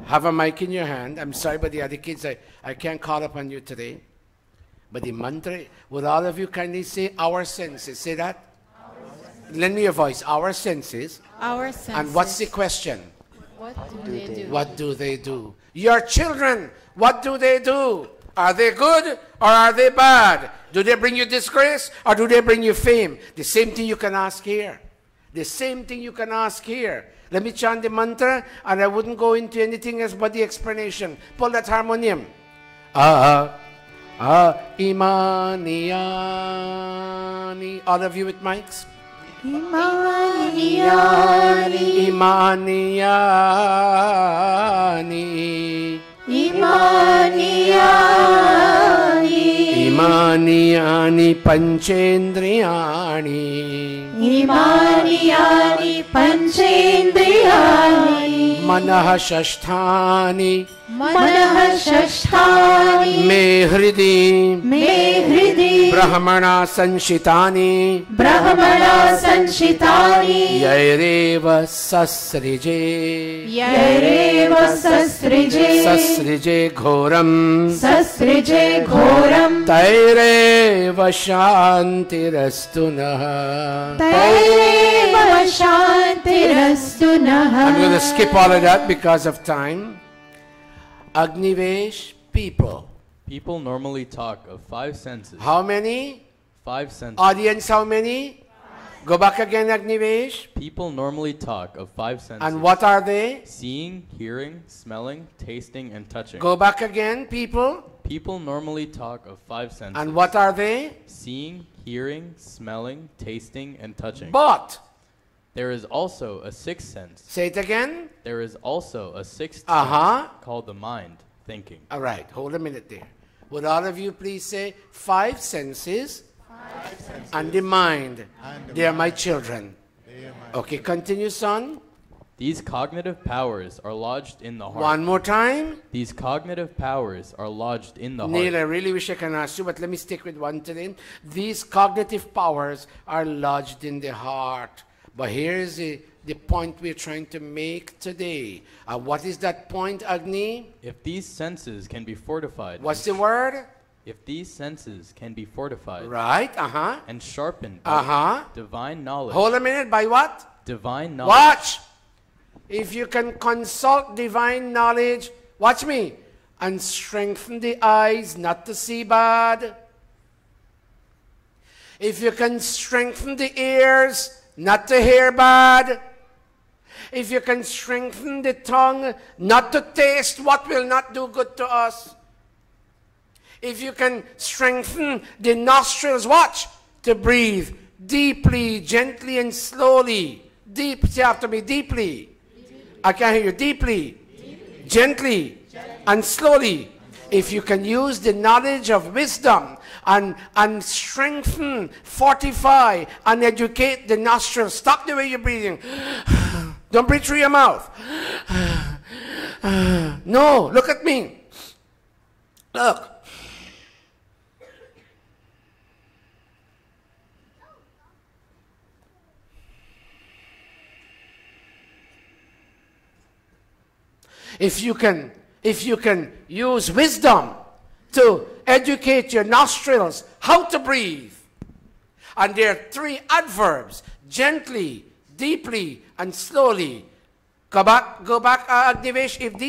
Have a mic in your hand. I'm sorry, but the other kids, I can't call upon you today. But the mantra, would all of you kindly say our senses? Say that. Lend me your voice. Our senses. Our senses. And what's the question? What do they do? What do they do? Your children, what do they do? Are they good or are they bad? Do they bring you disgrace or do they bring you fame? The same thing you can ask here. The same thing you can ask here. Let me chant the mantra and I wouldn't go into anything else but the explanation. Pull that harmonium. Imani, Yani. All of you with mics? Imani, Yani. Imani, Yani. Imani, Yani. Imani, Yani Panchendriyani. Imani, Yani Panchendriyani. Manah Shashthani. Manah Shashthani. Me Hridi. Me Hridi. Brahmana Sanshitani. Brahmana Sanshitani. Yaireva Sasrije. Yaireva Sasrije. Sasrije Ghoram. Sasrije Ghoram. Taireva Shantirastunah. Taireva Shantirastunah. I'm going to skip all of that because of time. Agnivesh, people. People normally talk of 5 senses. How many? 5 senses. Audience, how many? Go back again, Agnivesh. People normally talk of 5 senses. And what are they? Seeing, hearing, smelling, tasting, and touching. Go back again, people. People normally talk of 5 senses. And what are they? Seeing, hearing, smelling, tasting, and touching. But there is also a 6th sense. say it again. There is also a 6th Uh-huh. sense called the mind, thinking. All right, hold a minute there. Would all of you please say 5 senses, and the mind? They are my children. Okay, continue, son. These cognitive powers are lodged in the heart. One more time. These cognitive powers are lodged in the Neil, I heart. really wish I can ask you, but let me stick with one today. These cognitive powers are lodged in the heart. But here's the point we're trying to make today. What is that point, Agni? If these senses can be fortified. What's the word? If these senses can be fortified. Right, And sharpened by divine knowledge. Hold a minute, by what? Divine knowledge. Watch! If you can consult divine knowledge, watch me, and strengthen the eyes not to see bad. If you can strengthen the ears not to hear bad. If you can strengthen the tongue not to taste what will not do good to us. If you can strengthen the nostrils, watch, to breathe deeply, gently, and slowly. Deep, say after me, deeply. I can't hear you. Deeply, gently, and slowly. If you can use the knowledge of wisdom and strengthen, fortify, and educate the nostrils. Stop the way you're breathing. Don't breathe through your mouth. No, look at me. Look. If you can use wisdom to educate your nostrils how to breathe. And there are 3 adverbs: gently, deeply, and slowly. Go back, Agnivesh. If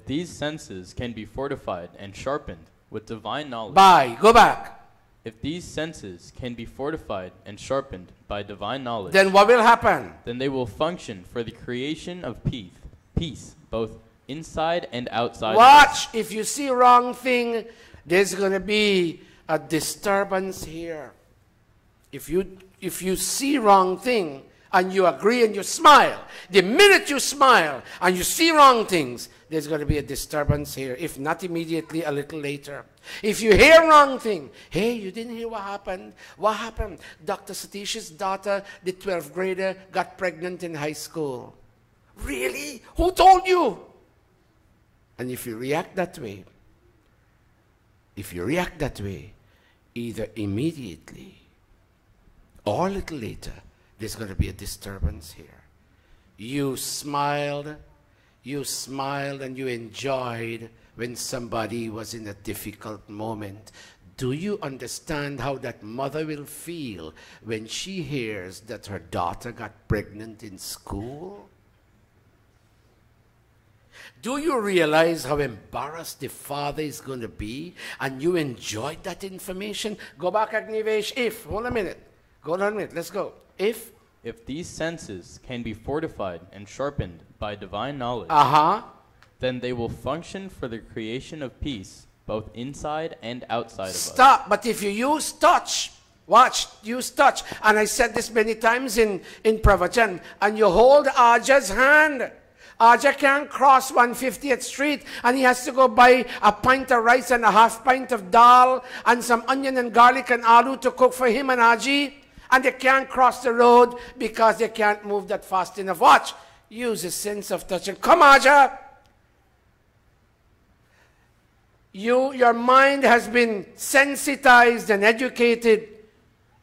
these senses can be fortified and sharpened with divine knowledge. go back. If these senses can be fortified and sharpened by divine knowledge, then what will happen? then they will function for the creation of peace, both inside and outside of us. Watch, if you see wrong thing, there's going to be a disturbance here. If you see wrong thing and you agree and you smile, the minute you smile and you see wrong things, there's going to be a disturbance here, if not immediately, a little later. If you hear wrong thing, hey, you didn't hear what happened? What happened? Dr. Satish's daughter, the 12th grader, got pregnant in high school. Really? Who told you? And if you react that way, either immediately or a little later, there's going to be a disturbance here. You smiled and you enjoyed when somebody was in a difficult moment. Do you understand how that mother will feel when she hears that her daughter got pregnant in school? Do you realize how embarrassed the father is going to be? And you enjoyed that information? Go back, Agnivesh. Hold a minute. Let's go. If these senses can be fortified and sharpened by divine knowledge, then they will function for the creation of peace, both inside and outside of us. Stop. But if you use touch, watch, use touch. And I said this many times in Pravachan, and you hold Aja's hand. Aja can't cross 150th Street and he has to go buy a pint of rice and a half pint of dal and some onion and garlic and aloo to cook for him and Aji. And they can't cross the road because they can't move that fast enough. Watch. Use a sense of touch. And come, Aja. Your mind has been sensitized and educated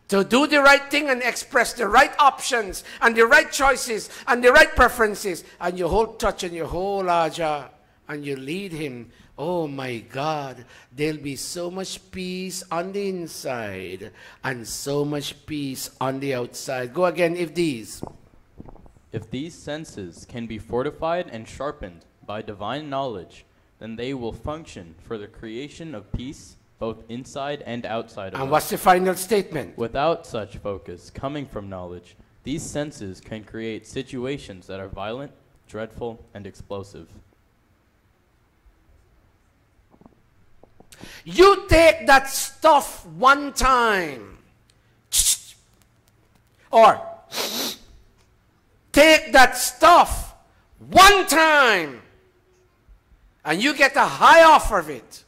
to do the right thing and express the right options and the right choices and the right preferences. And you hold touch and you hold Aja and you lead him. Oh my God, there'll be so much peace on the inside and so much peace on the outside. Go again, if these senses can be fortified and sharpened by divine knowledge, then they will function for the creation of peace, both inside and outside of us. And what's the final statement? Without such focus coming from knowledge, these senses can create situations that are violent, dreadful, and explosive. You take that stuff one time, or take that stuff one time, and you get a high off of it.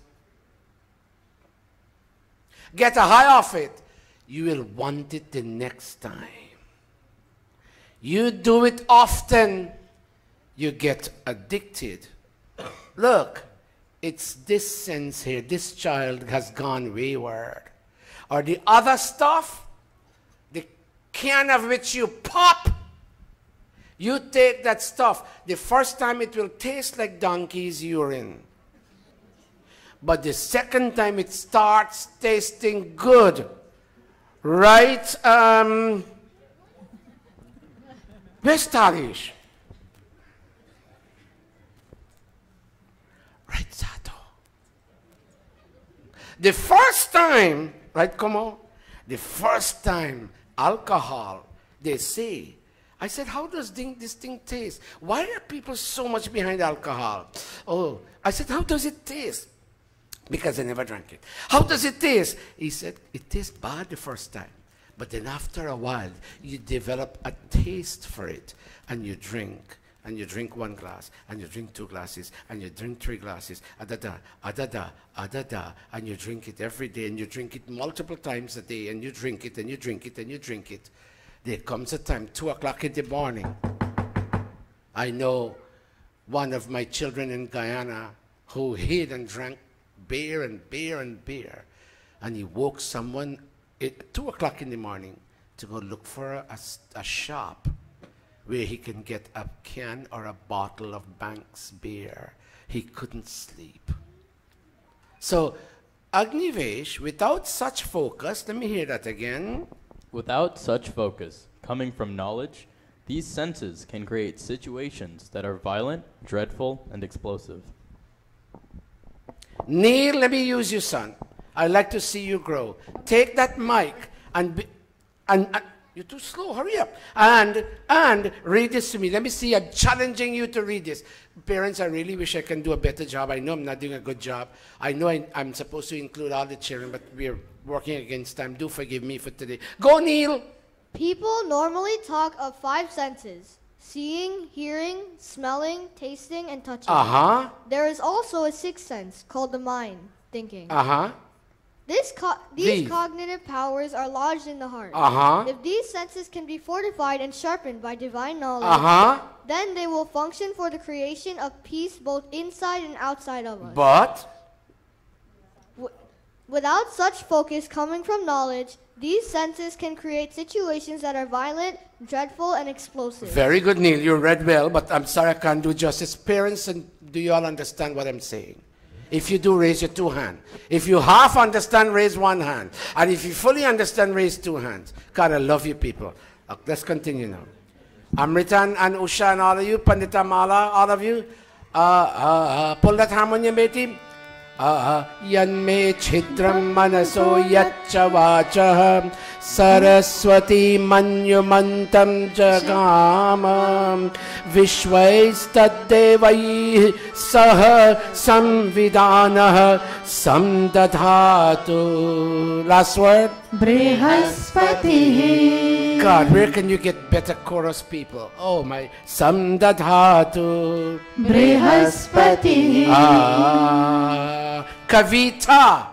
Get a high off it, you will want it the next time. You do it often, you get addicted. Look, it's this sense here, this child has gone wayward. Or the other stuff, the can of which you pop, you take that stuff. The first time it will taste like donkey's urine. But the second time it starts tasting good. Right? Where's Tarish? Right, Sato. The first time, right, come on. The first time alcohol, they say, I said, how does this thing taste? Why are people so much behind alcohol? Oh, I said, how does it taste? Because I never drank it. How does it taste? He said, it tastes bad the first time. But then after a while, you develop a taste for it. And you drink. And you drink 1 glass. And you drink 2 glasses. And you drink 3 glasses. Adada, adada, adada. And you drink it every day. And you drink it multiple times a day. And you drink it, and you drink it, and you drink it. There comes a time, 2 o'clock in the morning. I know one of my children in Guyana who hid and drank beer and beer and beer. And he woke someone at 2 o'clock in the morning to go look for a shop where he can get a can or a bottle of Banks beer. He couldn't sleep. So, Agnivesh, without such focus, let me hear that again. Without such focus coming from knowledge, these senses can create situations that are violent, dreadful, and explosive. Neil, let me use you, son. I'd like to see you grow. Take that mic and you're too slow, hurry up. And read this to me. Let me see, I'm challenging you to read this. Parents, I really wish I can do a better job. I know I'm not doing a good job. I know I'm supposed to include all the children, but we're working against time. Do forgive me for today. Go, Neil. People normally talk of 5 senses: seeing, hearing, smelling, tasting, and touching. There is also a 6th sense called the mind, thinking. These cognitive powers are lodged in the heart. If these senses can be fortified and sharpened by divine knowledge, then they will function for the creation of peace both inside and outside of us. But without such focus coming from knowledge, these senses can create situations that are violent, dreadful, and explosive. Very good, Neil. You read well, but I'm sorry I can't do justice. Parents, and do you all understand what I'm saying? If you do, raise your 2 hands. If you half understand, raise 1 hand. And if you fully understand, raise 2 hands. God, I love you people. Let's continue now. Amritan and Usha and all of you, Pandita Mala, all of you. Pull that harmonium, beti. Yan me chitram manaso yaccha vachah saraswati manyumantam jagama vishwaistadevai sah samvidanah samdadhatu. Last word. Brihaspati. God, where can you get better chorus people? Oh my, samdadhatu. Brihaspati. Kavita.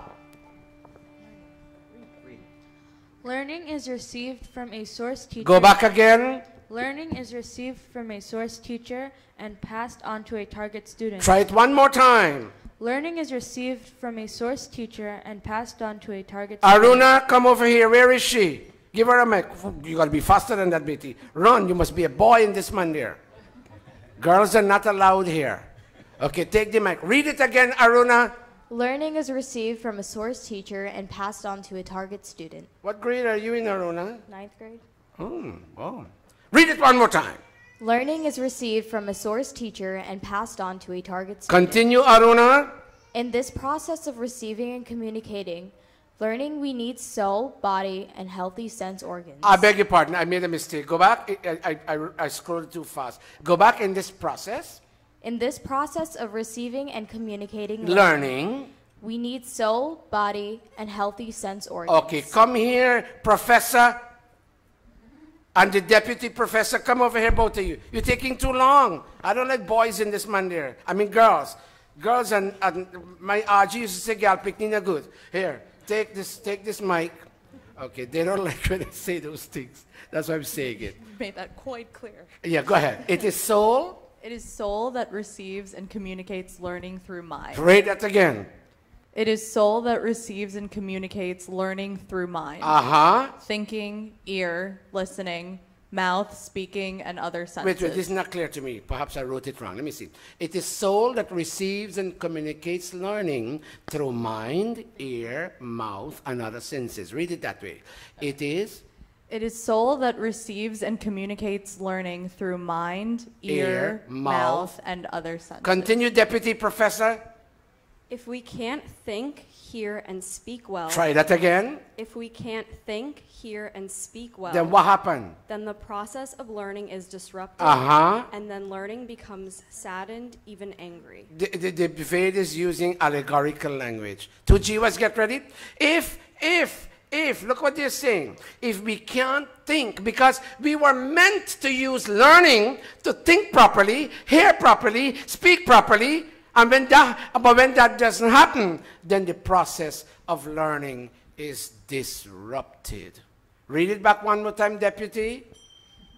Learning is received from a source teacher. Go back again. Learning is received from a source teacher and passed on to a target student. Try it one more time. Learning is received from a source teacher and passed on to a target student. Aruna, come over here. Where is she? Give her a mic. You gotta be faster than that, Betty. Run. You must be a boy in this mandir. Girls are not allowed here. Okay, take the mic. Read it again, Aruna. Learning is received from a source teacher and passed on to a target student. What grade are you in, Aruna? 9th grade. Oh. Read it one more time. Learning is received from a source teacher and passed on to a target student. Continue, Aruna. In this process of receiving and communicating, learning we need soul, body, and healthy sense organs. I beg your pardon. I made a mistake. Go back. I scrolled too fast. Go back in this process. In this process of receiving and communicating learning, we need soul, body, and healthy sense organs. Okay, come here, Professor. And the deputy professor, come over here, both of you. You're taking too long. I don't like boys in this mandir. I mean girls. Girls and my RG used to say, "Gal, picking a good." Here, take this mic. Okay, they don't like when I say those things. That's why I'm saying it. You made that quite clear. Yeah, go ahead. It is soul. It is soul that receives and communicates learning through mind. Read that again. It is soul that receives and communicates learning through mind. Thinking, ear, listening, mouth, speaking, and other senses. Wait, this is not clear to me. Perhaps I wrote it wrong. Let me see. It is soul that receives and communicates learning through mind, ear, mouth, and other senses. Read it that way. It is soul that receives and communicates learning through mind, ear, mouth, and other senses. Continue, Deputy Professor. If we can't think, hear, and speak well. Try that again. If we can't think, hear, and speak well. Then what happened? Then the process of learning is disrupted. And then learning becomes saddened, even angry. The Vedic is using allegorical language. 2 Jivas, get ready. If, look what they're saying. If we can't think, because we were meant to use learning to think properly, hear properly, speak properly, and when that doesn't happen, then the process of learning is disrupted. Read it back one more time, Deputy.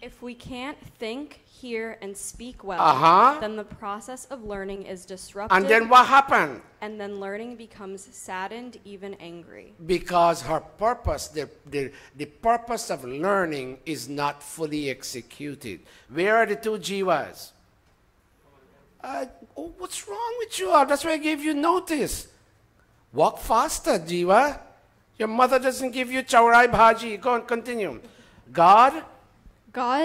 If we can't think, hear, and speak well, then the process of learning is disrupted. And then what happened? And then learning becomes saddened, even angry. Because her purpose, the purpose of learning is not fully executed. Where are the 2 Jivas? What's wrong with you all? That's why I gave you notice. Walk faster, Jiva. Your mother doesn't give you chaurai bhaji. Go on, continue. God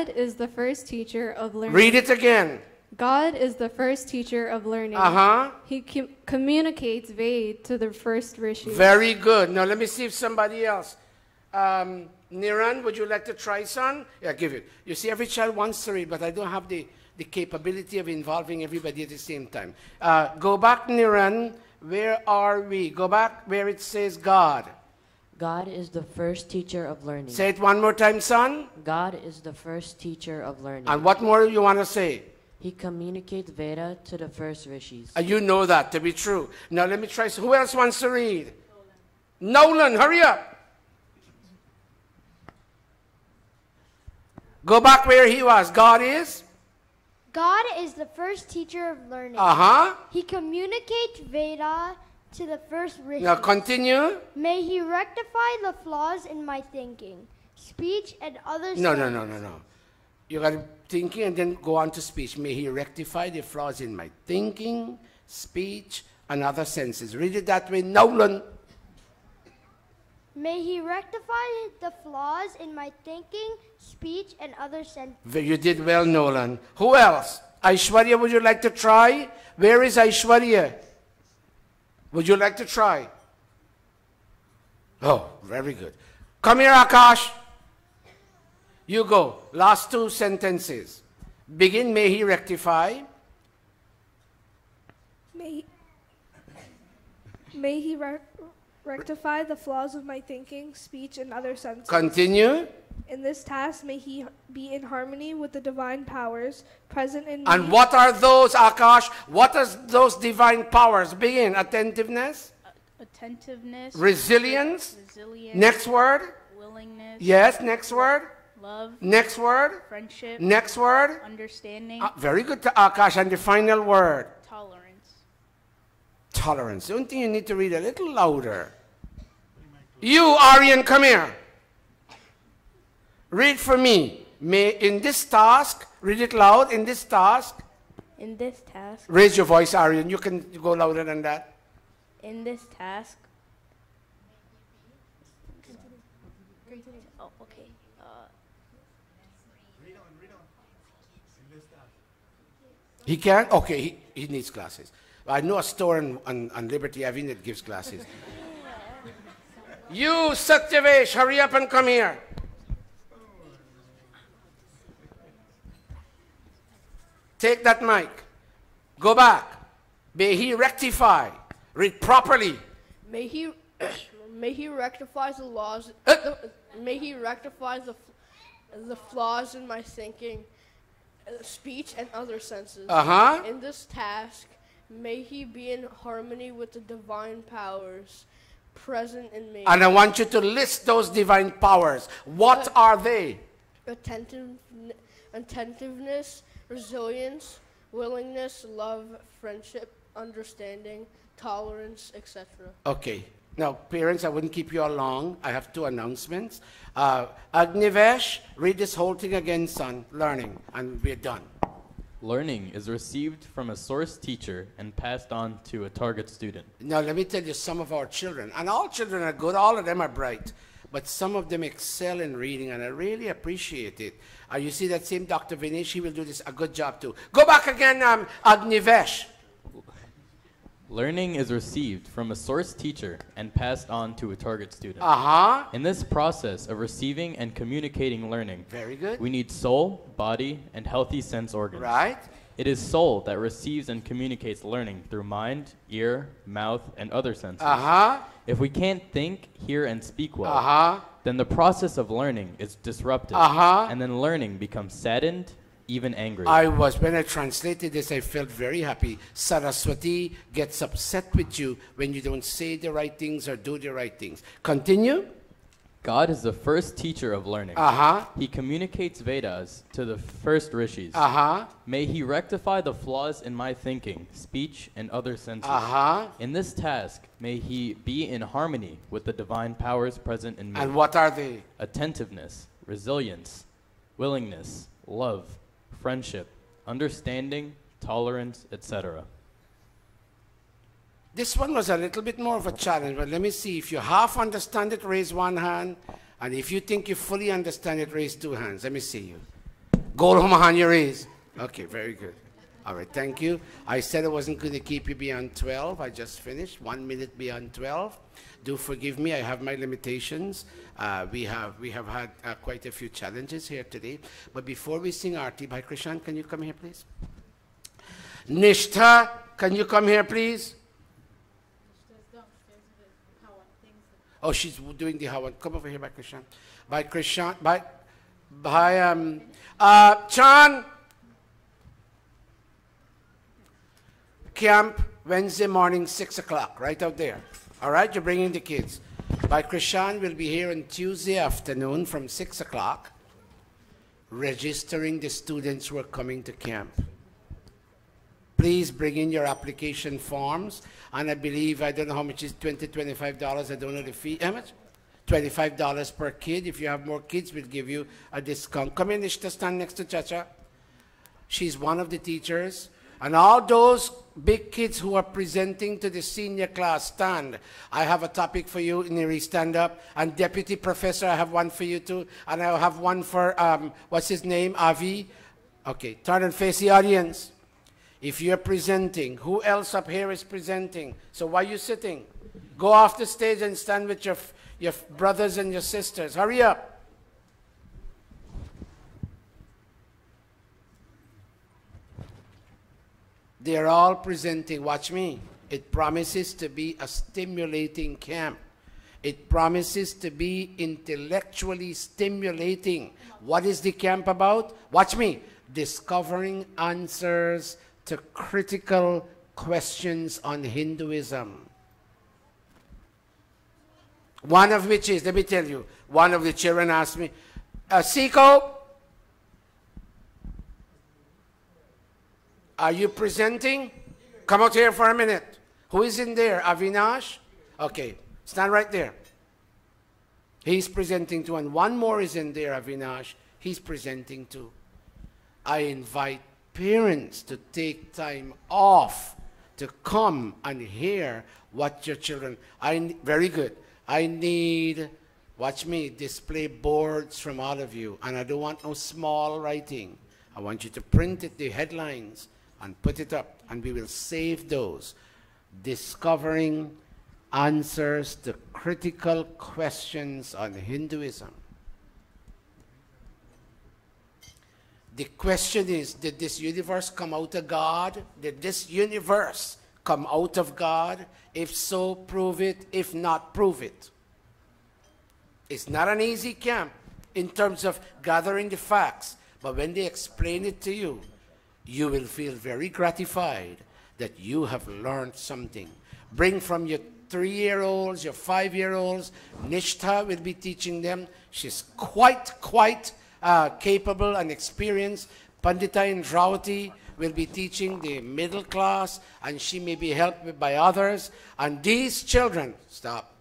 is the first teacher of learning. Read it again. God is the first teacher of learning. He communicates Ved to the first rishis. Very good. Now let me see if somebody else. Niran, would you like to try, son? Yeah, give it. You see, every child wants to read, but I don't have the capability of involving everybody at the same time. Go back, Niran. Where are we? Go back where it says God. God is the first teacher of learning. Say it one more time, son. God is the first teacher of learning. And what more you want to say? He communicates Veda to the first rishis. You know that to be true. Now let me try. Who else wants to read? Nolan, hurry up. Go back where he was. God is? God is the first teacher of learning. He communicates Veda to the first rishi. Now continue. May he rectify the flaws in my thinking, speech, and other No. You got thinking and then go on to speech. May he rectify the flaws in my thinking, speech, and other senses. Read it that way, Nolan. May he rectify the flaws in my thinking, speech, and other senses. You did well, Nolan. Who else? Aishwarya, would you like to try? Where is Aishwarya? Would you like to try? Oh, very good. Come here, Akash. You go. Last two sentences. Begin, may he rectify. May he rectify the flaws of my thinking, speech, and other senses. Continue. In this task, may he be in harmony with the divine powers present in me. And what are those, Akash? What are those divine powers? Begin. Attentiveness. Attentiveness. Resilience. Resilience. Next word. Willingness. Yes, next word. Love. Next word. Friendship. Next word. Understanding. Very good, Akash. And the final word. Tolerance. Tolerance. Don't think you need to read a little louder. You, Aryan, come here. Read for me. May in this task, read it loud. In this task. In this task. Raise your voice, Aryan. You can go louder than that. In this task. Oh, okay. He can't? Okay, he needs glasses. I know a store on Liberty Avenue that gives glasses. You, Satyavesh, hurry up and come here. Take that mic. Go back. May he rectify. Read properly. May he rectify the laws. May he rectify the flaws in my thinking, speech, and other senses. In this task, may he be in harmony with the divine powers present in me. And I want you to list those divine powers. What are they? Attentiveness, resilience, willingness, love, friendship, understanding, tolerance, etc. Okay. Now, parents, I wouldn't keep you all long. I have two announcements. Agnivesh, read this whole thing again, son. Learning, and we're done. Learning is received from a source teacher and passed on to a target student. Now, let me tell you, some of our children, and all children are good, all of them are bright, but some of them excel in reading, and I really appreciate it. You see that same Dr. Vinay, she will do this a good job too. Go back again, Agnivesh. Learning is received from a source teacher and passed on to a target student. In this process of receiving and communicating learning, very good, we need soul, body, and healthy sense organs. Right. It is soul that receives and communicates learning through mind, ear, mouth, and other senses. If we can't think, hear, and speak well, then the process of learning is disrupted, and then learning becomes saddened, even angry. When I translated this, I felt very happy. Saraswati gets upset with you when you don't say the right things or do the right things. Continue. God is the first teacher of learning. He communicates Vedas to the first rishis. May he rectify the flaws in my thinking, speech, and other senses. In this task, may he be in harmony with the divine powers present in me. And what are they? Attentiveness, resilience, willingness, love, friendship, understanding, tolerance, etc. This one was a little bit more of a challenge, but let me see. If you half understand it, raise one hand. And if you think you fully understand it, raise two hands. Let me see you. Golhamahan, you raise. Okay, very good. All right, thank you. I said I wasn't going to keep you beyond 12. I just finished. 1 minute beyond 12. Do forgive me. I have my limitations. We have had quite a few challenges here today. But before we sing Aarti, Bhai Krishan, can you come here, please? Nishtha, can you come here, please? Oh, she's doing the Hawan. Come over here, Bhai Krishan. Bhai Krishan, Chan. Camp Wednesday morning, 6 o'clock, right out there. All right, you're bringing the kids. Bhai Krishan will be here on Tuesday afternoon from 6 o'clock, registering the students who are coming to camp. Please bring in your application forms, and I believe, I don't know how much is $20, $25, I don't know the fee. How much? $25 per kid. If you have more kids, we'll give you a discount. Come in, Ishta, stand next to Chacha. She's one of the teachers. And all those big kids who are presenting to the senior class, stand. I have a topic for you, Neri, stand up. And Deputy Professor, I have one for you too. And I'll have one for, what's his name, Avi? Okay, turn and face the audience. If you're presenting, who else up here is presenting? So why are you sitting? Go off the stage and stand with your brothers and your sisters. Hurry up. They are all presenting. Watch me. It promises to be a stimulating camp. It promises to be intellectually stimulating. What is the camp about? Watch me. Discovering answers to critical questions on Hinduism. One of which is, let me tell you, one of the children asked me, Siko, are you presenting? Come out here for a minute. Who is in there? Avinash? Okay, stand right there. He's presenting too, and one more is in there, Avinash. He's presenting too. I invite parents to take time off to come and hear what your children, very good. I need, watch me, display boards from all of you. And I don't want no small writing. I want you to print it, the headlines, and put it up. And we will save those. Discovering answers to critical questions on Hinduism. The question is, did this universe come out of God? Did this universe come out of God? If so, prove it. If not, prove it. It's not an easy camp in terms of gathering the facts. But when they explain it to you, you will feel very gratified that you have learned something. Bring from your 3-year-olds, your 5-year-olds. Nishtha will be teaching them. She's quite capable and experienced. Pandita Indravati will be teaching the middle class, and she may be helped by others. And these children, stop,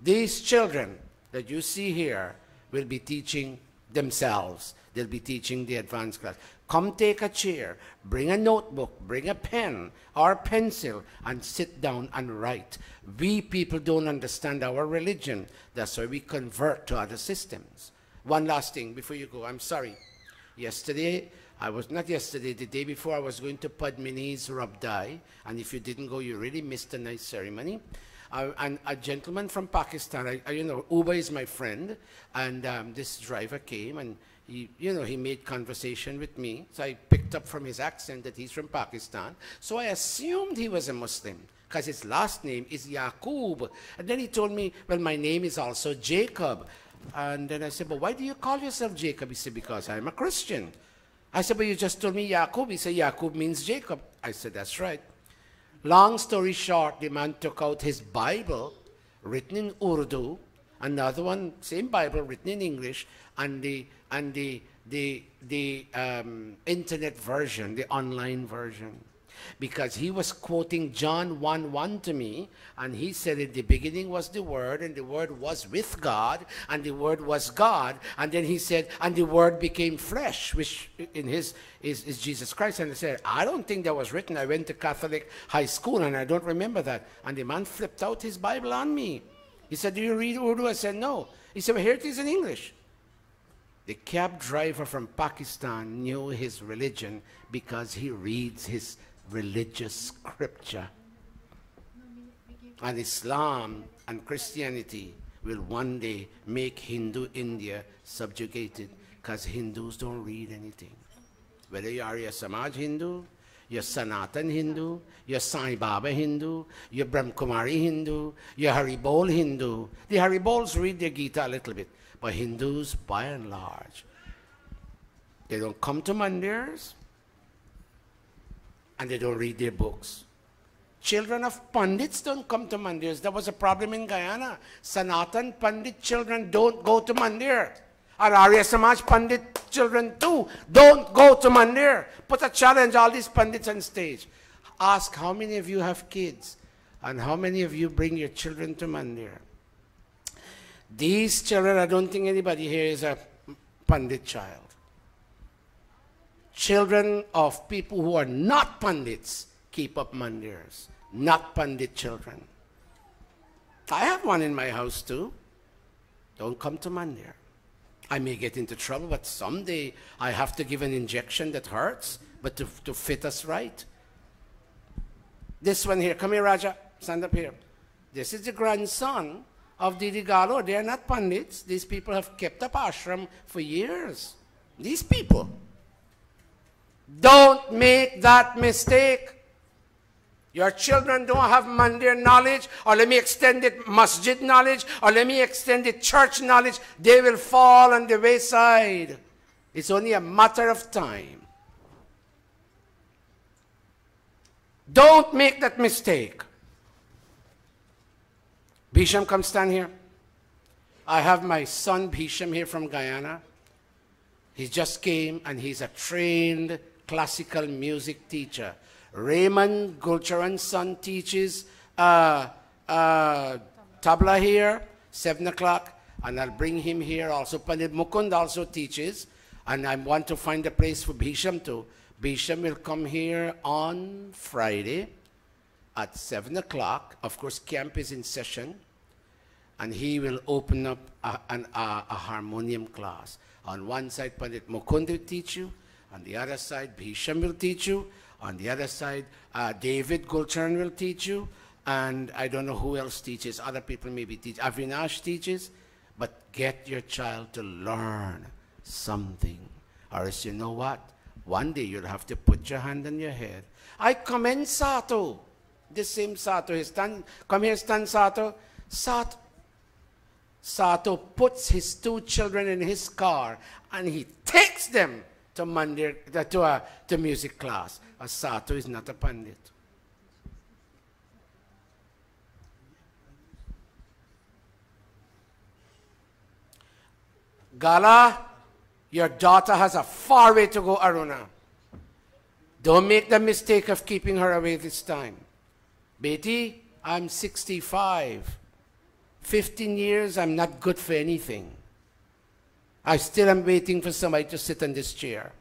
these children that you see here will be teaching themselves. They'll be teaching the advanced class. Come take a chair, bring a notebook, bring a pen or a pencil, and sit down and write. We people don't understand our religion. That's why we convert to other systems. One last thing before you go. I'm sorry. Yesterday, the day before, I was going to Padmini's Rabdai. And if you didn't go, you really missed a nice ceremony. And a gentleman from Pakistan, you know, Uba is my friend. And this driver came and he made conversation with me. So I picked up from his accent that he's from Pakistan. So I assumed he was a Muslim because his last name is Yaqub. And then he told me, well, my name is also Jacob. And then I said, but why do you call yourself Jacob? He said, because I'm a Christian. I said, but you just told me Yaqub. He said, Yaqub means Jacob. I said, that's right. Long story short, the man took out his Bible, written in Urdu, another one, same Bible, written in English, and the internet version, the online version. Because he was quoting John 1:1 to me, and he said, in the beginning was the Word, and the Word was with God, and the Word was God. And then he said, and the Word became flesh, which in his is Jesus Christ. And I said, I don't think that was written. I went to Catholic high school, and I don't remember that. And the man flipped out his Bible on me. He said, do you read Urdu? I said, no. He said, well, here it is in English. The cab driver from Pakistan knew his religion because he reads his religious scripture. And Islam and Christianity will one day make Hindu India subjugated because Hindus don't read anything. Whether you are a Samaj Hindu, you're Sanatan Hindu, you're Sai Baba Hindu, you're Brahmkumari Hindu, you're Haribol Hindu. The Haribols read their Gita a little bit, but Hindus, by and large, they don't come to mandirs and they don't read their books. Children of Pandits don't come to mandirs. There was a problem in Guyana. Sanatan Pandit children don't go to mandir. And Arya Samaj Pandit children too don't go to mandir. Put a challenge all these Pandits on stage. Ask how many of you have kids and how many of you bring your children to mandir. These children, I don't think anybody here is a Pandit child. Children of people who are not Pandits keep up mandirs. Not Pandit children. I have one in my house too. Don't come to mandir. I may get into trouble, but someday I have to give an injection that hurts, but to fit us right. This one here, come here Raja, stand up here. This is the grandson of Didi Galo. They are not Pandits. These people have kept up ashram for years. These people. Don't make that mistake. Your children don't have mandir knowledge, or let me extend it masjid knowledge, or let me extend it church knowledge. They will fall on the wayside. It's only a matter of time. Don't make that mistake. Bhisham, come stand here. I have my son Bhisham here from Guyana. He just came and he's a trained classical music teacher. Raymond Gulcharan's son teaches tabla here, 7 o'clock, and I'll bring him here also. Pandit Mukund also teaches, and I want to find a place for Bhisham too. Bhisham will come here on Friday at 7 o'clock. Of course, camp is in session, and he will open up a harmonium class. On one side, Pandit Mukund will teach you. On the other side, Bhisham will teach you. On the other side, David Gulcharan will teach you. And I don't know who else teaches. Other people maybe teach. Avinash teaches. But get your child to learn something. Or else you know what? One day you'll have to put your hand on your head. I commend Sato. This same Sato. Come here, stand Sato. Sato puts his 2 children in his car and he takes them to mandir, to music class. Sato is not a Pandit. Gala, your daughter has a far way to go, Aruna. Don't make the mistake of keeping her away this time. Beti, I'm 65. 15 years, I'm not good for anything. I still am waiting for somebody to sit in this chair.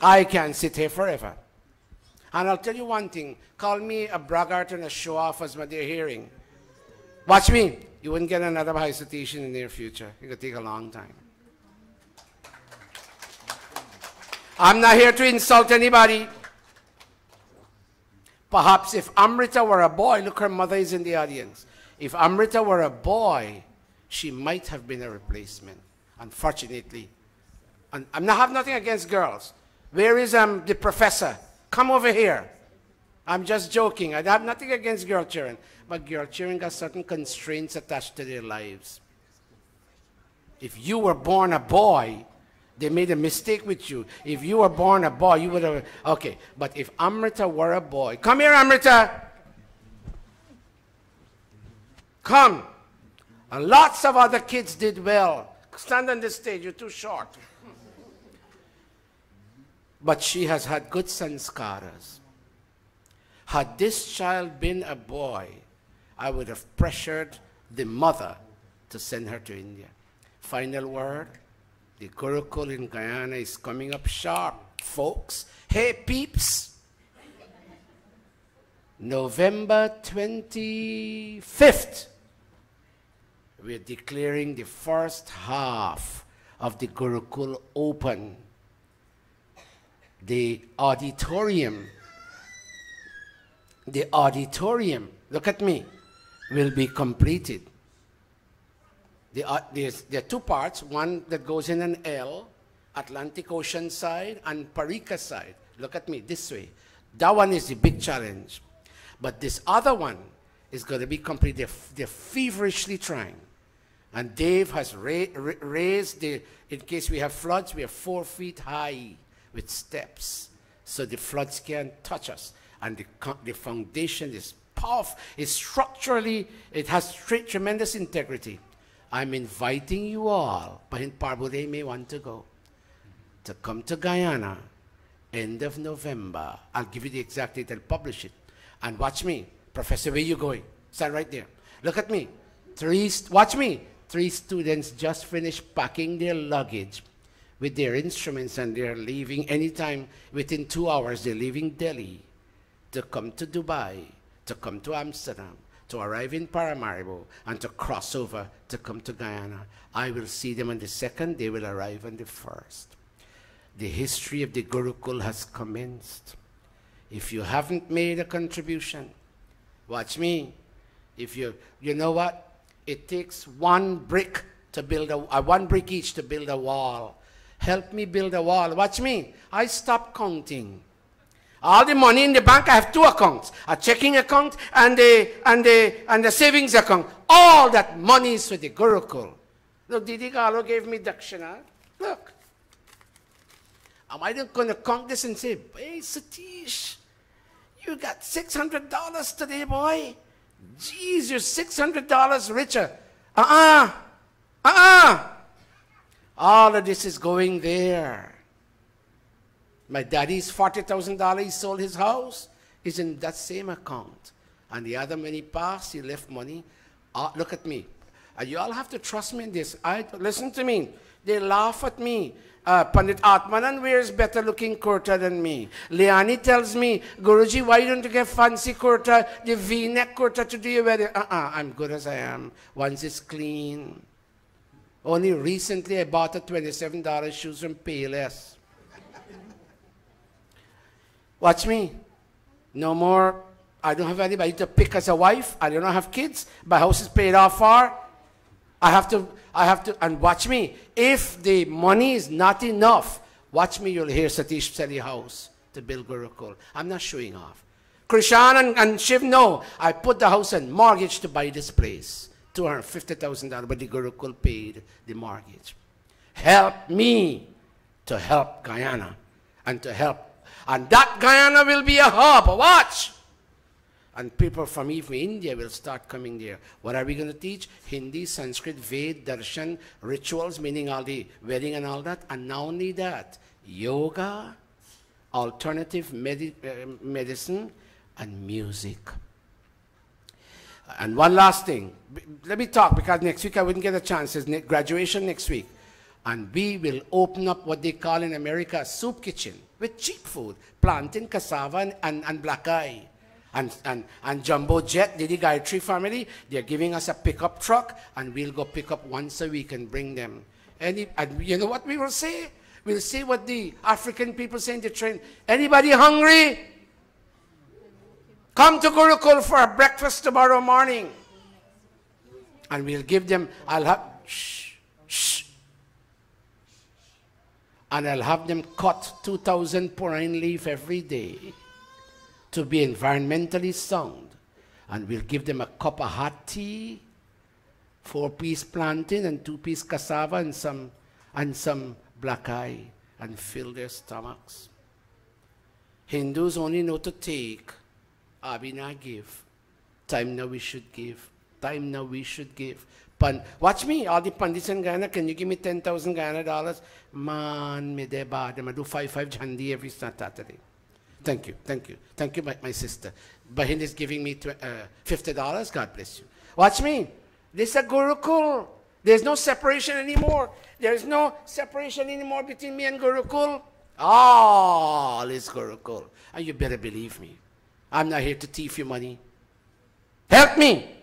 I can't sit here forever. And I'll tell you one thing. Call me a braggart and a show-off as what they're hearing. Watch me. You wouldn't get another high citation in the near future. It could take a long time. I'm not here to insult anybody. Perhaps if Amrita were a boy, look, her mother is in the audience. If Amrita were a boy, she might have been a replacement. Unfortunately. And I have nothing against girls. Where is the professor? Come over here. I'm just joking. I have nothing against girl children. But girl children got certain constraints attached to their lives. If you were born a boy, they made a mistake with you. If you were born a boy, you would have... Okay, but if Amrita were a boy... Come here, Amrita! Come! And lots of other kids did well. Stand on this stage, you're too short. But she has had good sanskaras. Had this child been a boy, I would have pressured the mother to send her to India. Final word, the Gurukul in Guyana is coming up sharp, folks. Hey, peeps! November 25th, we're declaring the first half of the Gurukul open, the auditorium, look at me, will be completed. There are two parts, one that goes in an L, Atlantic Ocean side and Parika side. Look at me, this way. That one is the big challenge. But this other one is going to be completed. They're feverishly trying. And Dave has raised the, in case we have floods, we are 4 feet high with steps. So the floods can't touch us. And the foundation is powerful. It's structurally, it has tremendous integrity. I'm inviting you all, Pahin Parbude may want to go, to come to Guyana, end of November. I'll give you the exact date, I'll publish it. And watch me. Professor, where you going? Stand right there. Look at me. Watch me. 3 students just finished packing their luggage with their instruments, and they're leaving anytime within 2 hours. They're leaving Delhi to come to Dubai, to come to Amsterdam, to arrive in Paramaribo, and to cross over to come to Guyana. I will see them on the 2nd. They will arrive on the 1st. The history of the Gurukul has commenced. If you haven't made a contribution, watch me. If you know what? It takes 1 brick to build one brick each to build a wall. Help me build a wall. Watch me. I stopped counting. All the money in the bank, I have 2 accounts. A checking account and the savings account. All that money is for the Gurukul. Look, Didi Galo gave me Dakshina. Look. Am I not going to count this and say, hey, Satish, you got $600 today, boy? Jeez, you're $600 richer. All of this is going there. My daddy's $40,000, he sold his house, is in that same account. And the other money passed, he left money. Look at me. You all have to trust me in this. Listen to me. They laugh at me. Pandit Atmanan wears better looking kurta than me. Liani tells me, Guruji, why don't you get fancy kurta, the V-neck kurta to do your wedding? I'm good as I am. Once it's clean. Only recently I bought a $27 shoes from Payless. Watch me. No more. I don't have anybody to pick as a wife. I don't have kids. My house is paid off for. I have to, and watch me. If the money is not enough, watch me, you'll hear Satish sell a house to build Gurukul. I'm not showing off. Krishan and Shiv know. I put the house on mortgage to buy this place. $250,000, but the Gurukul paid the mortgage. Help me to help Guyana and to help. And that Guyana will be a hub. Watch. And people from even India will start coming there. What are we going to teach? Hindi, Sanskrit, Ved, Darshan, rituals, meaning all the wedding and all that. And not only that, yoga, alternative medicine, and music. And one last thing. Let me talk, because next week I wouldn't get a chance. It's graduation next week. And we will open up what they call in America a soup kitchen with cheap food. Plantain, cassava, and black eye. And Jumbo Jet, Didi Gayatri family, they're giving us a pickup truck, and we'll go pick up once a week and bring them. And you know what we will say? We'll say what the African people say in the train. Anybody hungry? Come to Gurukul for a breakfast tomorrow morning. And we'll give them, and I'll have them cut 2,000 purine leaf every day to be environmentally sound. And we'll give them a cup of hot tea, 4-piece plantain and 2-piece cassava and some black eye, and fill their stomachs. Hindus only know to take, Abhina give. Time now we should give. Time now we should give. Watch me, all the Pandits in Guyana, can you give me 10,000 Guyana dollars? Man, me de ba, I do 5 jhandi every Saturday. Thank you, thank you. Thank you, my sister. Bahin is giving me $50. God bless you. Watch me. This is a Gurukul. There's no separation anymore. There's no separation anymore between me and Gurukul. All is Gurukul. And you better believe me. I'm not here to thief your money. Help me.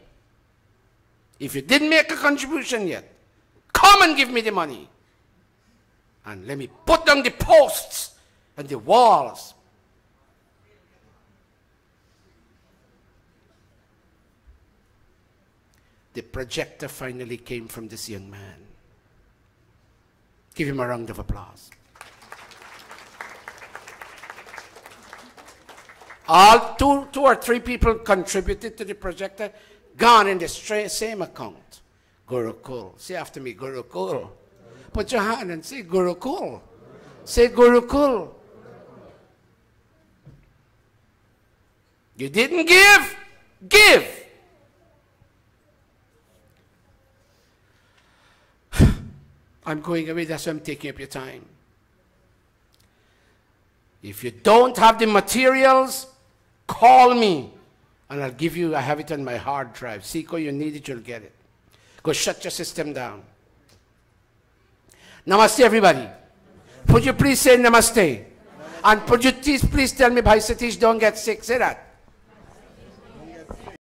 If you didn't make a contribution yet, come and give me the money. And let me put down the posts and the walls. The projector finally came from this young man. Give him a round of applause. All two or three people contributed to the projector, gone in the same account. Gurukul. Say after me, Gurukul. Put your hand and say Gurukul. Say Gurukul. You didn't give? Give. I'm going away, that's why I'm taking up your time. If you don't have the materials, call me and I'll give you, I have it on my hard drive. Siko, you need it, you'll get it. Go shut your system down. Namaste, everybody. Would you please say namaste? And would you please tell me, Bhai Satish, don't get sick. Say that.